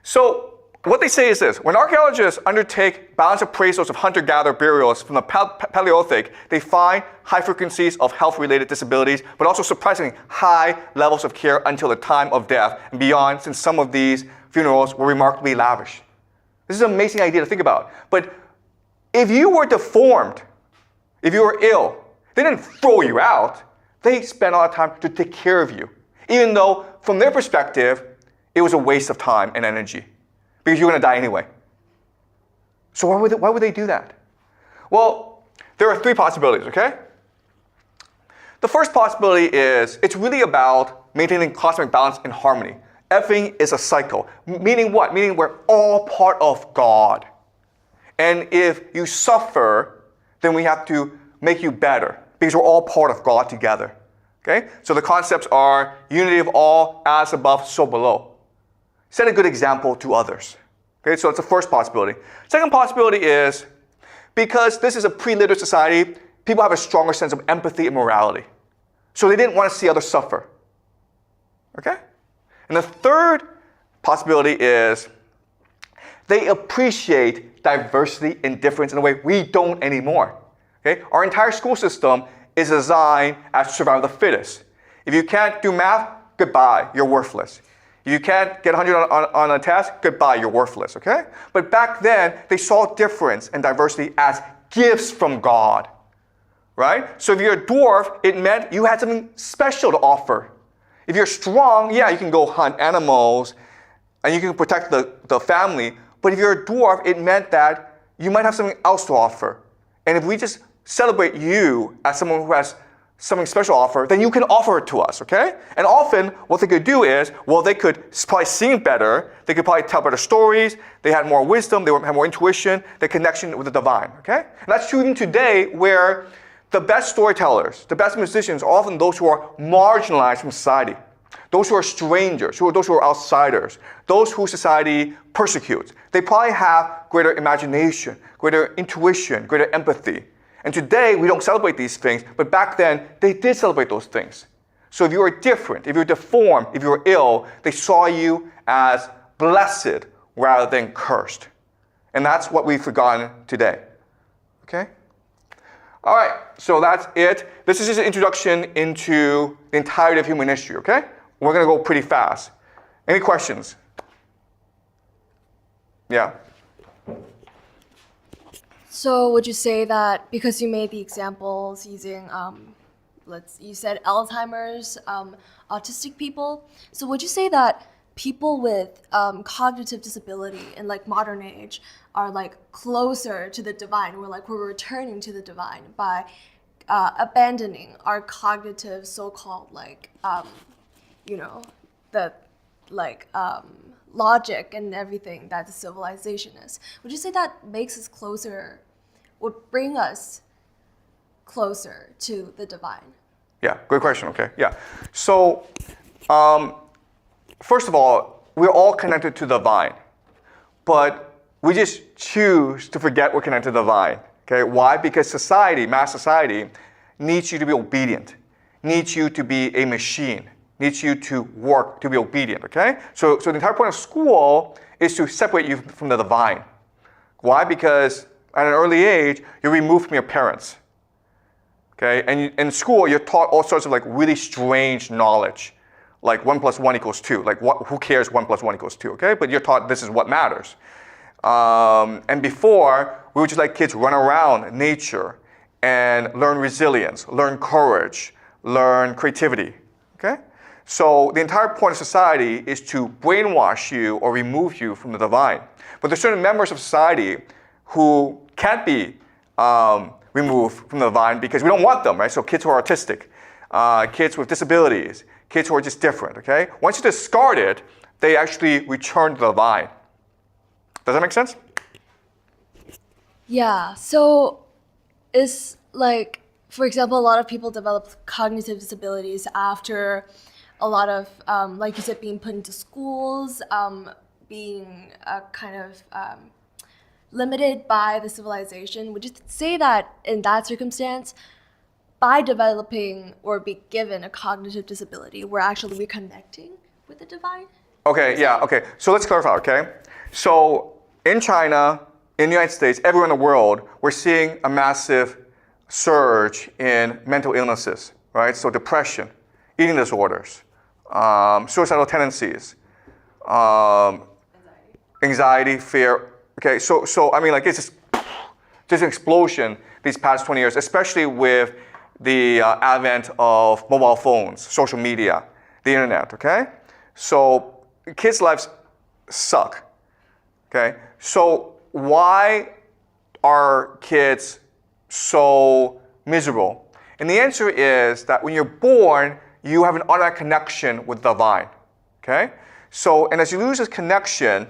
So what they say is this: when archaeologists undertake balanced appraisals of hunter-gatherer burials from the Paleolithic, they find high frequencies of health-related disabilities, but also surprisingly high levels of care until the time of death and beyond, since some of these funerals were remarkably lavish. This is an amazing idea to think about. But if you were deformed, if you were ill, they didn't throw you out. They spent a lot of time to take care of you, even though from their perspective, it was a waste of time and energy, because you're going to die anyway. So why would they do that? Well, there are three possibilities, okay? The first possibility is it's really about maintaining cosmic balance and harmony. Everything is a cycle. Meaning what? Meaning we're all part of God. And if you suffer, then we have to make you better, because we're all part of God together. Okay? So the concepts are unity of all, as above, so below. Set a good example to others. Okay, so it's the first possibility. Second possibility is, because this is a pre-literate society, people have a stronger sense of empathy and morality. So they didn't want to see others suffer. Okay? And the third possibility is, they appreciate diversity and difference in a way we don't anymore. Okay? Our entire school system is designed as survival of the fittest. If you can't do math, goodbye, you're worthless. If you can't get 100 on a test, goodbye, you're worthless, okay? But back then, they saw difference and diversity as gifts from God, right? So if you're a dwarf, it meant you had something special to offer. If you're strong, yeah, you can go hunt animals and you can protect the family. But if you're a dwarf, it meant that you might have something else to offer. And if we just celebrate you as someone who has something special to offer, then you can offer it to us, okay? And often, what they could do is, well, they could probably sing better, they could probably tell better stories, they had more wisdom, they had more intuition, their connection with the divine, okay? And that's true even today, where the best storytellers, the best musicians are often those who are marginalized from society, those who are strangers, those who are outsiders, those who society persecutes. They probably have greater imagination, greater intuition, greater empathy. And today, we don't celebrate these things, but back then, they did celebrate those things. So if you were different, if you were deformed, if you were ill, they saw you as blessed rather than cursed. And that's what we've forgotten today. Okay? All right, so that's it. This is just an introduction into the entirety of human history, okay? We're going to go pretty fast. Any questions? Yeah. So would you say that because you made the examples using, you said Alzheimer's, autistic people, so would you say that people with cognitive disability in like modern age are like closer to the divine? We're returning to the divine by abandoning our cognitive so-called logic and everything that the civilization is. Would you say that makes us closer, would bring us closer to the divine? Yeah, good question, okay, yeah. So, first of all, we're all connected to the divine, but we just choose to forget we're connected to the divine, okay? Why? Because society, mass society, needs you to be obedient, needs you to be a machine, needs you to work to be obedient, okay? So the entire point of school is to separate you from the divine. Why? Because at an early age, you're removed from your parents. Okay, and in school, you're taught all sorts of like really strange knowledge, like 1 + 1 = 2. Like, who cares 1 + 1 = 2? Okay, but you're taught this is what matters. And before, we would just let kids run around nature and learn resilience, learn courage, learn creativity. Okay, so the entire point of society is to brainwash you or remove you from the divine. But there's certain members of society who can't be removed from the divine because we don't want them, right? So kids who are autistic, kids with disabilities, kids who are just different, okay? Once you discard it, they actually return to the divine. Does that make sense? Yeah, so it's like, for example, a lot of people develop cognitive disabilities after a lot of, like you said, being put into schools, being kind of limited by the civilization. Would you say that in that circumstance, by developing or be given a cognitive disability, we're actually reconnecting with the divine? Okay, yeah, okay. So let's clarify, okay? So in China, in the United States, everywhere in the world, we're seeing a massive surge in mental illnesses, right? So depression, eating disorders, suicidal tendencies, anxiety, fear. Okay, so I mean, like, it's just an explosion these past 20 years, especially with the advent of mobile phones, social media, the internet, okay? So kids' lives suck, okay? So why are kids so miserable? And the answer is that when you're born, you have an automatic connection with the divine, okay? So, and as you lose this connection,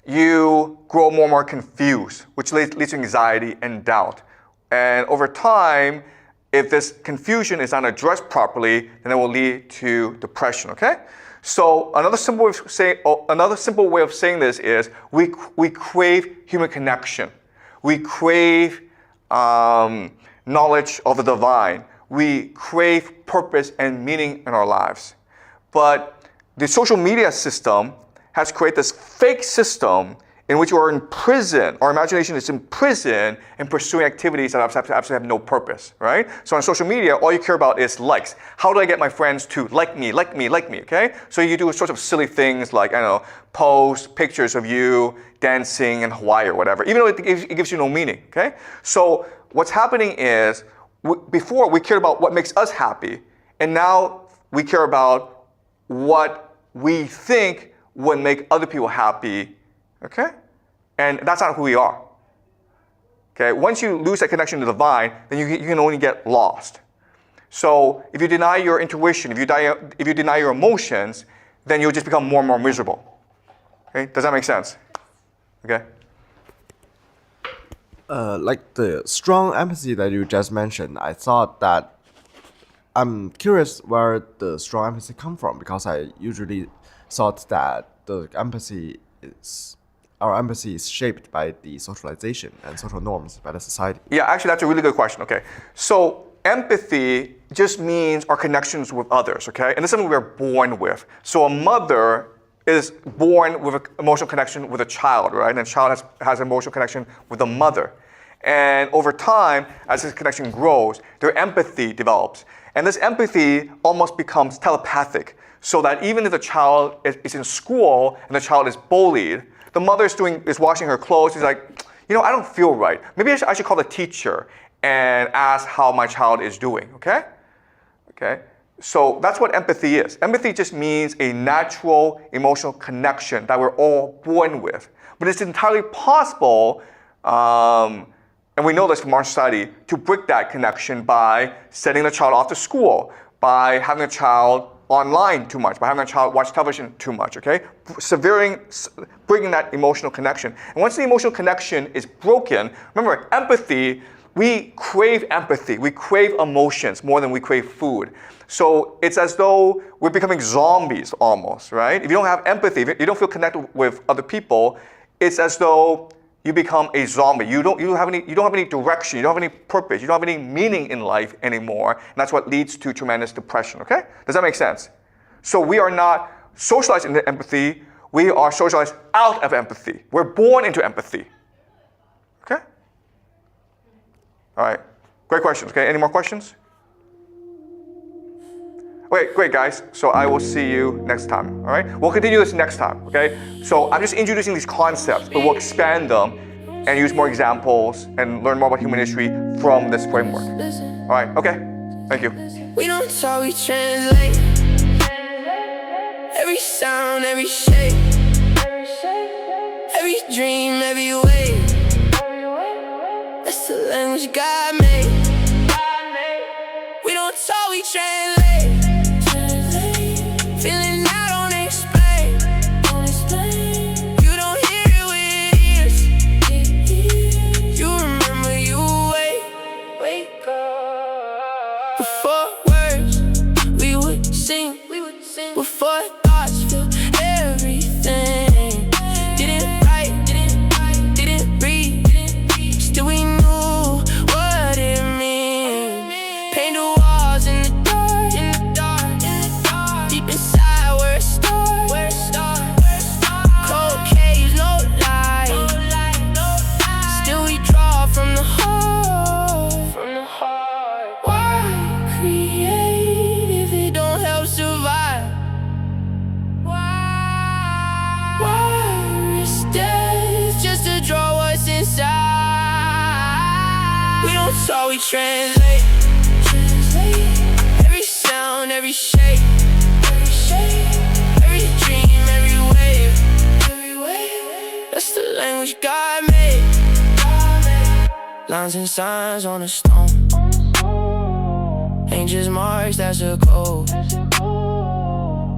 you grow more and more confused, which leads to anxiety and doubt. And over time, if this confusion is not addressed properly, then it will lead to depression, okay? So another simple way of saying this is we crave human connection. We crave knowledge of the divine. We crave purpose and meaning in our lives. But the social media system has created this fake system in which you are in prison, our imagination is in prison in pursuing activities that absolutely have no purpose, right? So on social media, all you care about is likes. How do I get my friends to like me, okay? So you do sorts of silly things like, I don't know, post pictures of you dancing in Hawaii or whatever, even though it gives you no meaning, okay? So what's happening is, before we cared about what makes us happy, and now we care about what we think would make other people happy, okay? And that's not who we are. Okay, once you lose that connection to the divine, then you can only get lost. So if you deny your intuition, if you deny your emotions, then you'll just become more and more miserable. Okay, does that make sense? Okay. Like the strong empathy that you just mentioned, I thought that I'm curious where the strong empathy come from, because I usually thought that our empathy is shaped by the socialization and social norms by the society. Yeah, actually, that's a really good question. Okay, so empathy just means our connections with others. Okay, and this is something we're born with. So a mother is born with an emotional connection with a child, right? And a child has an emotional connection with the mother. And over time, as this connection grows, their empathy develops. And this empathy almost becomes telepathic, so that even if the child is in school and the child is bullied, the mother is washing her clothes. She's like, I don't feel right. Maybe I should call the teacher and ask how my child is doing, okay? Okay? So that's what empathy is. Empathy just means a natural emotional connection that we're all born with. But it's entirely possible, and we know this from our society, to break that connection by sending the child off to school, by having a child online too much, by having a child watch television too much, okay? Breaking that emotional connection. And once the emotional connection is broken, remember, empathy we crave empathy, we crave emotions more than we crave food. So it's as though we're becoming zombies almost, right? If you don't have empathy, if you don't feel connected with other people, it's as though you become a zombie. You don't have any direction, you don't have any purpose, you don't have any meaning in life anymore, and that's what leads to tremendous depression, okay? Does that make sense? So we are not socialized into empathy, we are socialized out of empathy. We're born into empathy. Okay? All right. Great questions. Okay, any more questions? Okay, great guys. So I will see you next time. All right? We'll continue this next time. Okay? So I'm just introducing these concepts, but we'll expand them and use more examples and learn more about human history from this framework. All right. Okay. Thank you. We don't talk, we translate. Every sound, every shape, every dream, every wave. That's the language God made. We don't talk, we translate. Feeling I don't explain. You don't hear it with ears. You remember you wake up. Before words we would sing. Before thoughts filled everything. Didn't write, didn't read. Still we knew what it meant. Paint the walls in the dark. Deep inside where it starts. Cold caves, no light. Still we draw from the heart. Why create if it don't help survive? Why risk death just to draw what's inside? We don't talk, we translate. Every sound, every shape, every dream, every wave. That's the language God made. Lines and signs on a stone. Ain't just marks, that's a code.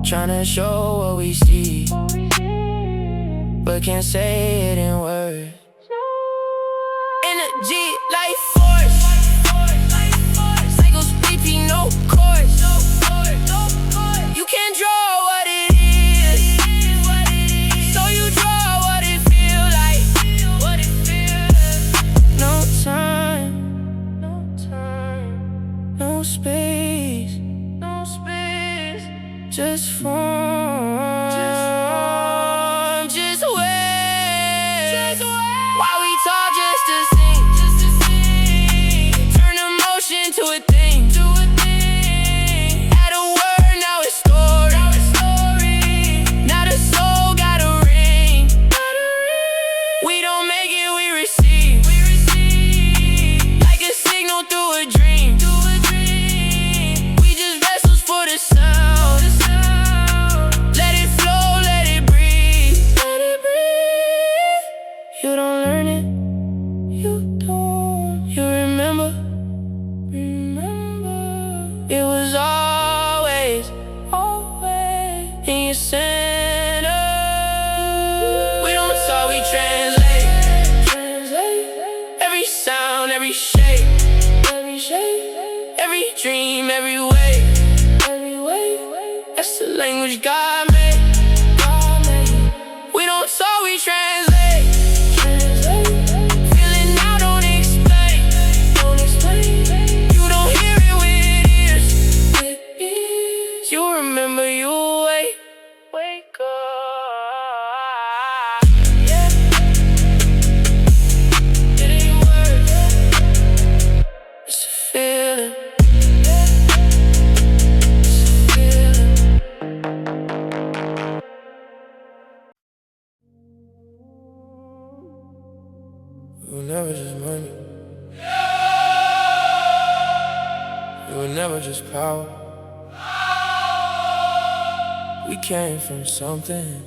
Tryna show what we see, but can't say it in words. Energy like force. Cycles repeat, no course. You can't draw what it is, so you draw what it feel like. No time, no space, just form, just wait. While we talk just to sing, turn emotion to a thing. Add a word, now it's story. Now the soul got a ring. We don't make it, we receive. Like a signal through a dream. We just vessels for the sound. Let it flow, let it breathe. You don't learn it, you remember. It was always in your center. We don't talk, we translate. Every sound, every shape, every dream, every way. That's the language God made. We don't talk, we translate. Feeling I don't explain. You don't hear it with ears. You remember you wake up. Yeah. It ain't words, it's a feeling. It was never just money. It was never just power. We came from something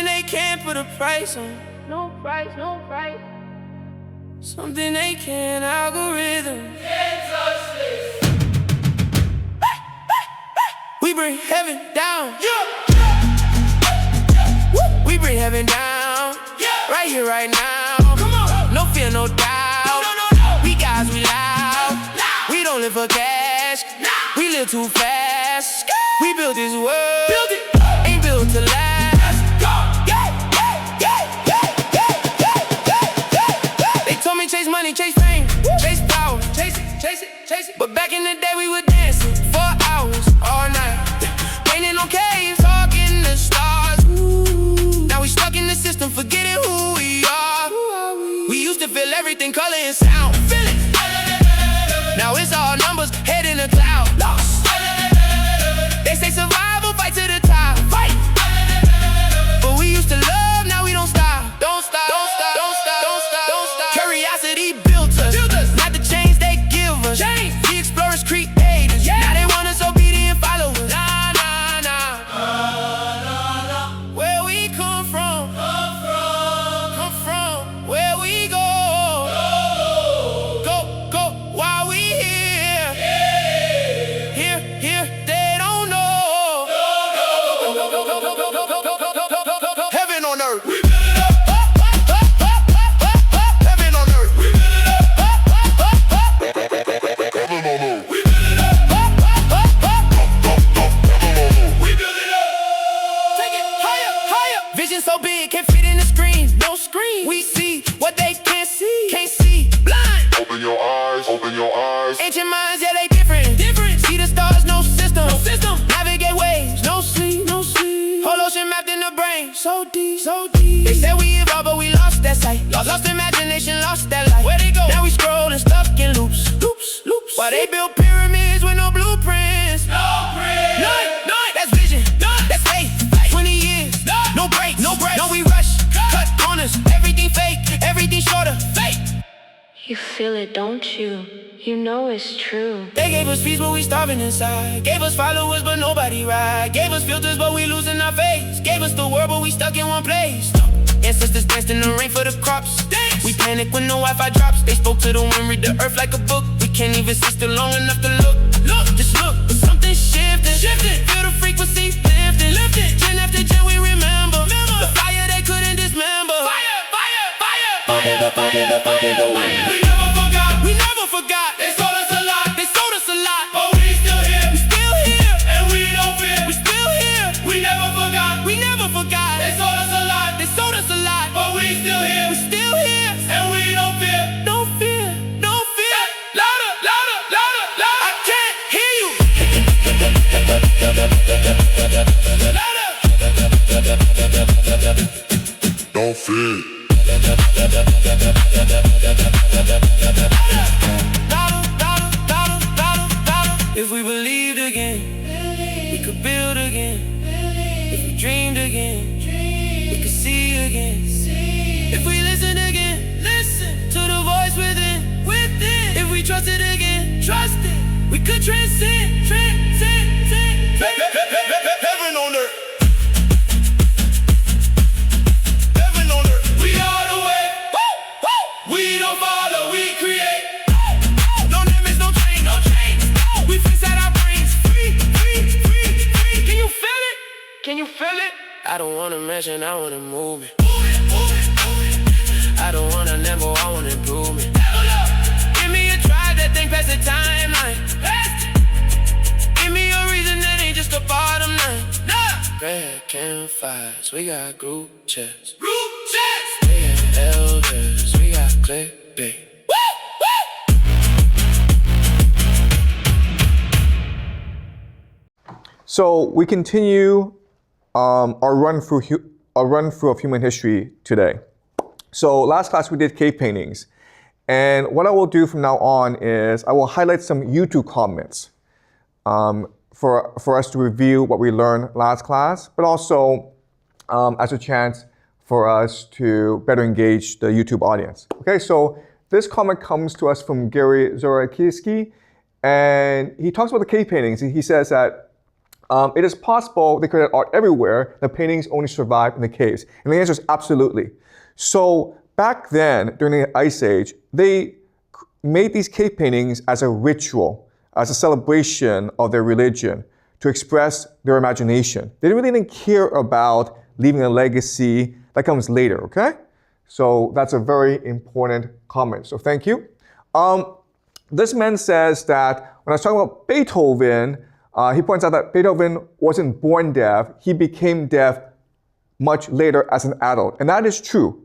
they can't put a price on. No price. Something they can't algorithm. We bring heaven down. We bring heaven down. Right here, right now. No fear, no doubt. live for cash. We live too fast. We built this world. Ain't built to last. They told me chase money, chase fame, chase power, chase it, chase it, chase it. But back in the day we were dancing for hours, all night, painting on caves, talking to stars. Now we stuck in the system, forgetting who we are. We used to feel everything, color and sound. Feel it. Now it's all numbers, head in the cloud. Lost. They say survival, fight to the top. Fight. But we used to love, now we don't stop. Don't stop, don't stop, don't stop, don't stop, don't stop. Curiosity built us, not the chains they give us. The explorers, creators, now they want us obedient followers. Nah, nah, nah. Where we come from, where we go. Go, while we here. Here, they don't know. Heaven on earth. We build it up. Heaven on earth. We build it up. Heaven on earth. We build it up. We build it up. Take it higher, higher. Vision so big, can't fit in the screen. No screen. We see what they can't see. Can't see. Blind. Open your eyes, open your eyes. Ancient minds, yeah, they different. See the stars, no system. Navigate waves, no sleep. Whole ocean mapped in the brain, so deep. They said we evolved, but we lost that sight. Lost imagination, lost that light. Where they go? Now we scrolling, stuck in loops. While they build pyramids with no blueprints. None. That's vision. That's faith. 20 years, no breaks. No, we rush. Cut corners, everything fake, everything shorter. Fake. You feel it, don't you? You know it's true. They gave us peace, but we starving inside. Gave us followers, but nobody ride. Gave us filters, but we losing our face. Gave us the world, but we stuck in one place. Ancestors danced in the rain for the crops. We panic when the Wi-Fi drops. They spoke to the wind, read the earth like a book. We can't even sit still long enough to look. Just look. Something shifted. Feel the frequency lifting. Gen after gen, we remember. The fire they couldn't dismember. Fire. We never forgot. They sold us a lot. But we still here. And we don't fear. We still here. We never forgot. They sold us a lot. But we still here. And we don't fear. No fear. Louder. I can't hear you. Louder. Don't fear. If we believed again, we could build again. If we dreamed again, we could see again. If we listened again, listen to the voice within. If we trusted again, we could transcend. Heaven on earth. We are the way. We don't follow, we create. No limits, no chains. We fix out our brains. Free. Can you feel it? I don't wanna mention, I wanna move it. I don't wanna level, I wanna improve it. Give me a drive that think past the timeline. Give me a reason that ain't just a bottom line. Red campfires, we got group chats. We got elders, we got clickbait. So we continue our run through of human history today. So last class we did cave paintings, and what I will do from now on is I will highlight some YouTube comments for us to review what we learned last class, but also as a chance for us to better engage the YouTube audience. Okay, so this comment comes to us from Gary Zorakowski, and he talks about the cave paintings. He says that it is possible they created art everywhere, the paintings only survived in the caves. And the answer is absolutely. So back then, during the Ice Age, they made these cave paintings as a ritual, as a celebration of their religion, to express their imagination. They really didn't care about leaving a legacy. That comes later, okay? So that's a very important comment, so thank you. this man says that when I was talking about Beethoven, he points out that Beethoven wasn't born deaf. He became deaf much later as an adult. And that is true.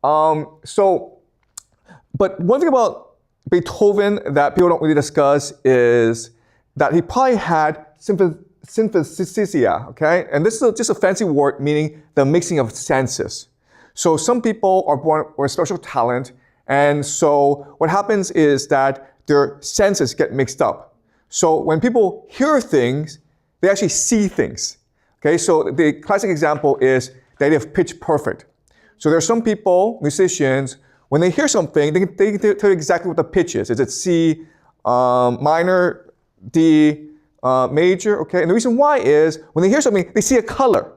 But one thing about Beethoven that people don't really discuss is that he probably had synesthesia, okay? And this is just a fancy word meaning the mixing of senses. So some people are born with special talent, and so what happens is that their senses get mixed up. So when people hear things, they actually see things. Okay, so the classic example is the idea of pitch perfect. So there are some people, musicians, when they hear something, they can tell you exactly what the pitch is. Is it C minor, D major? Okay, and the reason why is when they hear something, they see a color.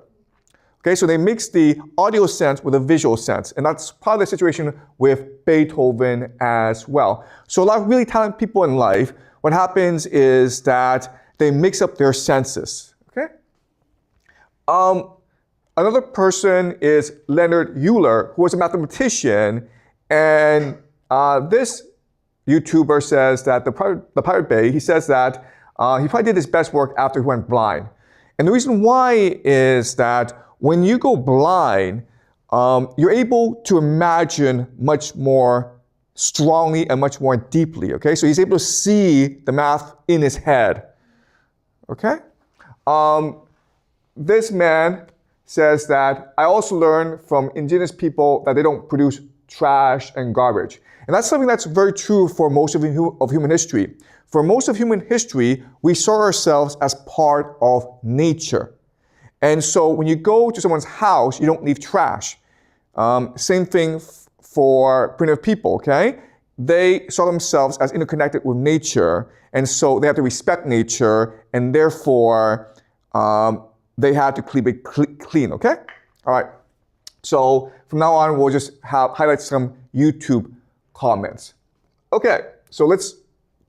Okay, so they mix the audio sense with a visual sense, and that's part of the situation with Beethoven as well. So a lot of really talented people in life, what happens is that they mix up their senses. Okay. Another person is Leonard Euler, who was a mathematician, and this YouTuber says that the Pirate Bay, he says that he probably did his best work after he went blind. And the reason why is that when you go blind, you're able to imagine much more strongly and much more deeply, okay? So he's able to see the math in his head, okay? This man says that I also learned from indigenous people that they don't produce trash and garbage. And that's something that's very true for most of human history. For most of human history, we saw ourselves as part of nature. And so when you go to someone's house, you don't leave trash. Same thing for primitive people, okay? They saw themselves as interconnected with nature, and so they have to respect nature, and therefore they had to keep it clean, okay? All right. So from now on, we'll just highlight some YouTube comments. Okay, so let's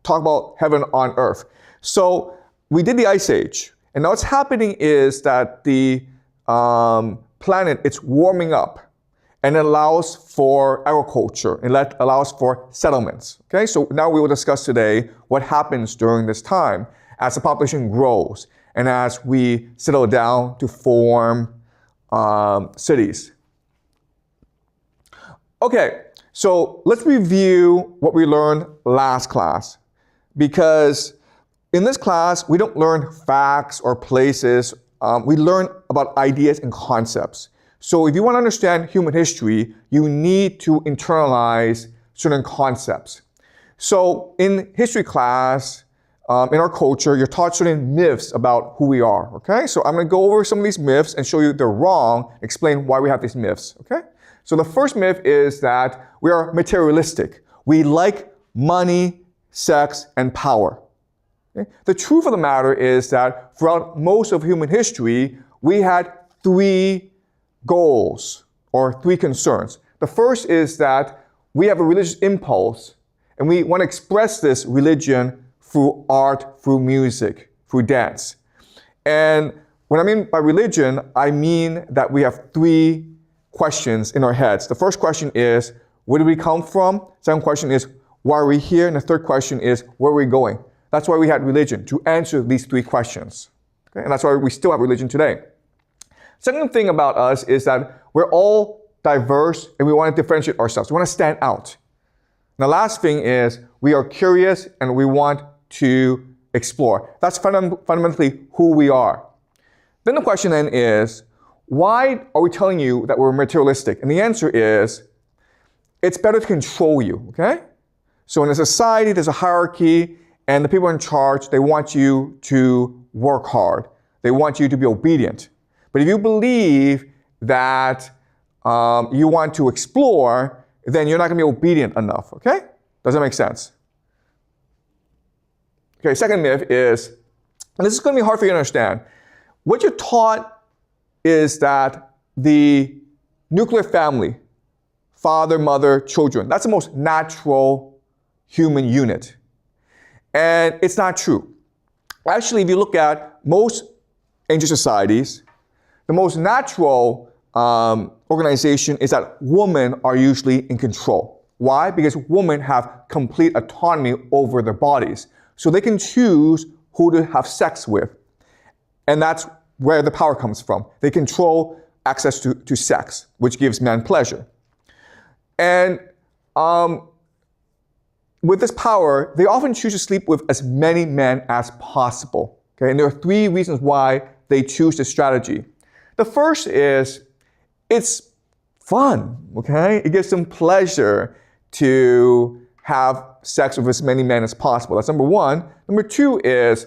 talk about heaven on earth. So we did the Ice Age. And now what's happening is that the planet, it's warming up, and it allows for agriculture, and it allows for settlements. Okay, so now we will discuss today what happens during this time as the population grows and as we settle down to form cities. Okay, so let's review what we learned last class, because in this class, we don't learn facts or places. We learn about ideas and concepts. So if you want to understand human history, you need to internalize certain concepts. So in history class, in our culture, you're taught certain myths about who we are, okay? So I'm going to go over some of these myths and show you they're wrong, explain why we have these myths, okay? So the first myth is that we are materialistic. We like money, sex, and power. Okay? The truth of the matter is that throughout most of human history, we had three goals or three concerns. The first is that we have a religious impulse, and we want to express this religion through art, through music, through dance. And what I mean by religion, I mean that we have three questions in our heads. The first question is, where do we come from? Second question is, why are we here? And the third question is, where are we going? That's why we had religion, to answer these three questions. Okay? And that's why we still have religion today. Second thing about us is that we're all diverse and we want to differentiate ourselves. We want to stand out. And the last thing is we are curious and we want to explore. That's fundamentally who we are. Then the question then is, why are we telling you that we're materialistic? And the answer is, it's better to control you, okay? So in a society, there's a hierarchy, and the people in charge, they want you to work hard. They want you to be obedient. But if you believe that you want to explore, then you're not going to be obedient enough, okay? Does that make sense? Okay, second myth is, and this is going to be hard for you to understand, what you're taught is that the nuclear family, father, mother, children, that's the most natural human unit. And it's not true. Actually, if you look at most ancient societies, the most natural organization is that women are usually in control. Why? Because women have complete autonomy over their bodies. So they can choose who to have sex with. And that's where the power comes from. They control access to sex, which gives men pleasure. And with this power, they often choose to sleep with as many men as possible. Okay? And there are 3 reasons why they choose this strategy. The first is it's fun. Okay? It gives them pleasure to have sex with as many men as possible. That's number 1. Number 2 is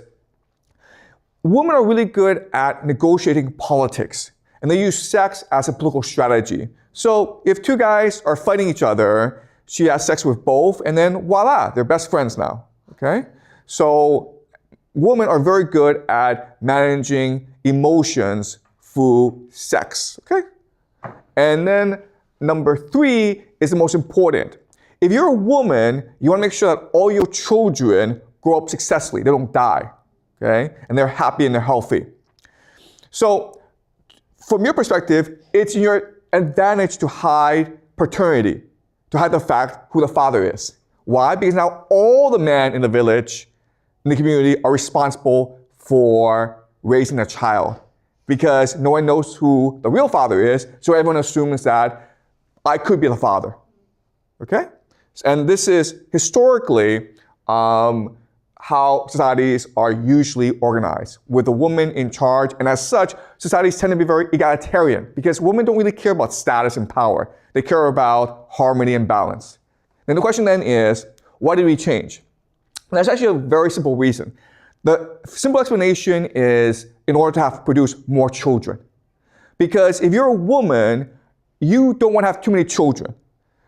women are really good at negotiating politics, and they use sex as a political strategy. So if 2 guys are fighting each other, she has sex with both, and then voila, they're best friends now. Okay? So women are very good at managing emotions through sex. Okay? And then number 3 is the most important. If you're a woman, you want to make sure that all your children grow up successfully. They don't die. Okay? And they're happy and they're healthy. So from your perspective, it's in your advantage to hide paternity, to hide the fact who the father is. Why? Because now all the men in the village, in the community, are responsible for raising a child. Because no one knows who the real father is, so everyone assumes that I could be the father. Okay? And this is historically how societies are usually organized, with a woman in charge. And as such, societies tend to be very egalitarian because women don't really care about status and power. They care about harmony and balance. And the question then is, why did we change? And that's actually a very simple reason. The simple explanation is in order to produce more children. Because if you're a woman, you don't want to have too many children.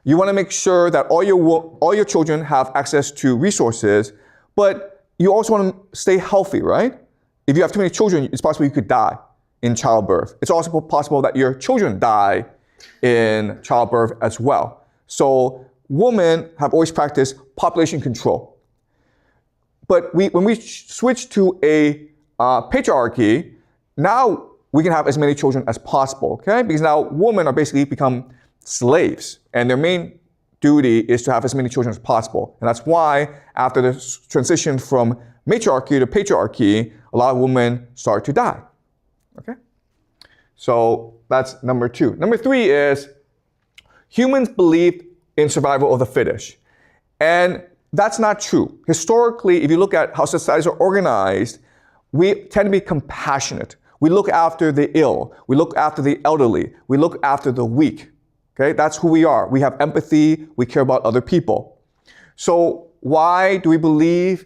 You want to make sure that all your children have access to resources, but you also want to stay healthy, right? If you have too many children, it's possible you could die in childbirth. It's also possible that your children die in childbirth as well. So women have always practiced population control. But when we switch to a patriarchy, now we can have as many children as possible, okay? Because now women are basically become slaves, and their main duty is to have as many children as possible. And that's why after the transition from matriarchy to patriarchy, a lot of women start to die, okay? So that's number 2. Number 3 is humans believe in survival of the fittest. And that's not true. Historically, if you look at how societies are organized, we tend to be compassionate. We look after the ill. We look after the elderly. We look after the weak. Okay, that's who we are. We have empathy. We care about other people. So why do we believe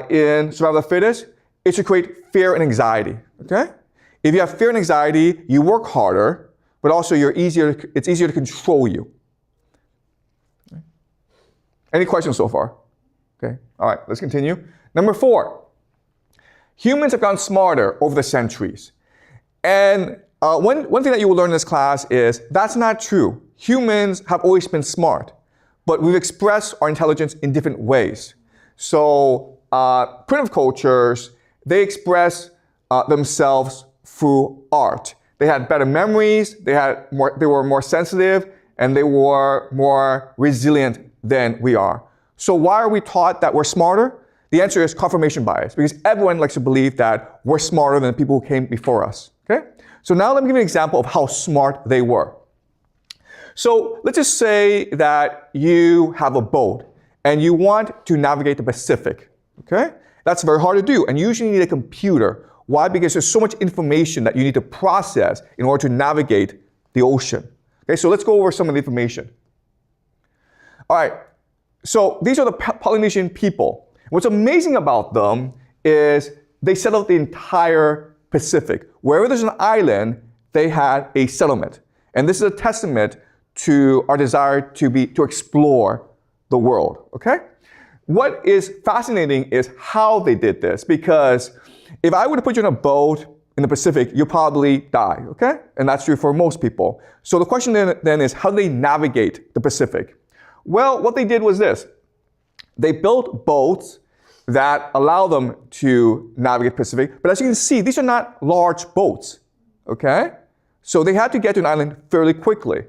in survival of the fittest? It's to create fear and anxiety. Okay, if you have fear and anxiety, you work harder, but also it's easier to control you. Any questions so far? Okay, all right, let's continue. Number 4, humans have gotten smarter over the centuries. And one thing that you will learn in this class is that's not true. Humans have always been smart, but we've expressed our intelligence in different ways. So primitive cultures, they express themselves through art. They had better memories, they were more sensitive, and they were more resilient than we are. So why are we taught that we're smarter? The answer is confirmation bias, because everyone likes to believe that we're smarter than the people who came before us. Okay? So now let me give you an example of how smart they were. So let's just say that you have a boat and you want to navigate the Pacific. Okay? That's very hard to do, and you usually need a computer. Why? Because there's so much information that you need to process in order to navigate the ocean. Okay, so let's go over some of the information. All right, so these are the Polynesian people. What's amazing about them is they settled the entire Pacific. Wherever there's an island, they had a settlement. And this is a testament to our desire to explore the world, okay? What is fascinating is how they did this, because if I were to put you in a boat in the Pacific, you'll probably die, okay? And that's true for most people. So the question then is, how do they navigate the Pacific? Well, what they did was this. They built boats that allow them to navigate the Pacific. But as you can see, these are not large boats, okay? So they had to get to an island fairly quickly.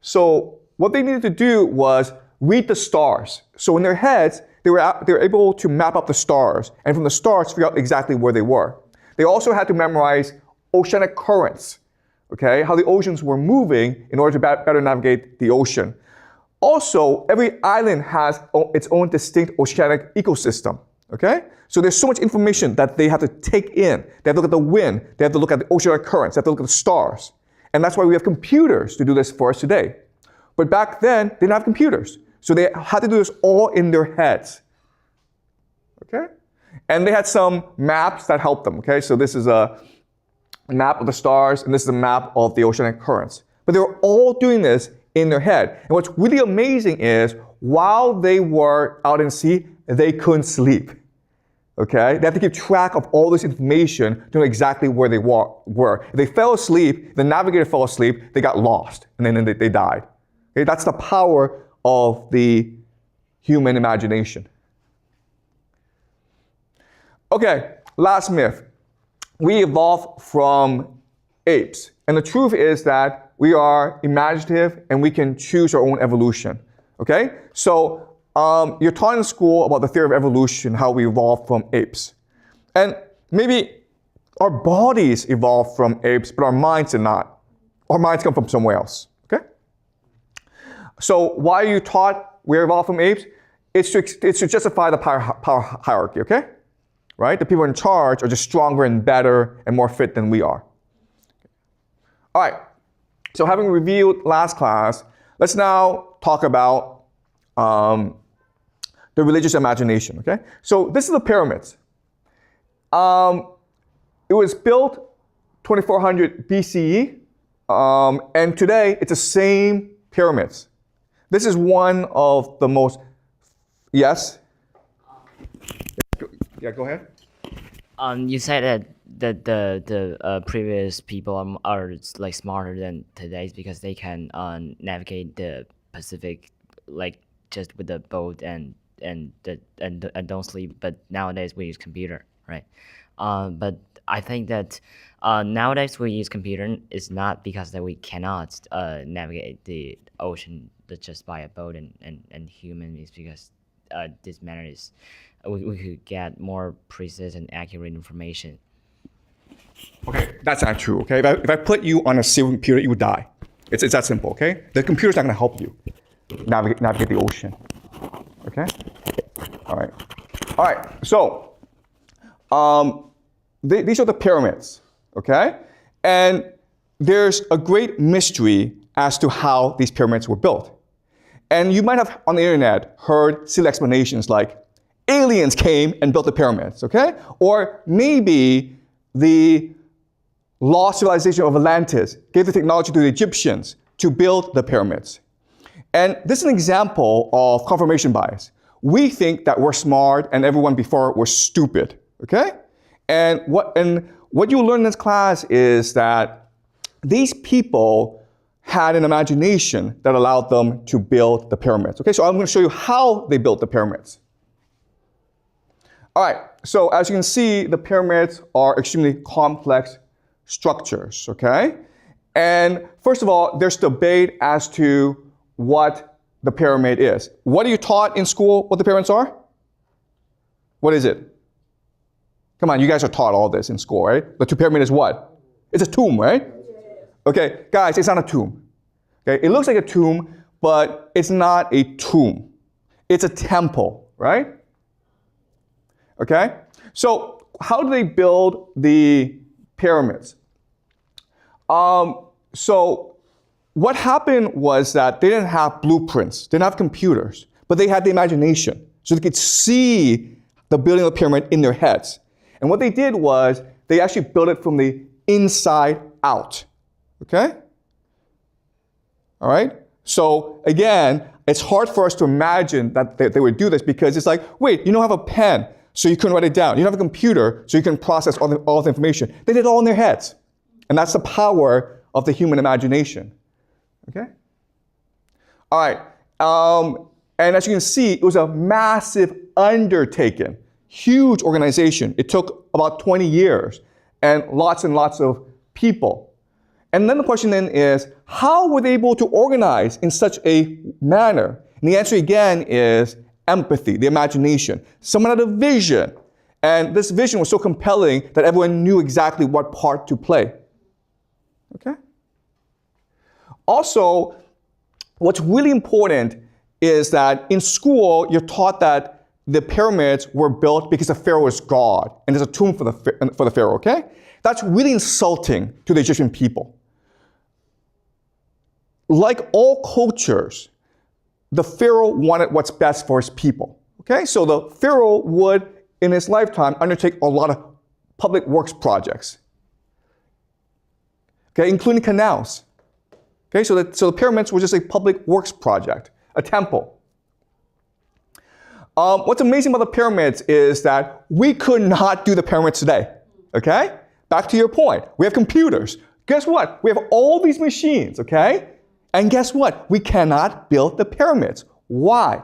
So what they needed to do was read the stars. So in their heads, they were able to map up the stars, and from the stars, figure out exactly where they were. They also had to memorize oceanic currents, okay, how the oceans were moving in order to better navigate the ocean. Also, every island has its own distinct oceanic ecosystem, okay? So there's so much information that they have to take in. They have to look at the wind, they have to look at the oceanic currents, they have to look at the stars. And that's why we have computers to do this for us today. But back then, they didn't have computers. So they had to do this all in their heads, okay? And they had some maps that helped them, okay? So this is a map of the stars, and this is a map of the oceanic currents. But they were all doing this in their head. And what's really amazing is, while they were out in sea, they couldn't sleep, okay? They had to keep track of all this information to know exactly where they were. If they fell asleep, the navigator fell asleep, they got lost, and then they died. Okay? That's the power of the human imagination. Okay, last myth. We evolved from apes. And the truth is that we are imaginative and we can choose our own evolution. Okay? So you're taught in school about the theory of evolution, how we evolved from apes. And maybe our bodies evolved from apes, but our minds did not. Our minds come from somewhere else. Okay? So why are you taught we evolved from apes? It's to justify the power hierarchy, okay? Right? The people in charge are just stronger and better and more fit than we are. All right. So having reviewed last class, let's now talk about the religious imagination, okay? So this is the pyramids. It was built 2400 BCE, and today it's the same pyramids. This is one of the most, yes? Yeah, go ahead. You said that the previous people are like smarter than today's because they can navigate the Pacific like just with the boat and don't sleep. But nowadays we use computer, right? But I think that nowadays we use computer is not because that we cannot navigate the ocean just by a boat and human. Is because this matter is. We could get more precise and accurate information. Okay, that's not true, okay? If I put you on a silver computer, you would die. It's that simple, okay? The computer's not going to help you navigate the ocean, okay? All right, so these are the pyramids, okay? And there's a great mystery as to how these pyramids were built. And you might have on the internet heard silly explanations like, aliens came and built the pyramids, okay? Or maybe the lost civilization of Atlantis gave the technology to the Egyptians to build the pyramids. And this is an example of confirmation bias. We think that we're smart and everyone before was stupid, okay? And what you'll learn in this class is that these people had an imagination that allowed them to build the pyramids. Okay, so I'm going to show you how they built the pyramids. All right, so as you can see, the pyramids are extremely complex structures, okay? And first of all, there's debate as to what the pyramid is. What are you taught in school what the pyramids are? What is it? Come on, you guys are taught all this in school, right? The pyramid is what? It's a tomb, right? Okay, guys, it's not a tomb. Okay, it looks like a tomb, but it's not a tomb. It's a temple, right? Okay, so how do they build the pyramids? So what happened was that they didn't have blueprints, they didn't have computers, but they had the imagination. So they could see the building of the pyramid in their heads. And what they did was they actually built it from the inside out. Okay? All right? So again, it's hard for us to imagine that they would do this because it's like, wait, you don't have a pen, so you couldn't write it down. You don't have a computer, so you can process all the information. They did it all in their heads. And that's the power of the human imagination. Okay? All right. And as you can see, it was a massive undertaking, huge organization. It took about 20 years and lots of people. And then the question then is, how were they able to organize in such a manner And the answer again is empathy, the imagination. Someone had a vision, and this vision was so compelling that everyone knew exactly what part to play. Okay? Also, what's really important is that in school, you're taught that the pyramids were built because the pharaoh is God, and there's a tomb for the pharaoh, okay? That's really insulting to the Egyptian people. Like all cultures, the pharaoh wanted what's best for his people, okay? So the pharaoh would, in his lifetime, undertake a lot of public works projects, okay, including canals. Okay, so the pyramids were just a public works project, a temple. What's amazing about the pyramids is that we could not do the pyramids today, okay? Back to your point, we have computers. Guess what? We have all these machines, okay? And guess what? We cannot build the pyramids. Why?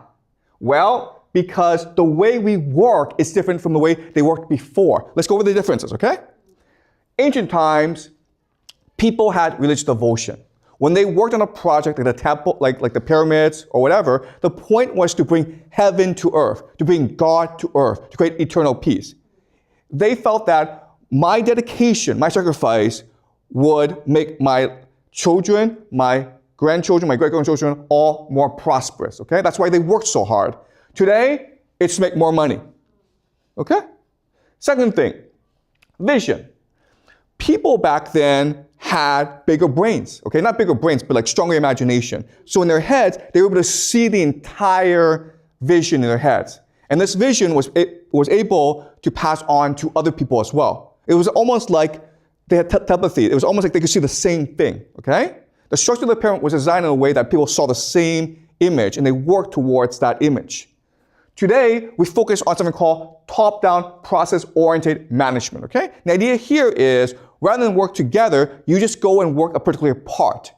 Well, because the way we work is different from the way they worked before. Let's go over the differences, okay? Ancient times, people had religious devotion. When they worked on a project like the temple, like the pyramids or whatever, the point was to bring heaven to earth, to bring God to earth, to create eternal peace. They felt that my dedication, my sacrifice would make my children, my grandchildren, my great-grandchildren all more prosperous, okay? That's why they worked so hard. Today, it's to make more money, okay? Second thing, vision. People back then had bigger brains, okay? Not bigger brains, but like stronger imagination. So in their heads, they were able to see the entire vision in their heads. And this vision was able to pass on to other people as well. It was almost like they had telepathy. It was almost like they could see the same thing, okay? The structure of the pyramid was designed in a way that people saw the same image and they worked towards that image. Today, we focus on something called top-down process-oriented management, okay? The idea here is, rather than work together, you just go and work a particular part.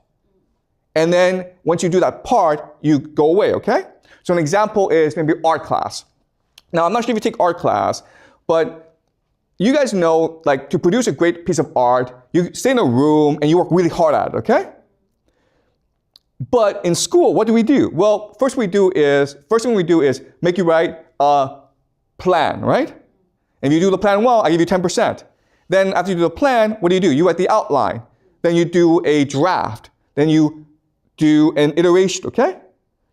And then once you do that part, you go away, okay? So an example is maybe art class. Now, I'm not sure if you take art class, but you guys know, like, to produce a great piece of art, you stay in a room and you work really hard at it, okay? But in school, what do we do? Well, first thing we do is make you write a plan, right? And if you do the plan well, I give you 10%. Then after you do the plan, what do? You write the outline. Then you do a draft. Then you do an iteration, okay?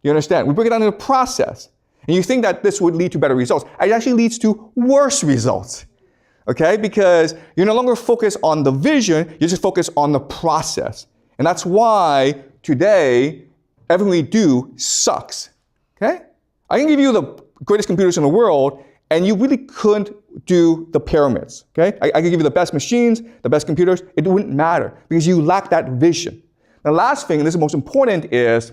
You understand? We break it down into a process. And you think that this would lead to better results. It actually leads to worse results, okay? Because you're no longer focused on the vision, you're just focused on the process. And that's why today, everything we do sucks, okay? I can give you the greatest computers in the world, and you really couldn't do the pyramids, okay? I can give you the best machines, the best computers. It wouldn't matter because you lack that vision. The last thing, and this is most important, is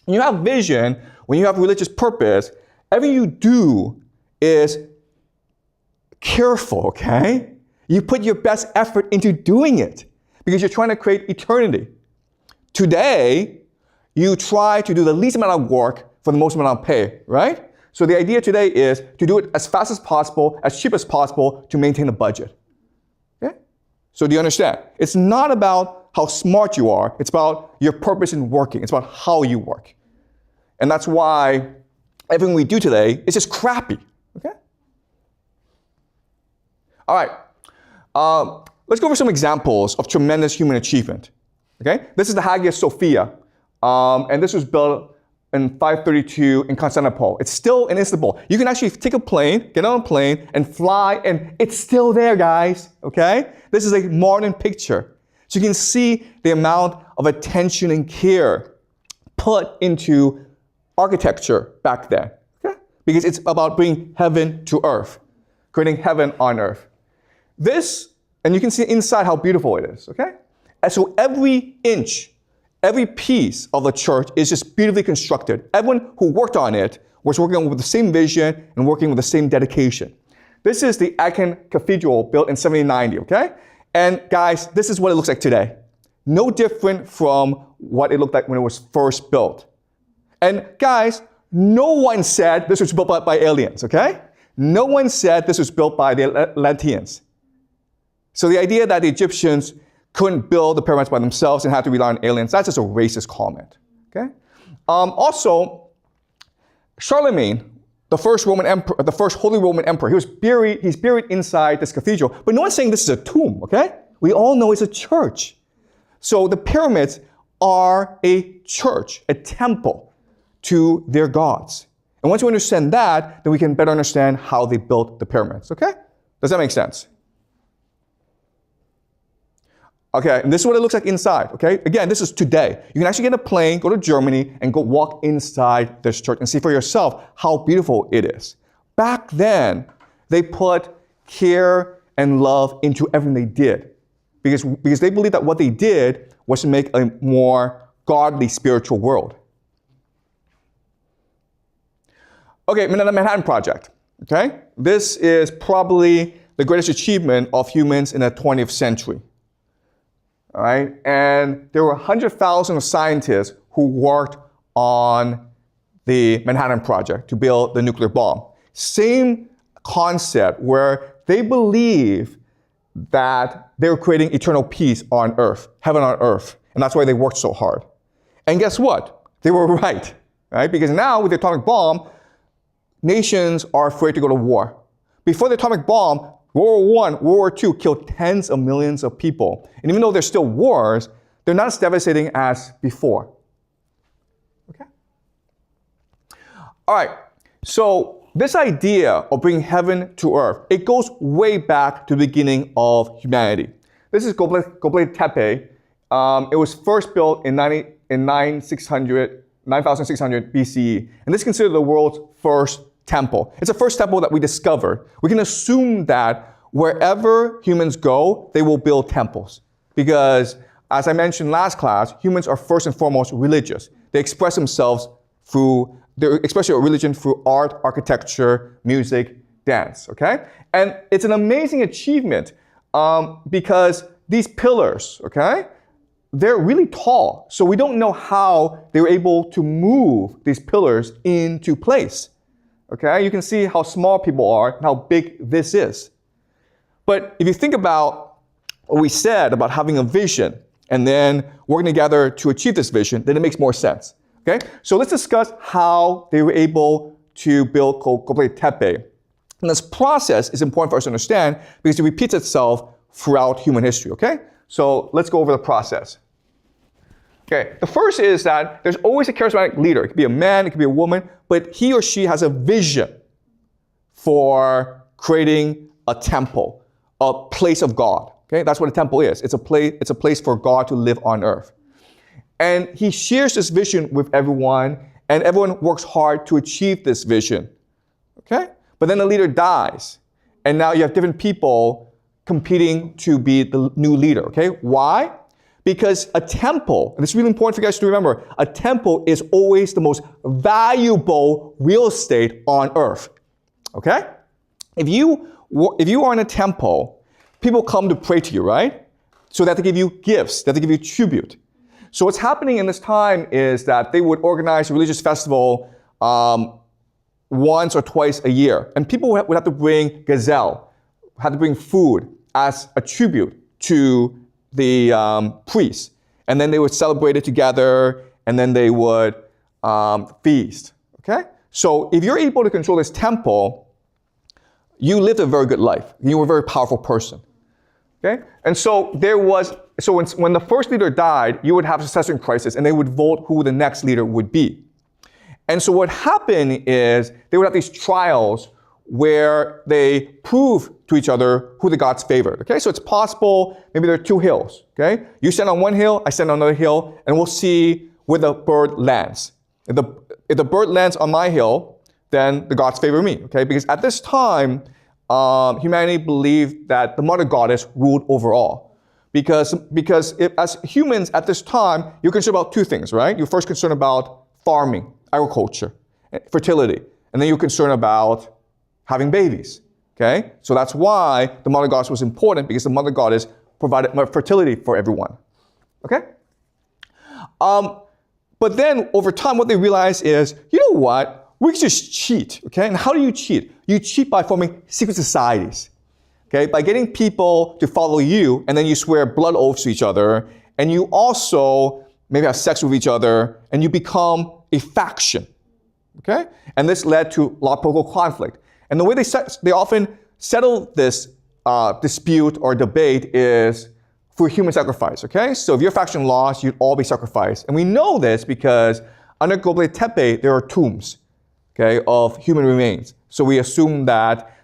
when you have vision, when you have religious purpose, everything you do is careful, okay? You put your best effort into doing it because you're trying to create eternity. Today, you try to do the least amount of work for the most amount of pay, right? So the idea today is to do it as fast as possible, as cheap as possible to maintain a budget. Okay? So do you understand? It's not about how smart you are. It's about your purpose in working. It's about how you work. And that's why everything we do today is just crappy. Okay? All right. Let's go over some examples of tremendous human achievement. Okay? This is the Hagia Sophia. And this was built in 532 in Constantinople. It's still in Istanbul. You can actually take a plane, get on a plane, and fly, and it's still there, guys, okay? This is a modern picture. So you can see the amount of attention and care put into architecture back then, okay? Because it's about bringing heaven to earth, creating heaven on earth. This, and you can see inside how beautiful it is, okay? And so every inch, every piece of the church is just beautifully constructed. Everyone who worked on it was working with the same vision and working with the same dedication. This is the Aachen Cathedral built in 1790, okay? And guys, this is what it looks like today. No different from what it looked like when it was first built. And guys, no one said this was built by aliens, okay? No one said this was built by the Atlanteans. So the idea that the Egyptians couldn't build the pyramids by themselves and had to rely on aliens, that's just a racist comment, okay? Also, Charlemagne, the first Roman emperor, the first Holy Roman Emperor, he's buried inside this cathedral, but no one's saying this is a tomb, okay? We all know it's a church. So the pyramids are a church, a temple to their gods. And once we understand that, then we can better understand how they built the pyramids, okay? Does that make sense? Okay, and this is what it looks like inside, okay? Again, this is today. You can actually get a plane, go to Germany, and go walk inside this church and see for yourself how beautiful it is. Back then, they put care and love into everything they did because they believed that what they did was to make a more godly spiritual world. Okay, the Manhattan Project, okay? This is probably the greatest achievement of humans in the 20th century. All right, and there were 100,000 scientists who worked on the Manhattan Project to build the nuclear bomb. Same concept where they believe that they were creating eternal peace on earth, heaven on earth, and that's why they worked so hard. And guess what? They were right? Because now with the atomic bomb, nations are afraid to go to war. Before the atomic bomb, World War I, World War II killed tens of millions of people. And even though there's still wars, they're not as devastating as before. Okay? All right, so this idea of bringing heaven to earth, it goes way back to the beginning of humanity. This is Göbekli Tepe. It was first built in 9600 BCE. And this is considered the world's first temple. It's the first temple that we discovered. We can assume that wherever humans go, they will build temples. Because, as I mentioned last class, humans are first and foremost religious. They express themselves through, they express their religion through art, architecture, music, dance, okay? And it's an amazing achievement because these pillars, okay, they're really tall. So we don't know how they were able to move these pillars into place. Okay, you can see how small people are and how big this is. But if you think about what we said about having a vision and then working together to achieve this vision, then it makes more sense. Okay, so let's discuss how they were able to build Göbekli Tepe. And this process is important for us to understand because it repeats itself throughout human history. Okay, so let's go over the process. Okay, the first is that there's always a charismatic leader. It could be a man, it could be a woman, but he or she has a vision for creating a temple, a place of God. Okay, that's what a temple is. It's a place for God to live on earth. And he shares this vision with everyone, and everyone works hard to achieve this vision. Okay? But then the leader dies, and now you have different people competing to be the new leader. Okay? Why? Because a temple, and it's really important for you guys to remember, a temple is always the most valuable real estate on earth. Okay? If you are in a temple, people come to pray to you, right? So that they give you gifts, that they give you tribute. So what's happening in this time is that they would organize a religious festival once or twice a year. And people would have to bring gazelle, had to bring food as a tribute to the priests. And then they would celebrate it together, and then they would feast. Okay? So if you're able to control this temple, you lived a very good life. You were a very powerful person. Okay? And so when the first leader died, you would have a succession crisis, and they would vote who the next leader would be. And so what happened is they would have these trials where they prove to each other who the gods favored. Okay, so it's possible maybe there are two hills. Okay, you stand on one hill, I stand on another hill, and we'll see where the bird lands. If the bird lands on my hill, then the gods favor me. Okay, because at this time, humanity believed that the mother goddess ruled over all. Because as humans at this time, you're concerned about two things, right? You're first concerned about farming, agriculture, fertility, and then you're concerned about having babies, okay? So that's why the mother goddess was important, because the mother goddess provided fertility for everyone, okay? But then over time, what they realized is, you know what? We can just cheat, okay? And how do you cheat? You cheat by forming secret societies, okay? By getting people to follow you, and then you swear blood oaths to each other, and you also maybe have sex with each other, and you become a faction, Okay? And this led to a lot of political conflict. And the way they often settle this dispute or debate is for human sacrifice. Okay? So if your faction lost, you'd all be sacrificed. And we know this because under Göbekli Tepe, there are tombs, okay, of human remains. So we assume that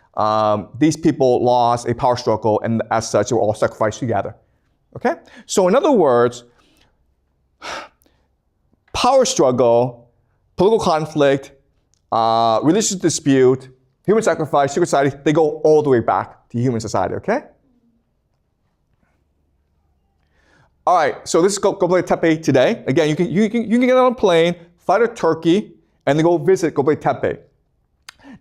these people lost a power struggle, and as such, they were all sacrificed together. Okay? So in other words, power struggle, political conflict, religious dispute, human sacrifice, secret society, they go all the way back to human society, okay? All right, so this is Göbekli Tepe today. Again, you can get on a plane, fly to Turkey, and then go visit Göbekli Tepe.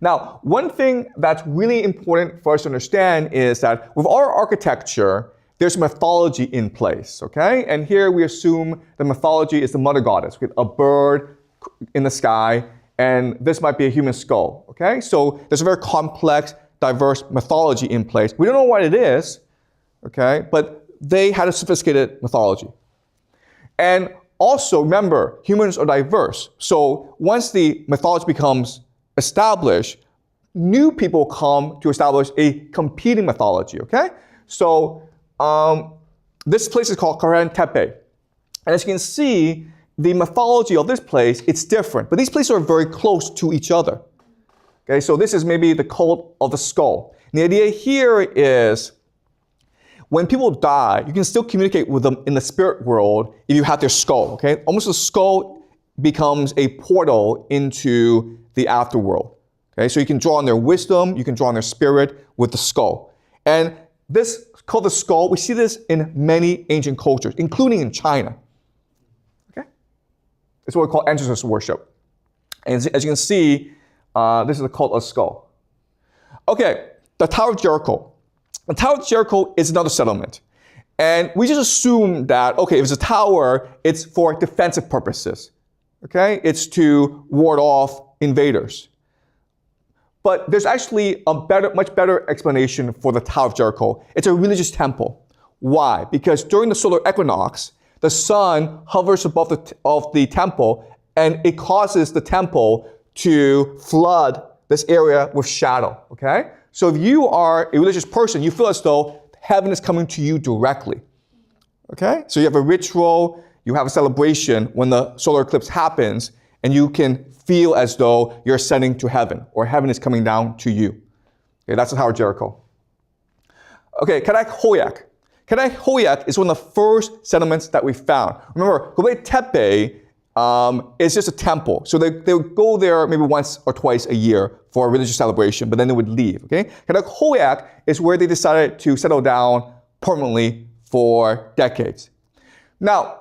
Now, one thing that's really important for us to understand is that with our architecture, there's mythology in place, okay? And here we assume the mythology is the mother goddess with a bird in the sky, and this might be a human skull, okay? So there's a very complex, diverse mythology in place. We don't know what it is, okay? But they had a sophisticated mythology. And also, remember, humans are diverse. So once the mythology becomes established, new people come to establish a competing mythology, okay? So this place is called Karen Tepe. And as you can see, the mythology of this place, it's different. But these places are very close to each other. Okay, so this is maybe the cult of the skull. And the idea here is when people die, you can still communicate with them in the spirit world if you have their skull, okay? Almost the skull becomes a portal into the afterworld. Okay, so you can draw on their wisdom, you can draw on their spirit with the skull. And this called the skull, we see this in many ancient cultures, including in China. Okay? It's what we call ancestor worship. And as you can see, this is the cult of the skull. Okay, the Tower of Jericho. The Tower of Jericho is another settlement. And we just assume that, okay, if it's a tower, it's for defensive purposes. Okay? It's to ward off invaders. But there's actually a much better explanation for the Tower of Jericho. It's a religious temple. Why? Because during the solar equinox, the sun hovers above the temple, and it causes the temple to flood this area with shadow. Okay? So if you are a religious person, you feel as though heaven is coming to you directly. Okay? So you have a ritual, you have a celebration when the solar eclipse happens, and you can feel as though you're ascending to heaven, or heaven is coming down to you. Okay, that's the Tower of Jericho. Okay, Karak Hoyak. Karak Hoyak is one of the first settlements that we found. Remember, Göbekli Tepe is just a temple. So they would go there maybe once or twice a year for a religious celebration, but then they would leave. Okay, Karak Hoyak is where they decided to settle down permanently for decades. Now,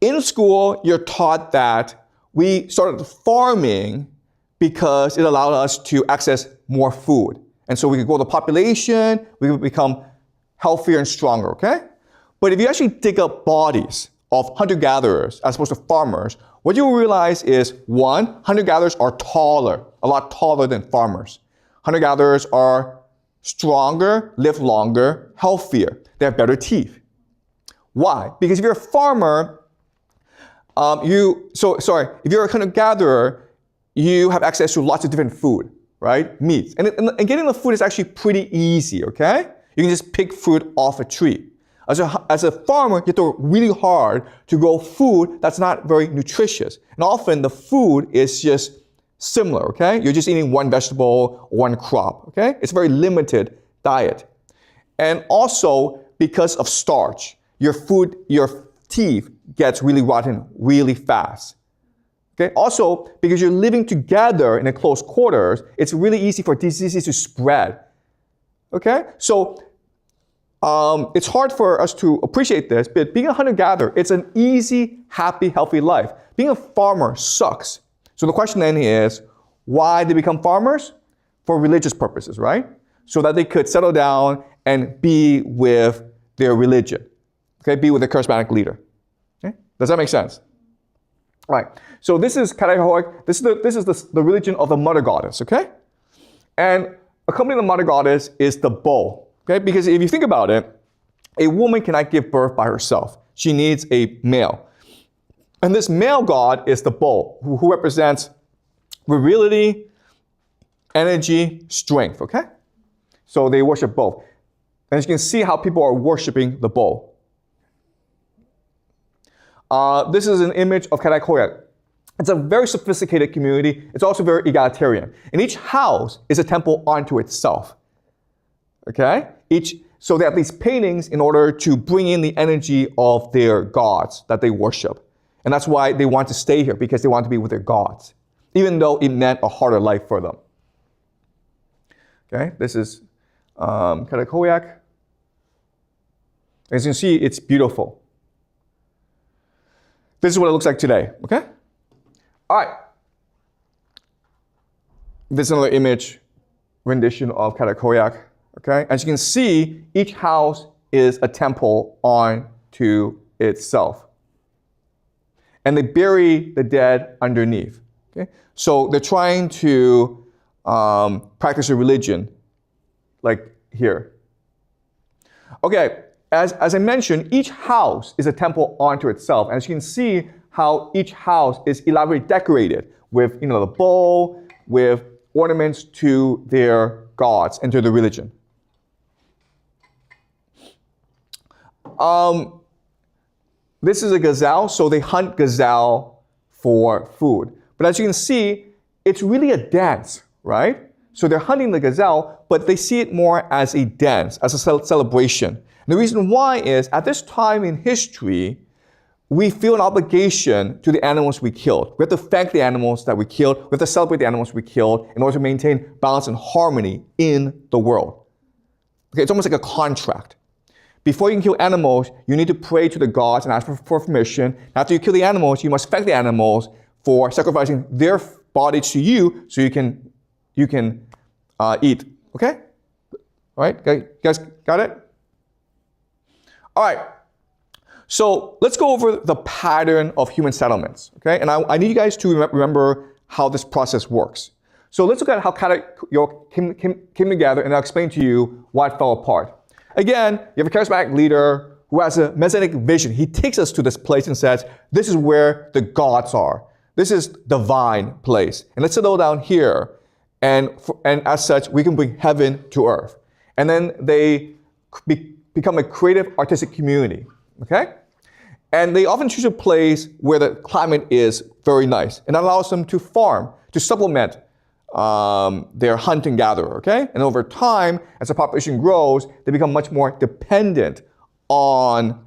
in school, you're taught that we started farming because it allowed us to access more food. And so we could grow the population, we could become healthier and stronger, okay? But if you actually dig up bodies of hunter-gatherers as opposed to farmers, what you will realize is, one, hunter-gatherers are taller, a lot taller than farmers. Hunter-gatherers are stronger, live longer, healthier. They have better teeth. Why? Because if you're a farmer, if you're a hunter-gatherer, you have access to lots of different food, right? Meat. And getting the food is actually pretty easy, okay? You can just pick fruit off a tree. As a farmer, you have to work really hard to grow food that's not very nutritious. And often the food is just similar, okay? You're just eating one vegetable, one crop, okay? It's a very limited diet. And also, because of starch, your teeth gets really rotten really fast. Okay? Also, because you're living together in a close quarters, it's really easy for diseases to spread. Okay? So it's hard for us to appreciate this, but being a hunter-gatherer, it's an easy, happy, healthy life. Being a farmer sucks. So the question then is, why they become farmers? For religious purposes, right? So that they could settle down and be with their religion. Okay? Be with a charismatic leader. Okay? Does that make sense? All right. So this is Karahoik. This is the religion of the mother goddess. Okay? And accompanying the mother goddess is the bull. Okay? Because if you think about it, a woman cannot give birth by herself. She needs a male. And this male god is the bull, who represents virility, energy, strength, okay? So they worship both. And as you can see how people are worshiping the bull. This is an image of Karakoyak. It's a very sophisticated community. It's also very egalitarian. And each house is a temple unto itself. Okay? So they have these paintings in order to bring in the energy of their gods that they worship. And that's why they want to stay here, because they want to be with their gods, even though it meant a harder life for them. Okay? This is Karakoyak. As you can see, it's beautiful. This is what it looks like today, okay? All right. This is another image rendition of Karakoyak, okay? As you can see, each house is a temple unto itself. And they bury the dead underneath, okay? So they're trying to practice a religion, like here. Okay. As I mentioned, each house is a temple unto itself. And as you can see how each house is elaborately decorated with, the bowl, with ornaments to their gods and to the religion. This is a gazelle, so they hunt gazelle for food. But as you can see, it's really a dance, right? So they're hunting the gazelle, but they see it more as a dance, as a celebration. And the reason why is, at this time in history, we feel an obligation to the animals we killed. We have to thank the animals that we killed. We have to celebrate the animals we killed in order to maintain balance and harmony in the world. Okay, it's almost like a contract. Before you can kill animals, you need to pray to the gods and ask for permission. After you kill the animals, you must thank the animals for sacrificing their bodies to you so you can eat. Okay? All right, guys got it? All right, so let's go over the pattern of human settlements, okay? And I need you guys to remember how this process works. So let's look at how Karakoyak came together, and I'll explain to you why it fell apart. Again, you have a charismatic leader who has a messianic vision. He takes us to this place and says, this is where the gods are. This is divine place. And let's settle down here. And as such, we can bring heaven to earth. And then they become a creative, artistic community, okay? And they often choose a place where the climate is very nice. And that allows them to farm, to supplement their hunt and gather, okay? And over time, as the population grows, they become much more dependent on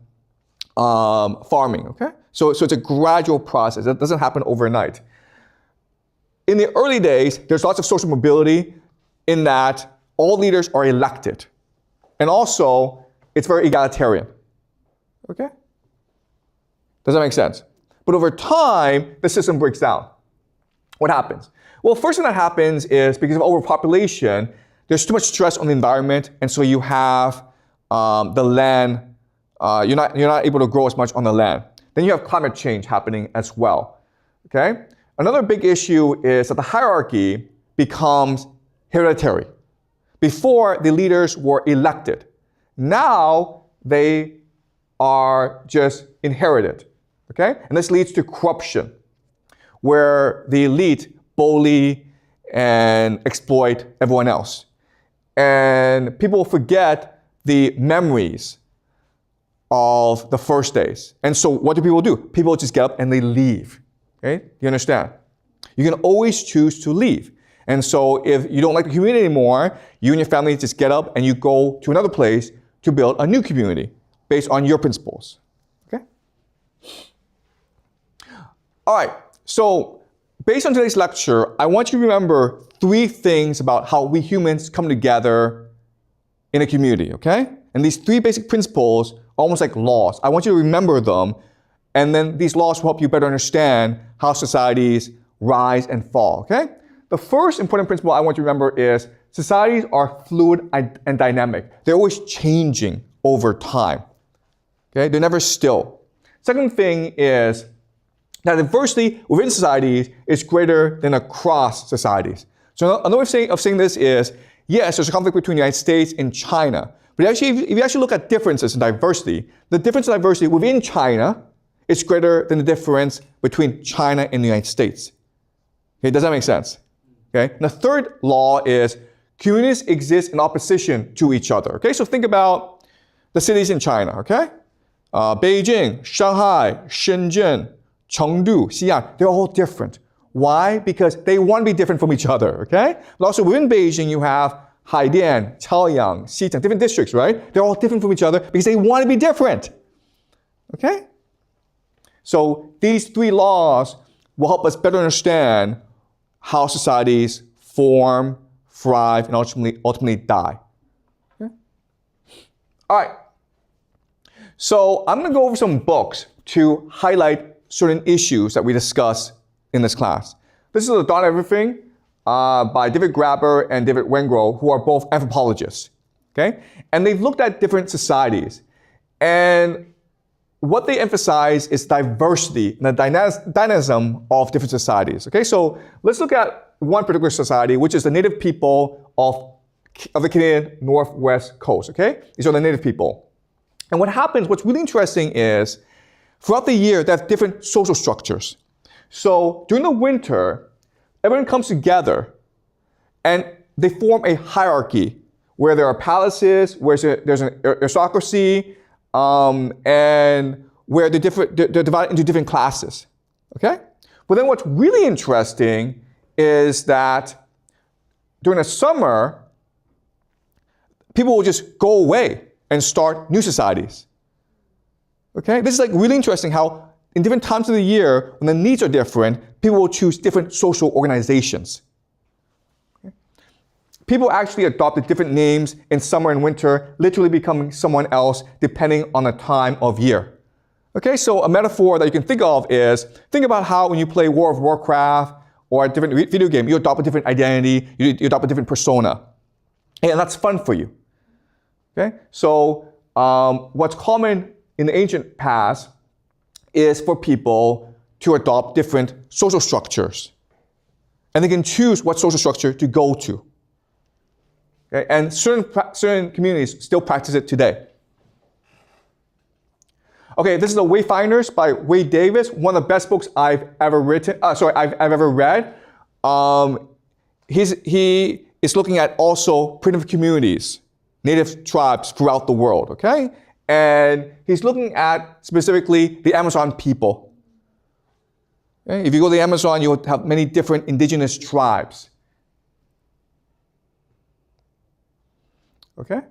farming, okay? So it's a gradual process. That doesn't happen overnight. In the early days, there's lots of social mobility in that all leaders are elected. And also, it's very egalitarian, okay? Does that make sense? But over time, the system breaks down. What happens? Well, first thing that happens is because of overpopulation, there's too much stress on the environment, and so you have the land, you're not able to grow as much on the land. Then you have climate change happening as well, okay? Another big issue is that the hierarchy becomes hereditary. Before, the leaders were elected. Now, they are just inherited, okay? And this leads to corruption, where the elite bully and exploit everyone else. And people forget the memories of the first days. And so what do? People just get up and they leave, okay? You understand? You can always choose to leave. And so if you don't like the community anymore, you and your family just get up and you go to another place to build a new community based on your principles, okay? All right, so based on today's lecture, I want you to remember 3 things about how we humans come together in a community, okay? And these 3 basic principles, almost like laws, I want you to remember them, and then these laws will help you better understand how societies rise and fall, okay? The first important principle I want you to remember is societies are fluid and dynamic. They're always changing over time, okay? They're never still. Second thing is that diversity within societies is greater than across societies. So another way of saying this is, yes, there's a conflict between the United States and China, but actually, if you actually look at differences in diversity, the difference in diversity within China is greater than the difference between China and the United States. Okay, does that make sense? Okay. And the third law is communities exist in opposition to each other. Okay, so think about the cities in China. Okay, Beijing, Shanghai, Shenzhen, Chengdu, Xi'an. They're all different. Why? Because they want to be different from each other. Okay, but also within Beijing you have Haidian, Chaoyang, Xicheng, different districts, right? They're all different from each other because they want to be different. Okay? So these three laws will help us better understand how societies form, thrive, and ultimately die. Okay? All right. So I'm going to go over some books to highlight certain issues that we discuss in this class. This is The Dawn of Everything by David Graeber and David Wengrow, who are both anthropologists. Okay? And they've looked at different societies. And what they emphasize is diversity and the dynamism of different societies. Okay? So let's look at one particular society, which is the native people of the Canadian Northwest Coast. Okay? These are the native people. And what happens, what's really interesting is throughout the year, they have different social structures. So during the winter, everyone comes together and they form a hierarchy where there are palaces, where there's an aristocracy, and where they're divided into different classes. Okay? But then what's really interesting is that during the summer, people will just go away and start new societies. Okay? This is like really interesting how in different times of the year, when the needs are different, people will choose different social organizations. Okay? People actually adopted different names in summer and winter, literally becoming someone else depending on the time of year. Okay, so a metaphor that you can think of is, think about how when you play World of Warcraft or a different video game, you adopt a different identity, you adopt a different persona. And that's fun for you. Okay, so what's common in the ancient past is for people to adopt different social structures. And they can choose what social structure to go to. Okay? And certain communities still practice it today. Okay, this is The Wayfinders by Wade Davis, one of the best books I've ever read. He is looking at also primitive communities, native tribes throughout the world, okay? And he's looking at specifically the Amazon people. Okay? If you go to the Amazon, you'll have many different indigenous tribes. Okay?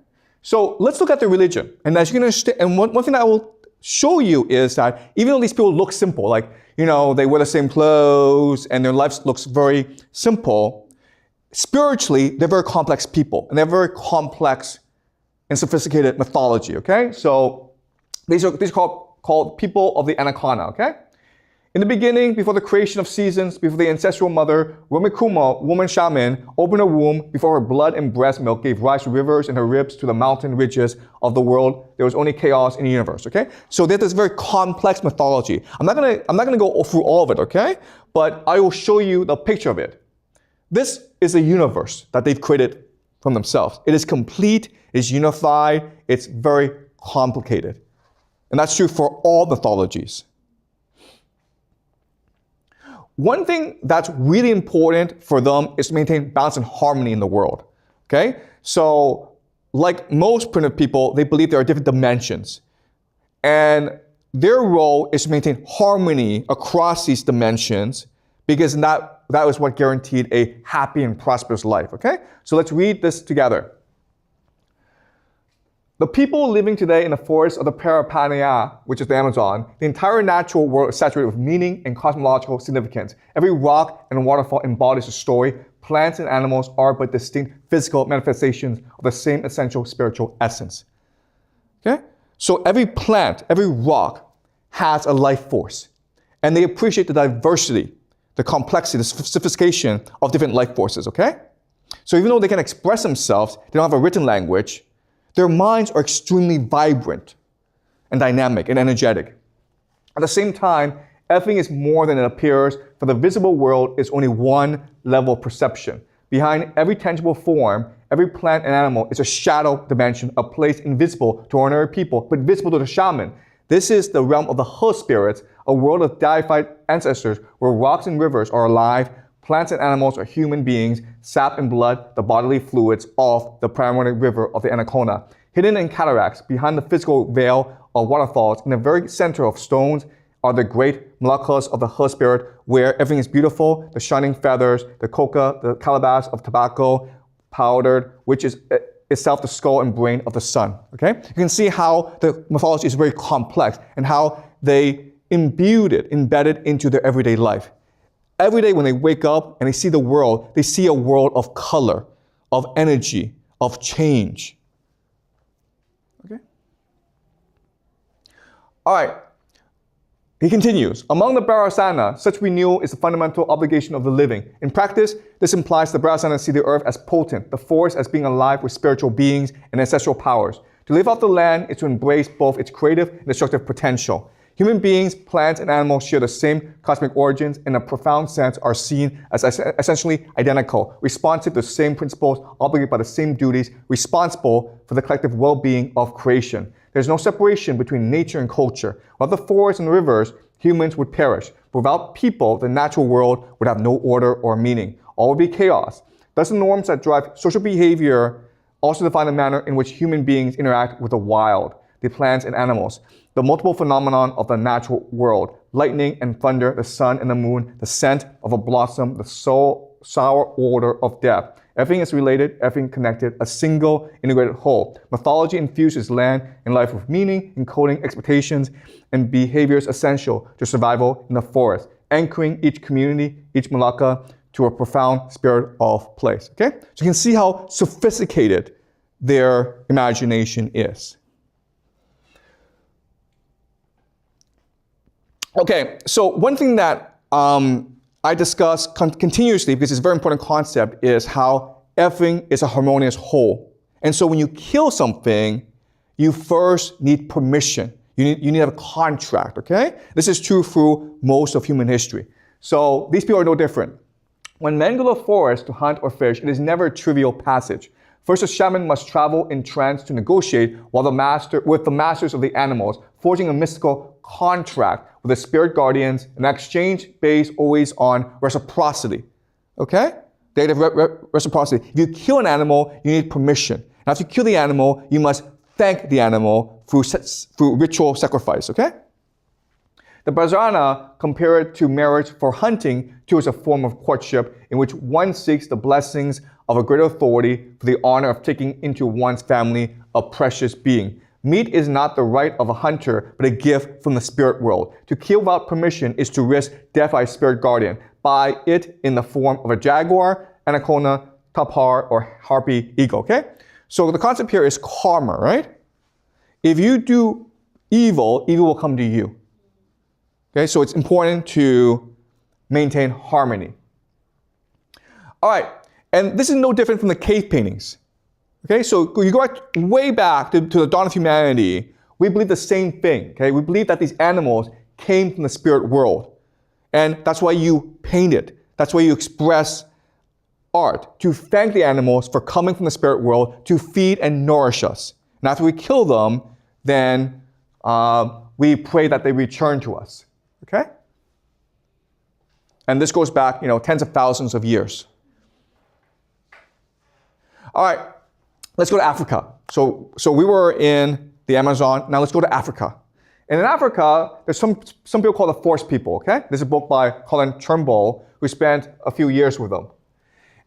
So let's look at the religion. And as you can understand, and one thing that I will show you is that even though these people look simple, like, you know, they wear the same clothes and their life looks very simple, spiritually, they're very complex people. And they're very complex and sophisticated mythology, okay? So these are called people of the Anaconda, okay? In the beginning, before the creation of seasons, before the ancestral mother, Romikuma, woman shaman, opened her womb, before her blood and breast milk gave rise to rivers and her ribs to the mountain ridges of the world, there was only chaos in the universe, okay? So there's this very complex mythology. I'm not gonna go through all of it, okay? But I will show you the picture of it. This is a universe that they've created from themselves. It is complete, it is unified, it's very complicated. And that's true for all mythologies. One thing that's really important for them is to maintain balance and harmony in the world, okay? So, like most primitive people, they believe there are different dimensions. And their role is to maintain harmony across these dimensions because that was what guaranteed a happy and prosperous life, okay? So let's read this together. The people living today in the forests of the Parapania, which is the Amazon, the entire natural world is saturated with meaning and cosmological significance. Every rock and waterfall embodies a story. Plants and animals are but distinct physical manifestations of the same essential spiritual essence. Okay? So every plant, every rock has a life force. And they appreciate the diversity, the complexity, the sophistication of different life forces, okay? So even though they can express themselves, they don't have a written language, their minds are extremely vibrant and dynamic and energetic. At the same time, everything is more than it appears, for the visible world is only one level of perception. Behind every tangible form, every plant and animal is a shadow dimension, a place invisible to ordinary people, but visible to the shaman. This is the realm of the He spirits, a world of deified ancestors where rocks and rivers are alive, Plants and animals are human beings, sap and blood, the bodily fluids of the primary river of the Anaconda. Hidden in cataracts, behind the physical veil of waterfalls, in the very center of stones, are the great moluccas of the her spirit, where everything is beautiful, the shining feathers, the coca, the calabash of tobacco, powdered, which is itself the skull and brain of the sun. Okay? You can see how the mythology is very complex and how they imbued it, embedded into their everyday life. Every day when they wake up and they see the world, they see a world of color, of energy, of change. Okay? All right. He continues, among the Brahmasana, such renewal is the fundamental obligation of the living. In practice, this implies the Brahmasana see the earth as potent, the forest as being alive with spiritual beings and ancestral powers. To live off the land is to embrace both its creative and destructive potential. Human beings, plants, and animals share the same cosmic origins and in a profound sense are seen as essentially identical, responsive to the same principles, obligated by the same duties, responsible for the collective well-being of creation. There's no separation between nature and culture. Without the forests and rivers, humans would perish. But without people, the natural world would have no order or meaning. All would be chaos. Thus, the norms that drive social behavior also define the manner in which human beings interact with the wild, the plants and animals. The multiple phenomenon of the natural world, lightning and thunder, the sun and the moon, the scent of a blossom, the sour order of death. Everything is related, everything connected, a single integrated whole. Mythology infuses land and life with meaning, encoding expectations and behaviors essential to survival in the forest, anchoring each community, each Malacca, to a profound spirit of place. Okay? So you can see how sophisticated their imagination is. Okay, so one thing that I discuss continuously, because it's a very important concept, is how everything is a harmonious whole. And so when you kill something, you first need permission. You need to have a contract, okay? This is true through most of human history. So these people are no different. When men go to the forest to hunt or fish, it is never a trivial passage. First, a shaman must travel in trance to negotiate with the masters of the animals, forging a mystical contract with the spirit guardians, an exchange based always on reciprocity. Okay? Date of reciprocity. If you kill an animal, you need permission. Now, if you kill the animal, you must thank the animal through ritual sacrifice. Okay? The Brahmasana compare it to marriage for hunting too as a form of courtship in which one seeks the blessings of a greater authority for the honor of taking into one's family a precious being. Meat is not the right of a hunter, but a gift from the spirit world. To kill without permission is to risk death by a spirit guardian, by it in the form of a jaguar, anaconda, tapir, or harpy eagle, okay? So the concept here is karma, right? If you do evil, evil will come to you. Okay, so it's important to maintain harmony. All right, and this is no different from the cave paintings. Okay, so you go way back to the dawn of humanity, we believe the same thing, okay? We believe that these animals came from the spirit world. And that's why you paint it. That's why you express art, to thank the animals for coming from the spirit world to feed and nourish us. And after we kill them, then we pray that they return to us, okay? And this goes back, tens of thousands of years. All right. Let's go to Africa. So we were in the Amazon. Now let's go to Africa. And in Africa, there's some people called the forest people, okay? There's a book by Colin Turnbull who spent a few years with them.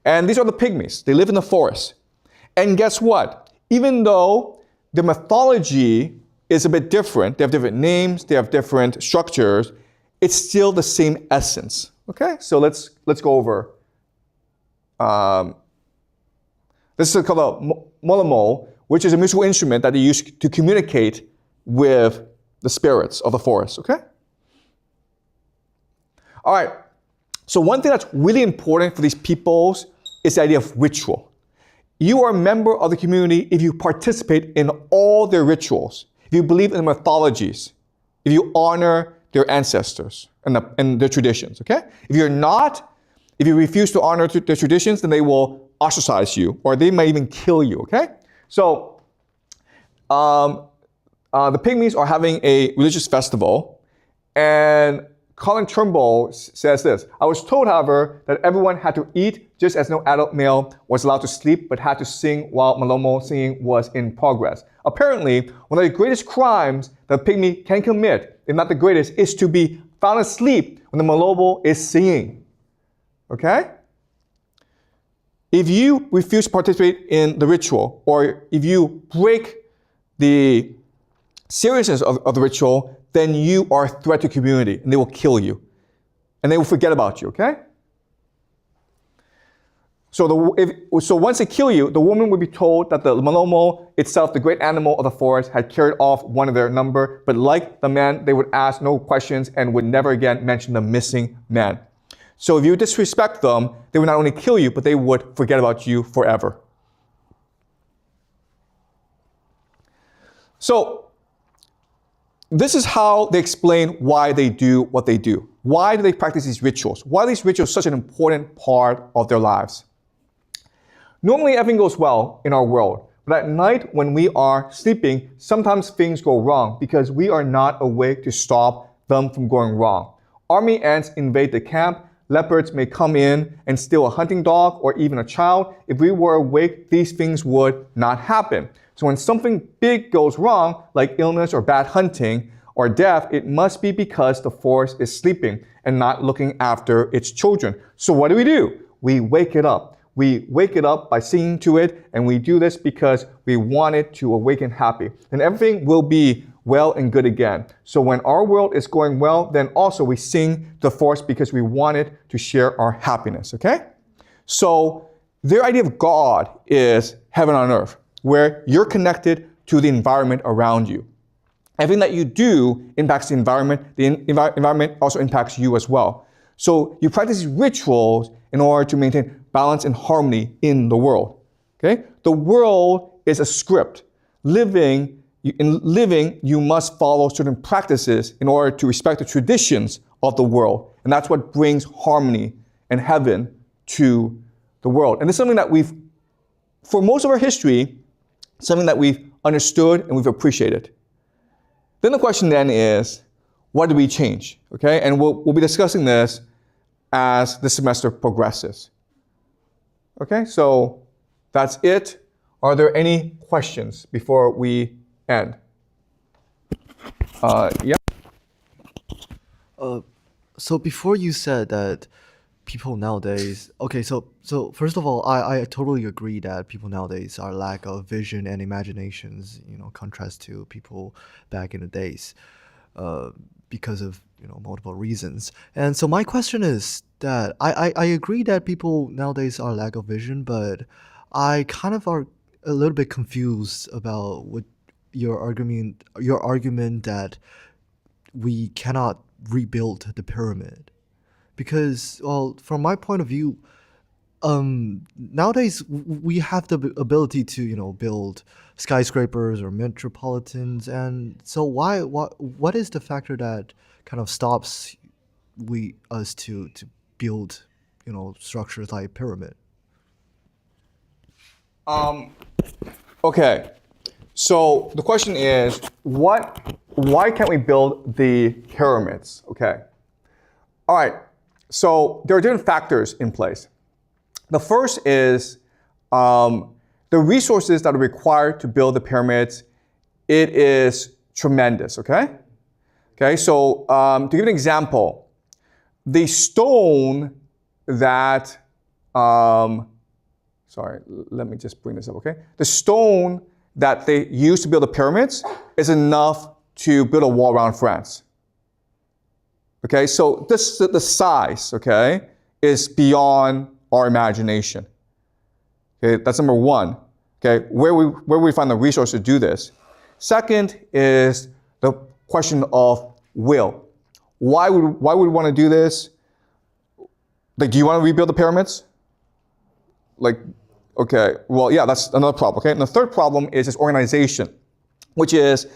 And these are the pygmies. They live in the forest. And guess what? Even though the mythology is a bit different, they have different names, they have different structures, it's still the same essence, okay? So let's go over. This is called a molomol, which is a musical instrument that they use to communicate with the spirits of the forest, okay? All right, so one thing that's really important for these peoples is the idea of ritual. You are a member of the community if you participate in all their rituals, if you believe in the mythologies, if you honor their ancestors and their traditions, okay? If you refuse to honor their traditions, then they will ostracize you, or they may even kill you, okay? So, the pygmies are having a religious festival, and Colin Turnbull says this: I was told, however, that everyone had to eat just as no adult male was allowed to sleep but had to sing while Malamo singing was in progress. Apparently, one of the greatest crimes that a pygmy can commit, if not the greatest, is to be found asleep when the Malamo is singing. Okay? If you refuse to participate in the ritual, or if you break the seriousness of the ritual, then you are a threat to community, and they will kill you. And they will forget about you, okay? So once they kill you, the woman would be told that the Malamo itself, the great animal of the forest, had carried off one of their number, but like the man, they would ask no questions and would never again mention the missing man. So if you disrespect them, they would not only kill you, but they would forget about you forever. So this is how they explain why they do what they do. Why do they practice these rituals? Why are these rituals such an important part of their lives? Normally, everything goes well in our world. But at night, when we are sleeping, sometimes things go wrong because we are not awake to stop them from going wrong. Army ants invade the camp. Leopards may come in and steal a hunting dog or even a child. If we were awake, these things would not happen. So when something big goes wrong, like illness or bad hunting or death, it must be because the forest is sleeping and not looking after its children. So what do? We wake it up. We wake it up by singing to it, and we do this because we want it to awaken happy. And everything will be well and good again. So when our world is going well, then also we sing to the forest because we want it to share our happiness, okay? So their idea of God is heaven on earth, where you're connected to the environment around you. Everything that you do impacts the environment. The environment also impacts you as well. So you practice these rituals in order to maintain balance and harmony in the world. Okay? The world is a script. In living, you must follow certain practices in order to respect the traditions of the world. And that's what brings harmony and heaven to the world. And this is something that for most of our history, something that we've understood and we've appreciated. Then the question then is, what do we change? Okay? And we'll be discussing this as the semester progresses. Okay, so that's it. Are there any questions before we end? Yeah. So before you said that people nowadays, okay, so first of all, I totally agree that people nowadays are lack of vision and imaginations, contrast to people back in the days, because of multiple reasons. And so my question is that I agree that people nowadays are lack of vision, but I kind of are a little bit confused about what your argument that we cannot rebuild the pyramid. Because, well, from my point of view, nowadays we have the ability to build skyscrapers or metropolitans, and so what is the factor that kind of stops us to build structures like pyramid? Okay, so the question is, why can't we build the pyramids? Okay, all right, so there are different factors in place. The first is the resources that are required to build the pyramids. It is tremendous, okay? Okay, so to give an example, the stone that, sorry, let me just bring this up, okay? The stone that they use to build the pyramids is enough to build a wall around France. Okay, so the size, okay, is beyond our imagination. Okay, that's number one. Okay, where we find the resource to do this. Second is the question of will. Why would we want to do this? Like, do you want to rebuild the pyramids? Like, okay, well, yeah, that's another problem. Okay, and the third problem is this organization, which is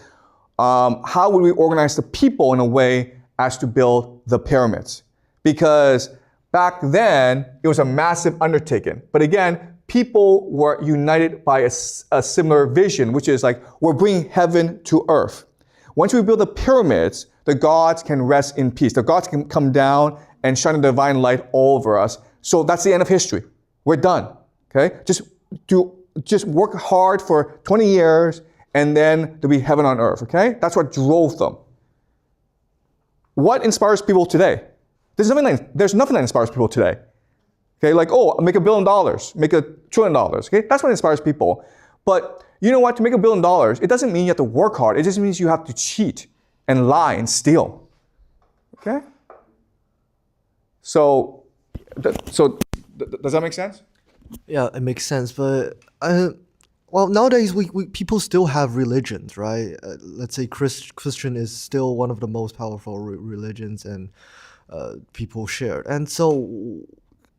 how would we organize the people in a way as to build the pyramids? Because back then, it was a massive undertaking. But again, people were united by a similar vision, which is like, we're bringing heaven to earth. Once we build the pyramids, the gods can rest in peace. The gods can come down and shine a divine light all over us. So that's the end of history. We're done. Okay? Just work hard for 20 years and then there'll be heaven on earth. Okay? That's what drove them. What inspires people today? There's nothing that inspires people today. Okay, like, oh, make $1 billion, make $1 trillion. Okay, that's what inspires people. But you know what? To make $1 billion, it doesn't mean you have to work hard. It just means you have to cheat and lie and steal. Okay. So does that make sense? Yeah, it makes sense. But well, nowadays we people still have religions, right? Let's say Christian is still one of the most powerful religions, and people share. And so,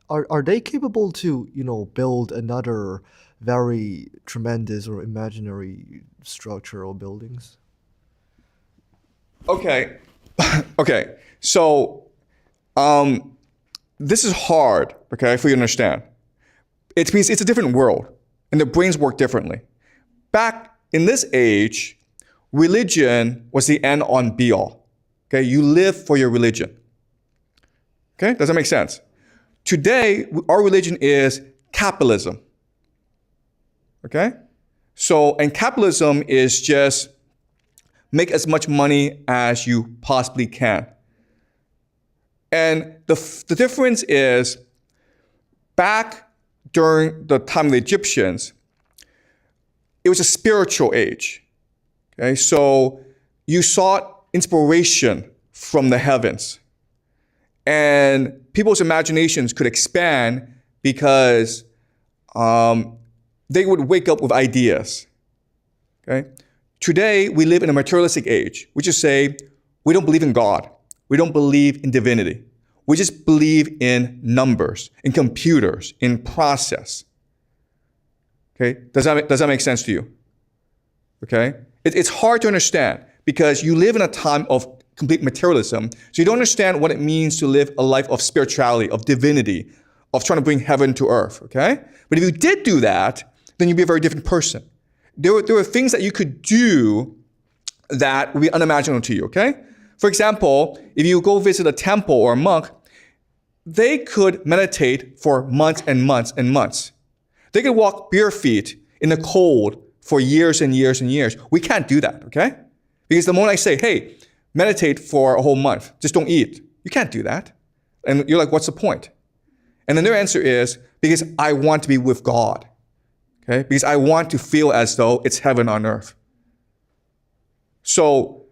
are they capable to build another very tremendous or imaginary structure or buildings? Okay. Okay. So, this is hard, okay, for you to understand. It means it's a different world, and the brains work differently. Back in this age, religion was the end on be all. Okay, you live for your religion. Okay, does that make sense? Today, our religion is capitalism. Okay? So, and capitalism is just make as much money as you possibly can. And the difference is, back during the time of the Egyptians, it was a spiritual age. Okay? So, you sought inspiration from the heavens. And people's imaginations could expand because they would wake up with ideas. Okay? Today, we live in a materialistic age. We just say, we don't believe in God. We don't believe in divinity. We just believe in numbers, in computers, in process. Okay? Does that make sense to you? Okay? It's hard to understand because you live in a time of complete materialism, so you don't understand what it means to live a life of spirituality, of divinity, of trying to bring heaven to earth, okay? But if you did do that, then you'd be a very different person. There were things that you could do that would be unimaginable to you, okay? For example, if you go visit a temple or a monk, they could meditate for months and months and months. They could walk bare feet in the cold for years and years and years. We can't do that, okay? Because the moment I say, hey, meditate for a whole month, just don't eat. You can't do that. And you're like, what's the point? And then their answer is, because I want to be with God. Okay? Because I want to feel as though it's heaven on earth. So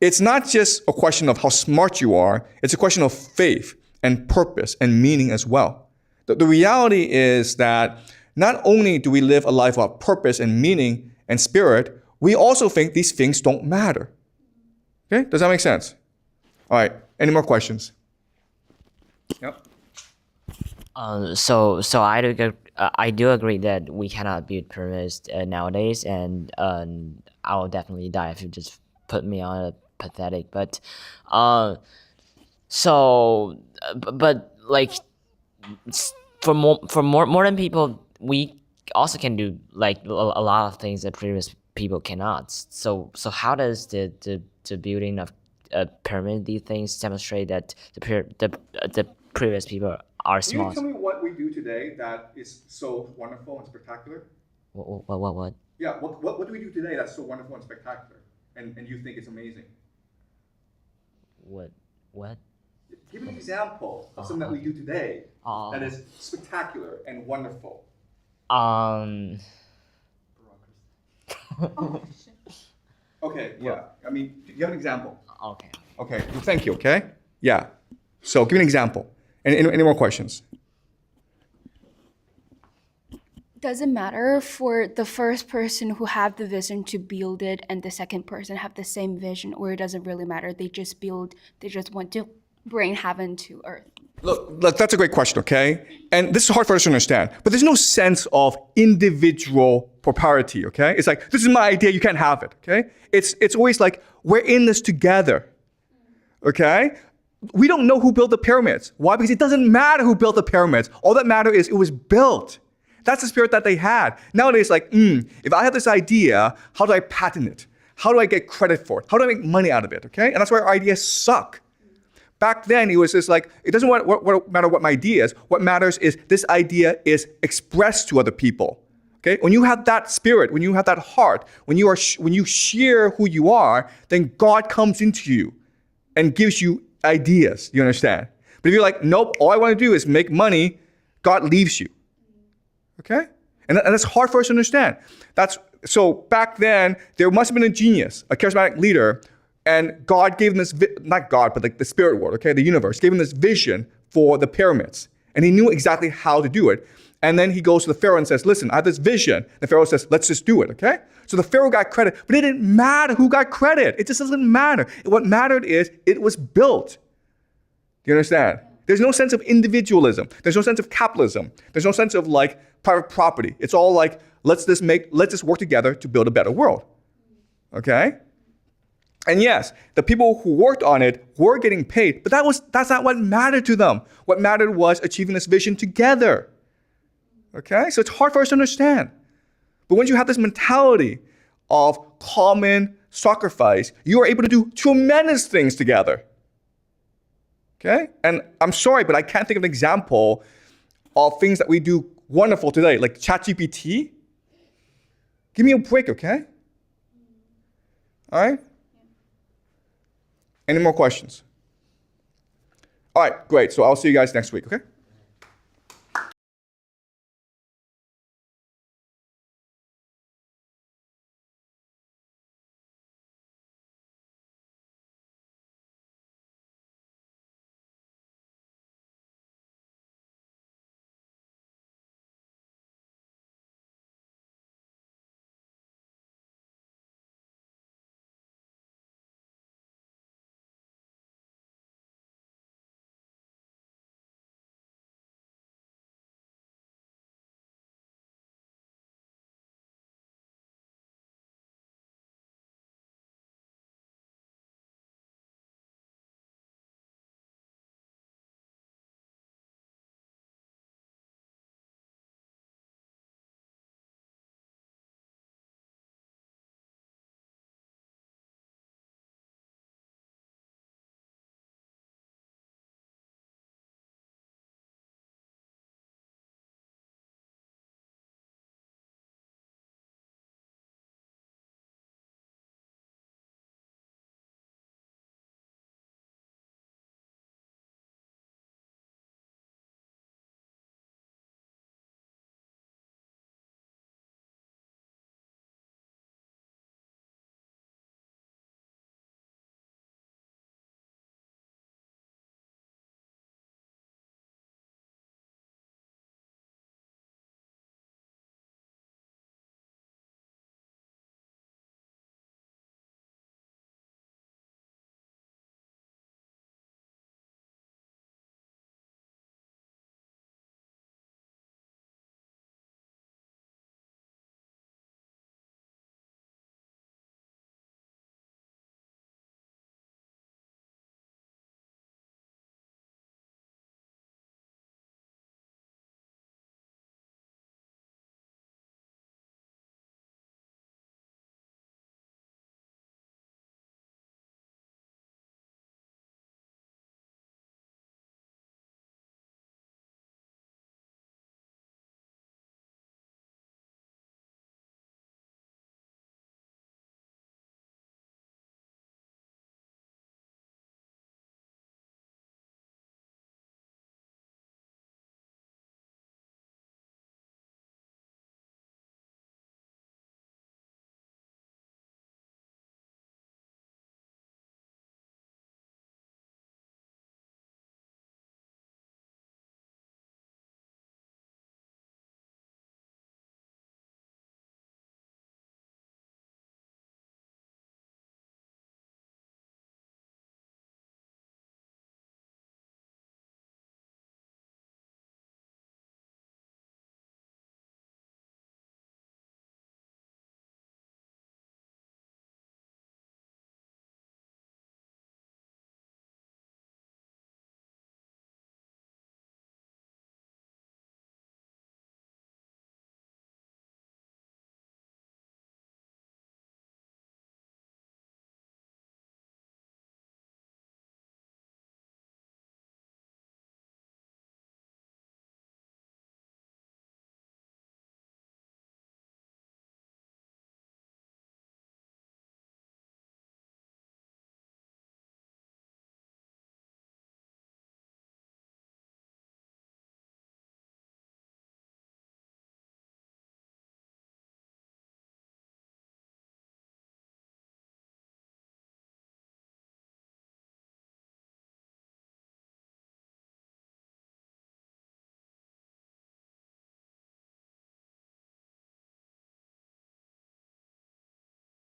it's not just a question of how smart you are, it's a question of faith and purpose and meaning as well. The reality is that not only do we live a life of purpose and meaning and spirit, we also think these things don't matter. Okay, does that make sense? All right, any more questions? Yep. So I do agree that we cannot build pyramids nowadays, and I'll definitely die if you just put me on a pathetic. But like for more modern people, we also can do like a lot of things that previous people cannot. So how does the building of a pyramid, these things demonstrate that the previous people are smart? Can you tell me what we do today that is so wonderful and spectacular? What? Yeah, what do we do today that's so wonderful and spectacular, and you think it's amazing? What? Give an example of something that we do today that is spectacular and wonderful. Okay, yeah. I mean, do you have an example? Okay. Okay, well, thank you, okay? Yeah. So give me an example. Any more questions? Does it matter for the first person who had the vision to build it and the second person have the same vision, or it doesn't really matter? They just want to bring heaven to earth. Look, that's a great question, okay? And this is hard for us to understand, but there's no sense of individual propriety, okay? It's like, this is my idea, you can't have it, okay? It's always like, we're in this together, okay? We don't know who built the pyramids. Why? Because it doesn't matter who built the pyramids. All that matters is it was built. That's the spirit that they had. Nowadays, like, if I have this idea, how do I patent it? how do I get credit for it? How do I make money out of it, okay? And that's why our ideas suck. Back then, it was just like, it doesn't matter what my idea is. What matters is this idea is expressed to other people, okay? When you have that spirit, when you have that heart, when you share who you are, then God comes into you and gives you ideas, you understand? But if you're like, nope, all I want to do is make money, God leaves you, okay? And that's hard for us to understand. So back then, there must have been a genius, a charismatic leader, and God gave him this, not God, but like the spirit world, okay, the universe, gave him this vision for the pyramids. And he knew exactly how to do it. And then he goes to the Pharaoh and says, listen, I have this vision. The Pharaoh says, let's just do it, okay? So the Pharaoh got credit, but it didn't matter who got credit. It just doesn't matter. What mattered is it was built. Do you understand? There's no sense of individualism. There's no sense of capitalism. There's no sense of like private property. It's all like, let's just work together to build a better world. Okay? And yes, the people who worked on it were getting paid, but that's not what mattered to them. What mattered was achieving this vision together. Okay? So it's hard for us to understand. But once you have this mentality of common sacrifice, you are able to do tremendous things together. Okay? And I'm sorry, but I can't think of an example of things that we do wonderful today, like ChatGPT. Give me a break, okay? All right? Any more questions? All right, great. So I'll see you guys next week, okay?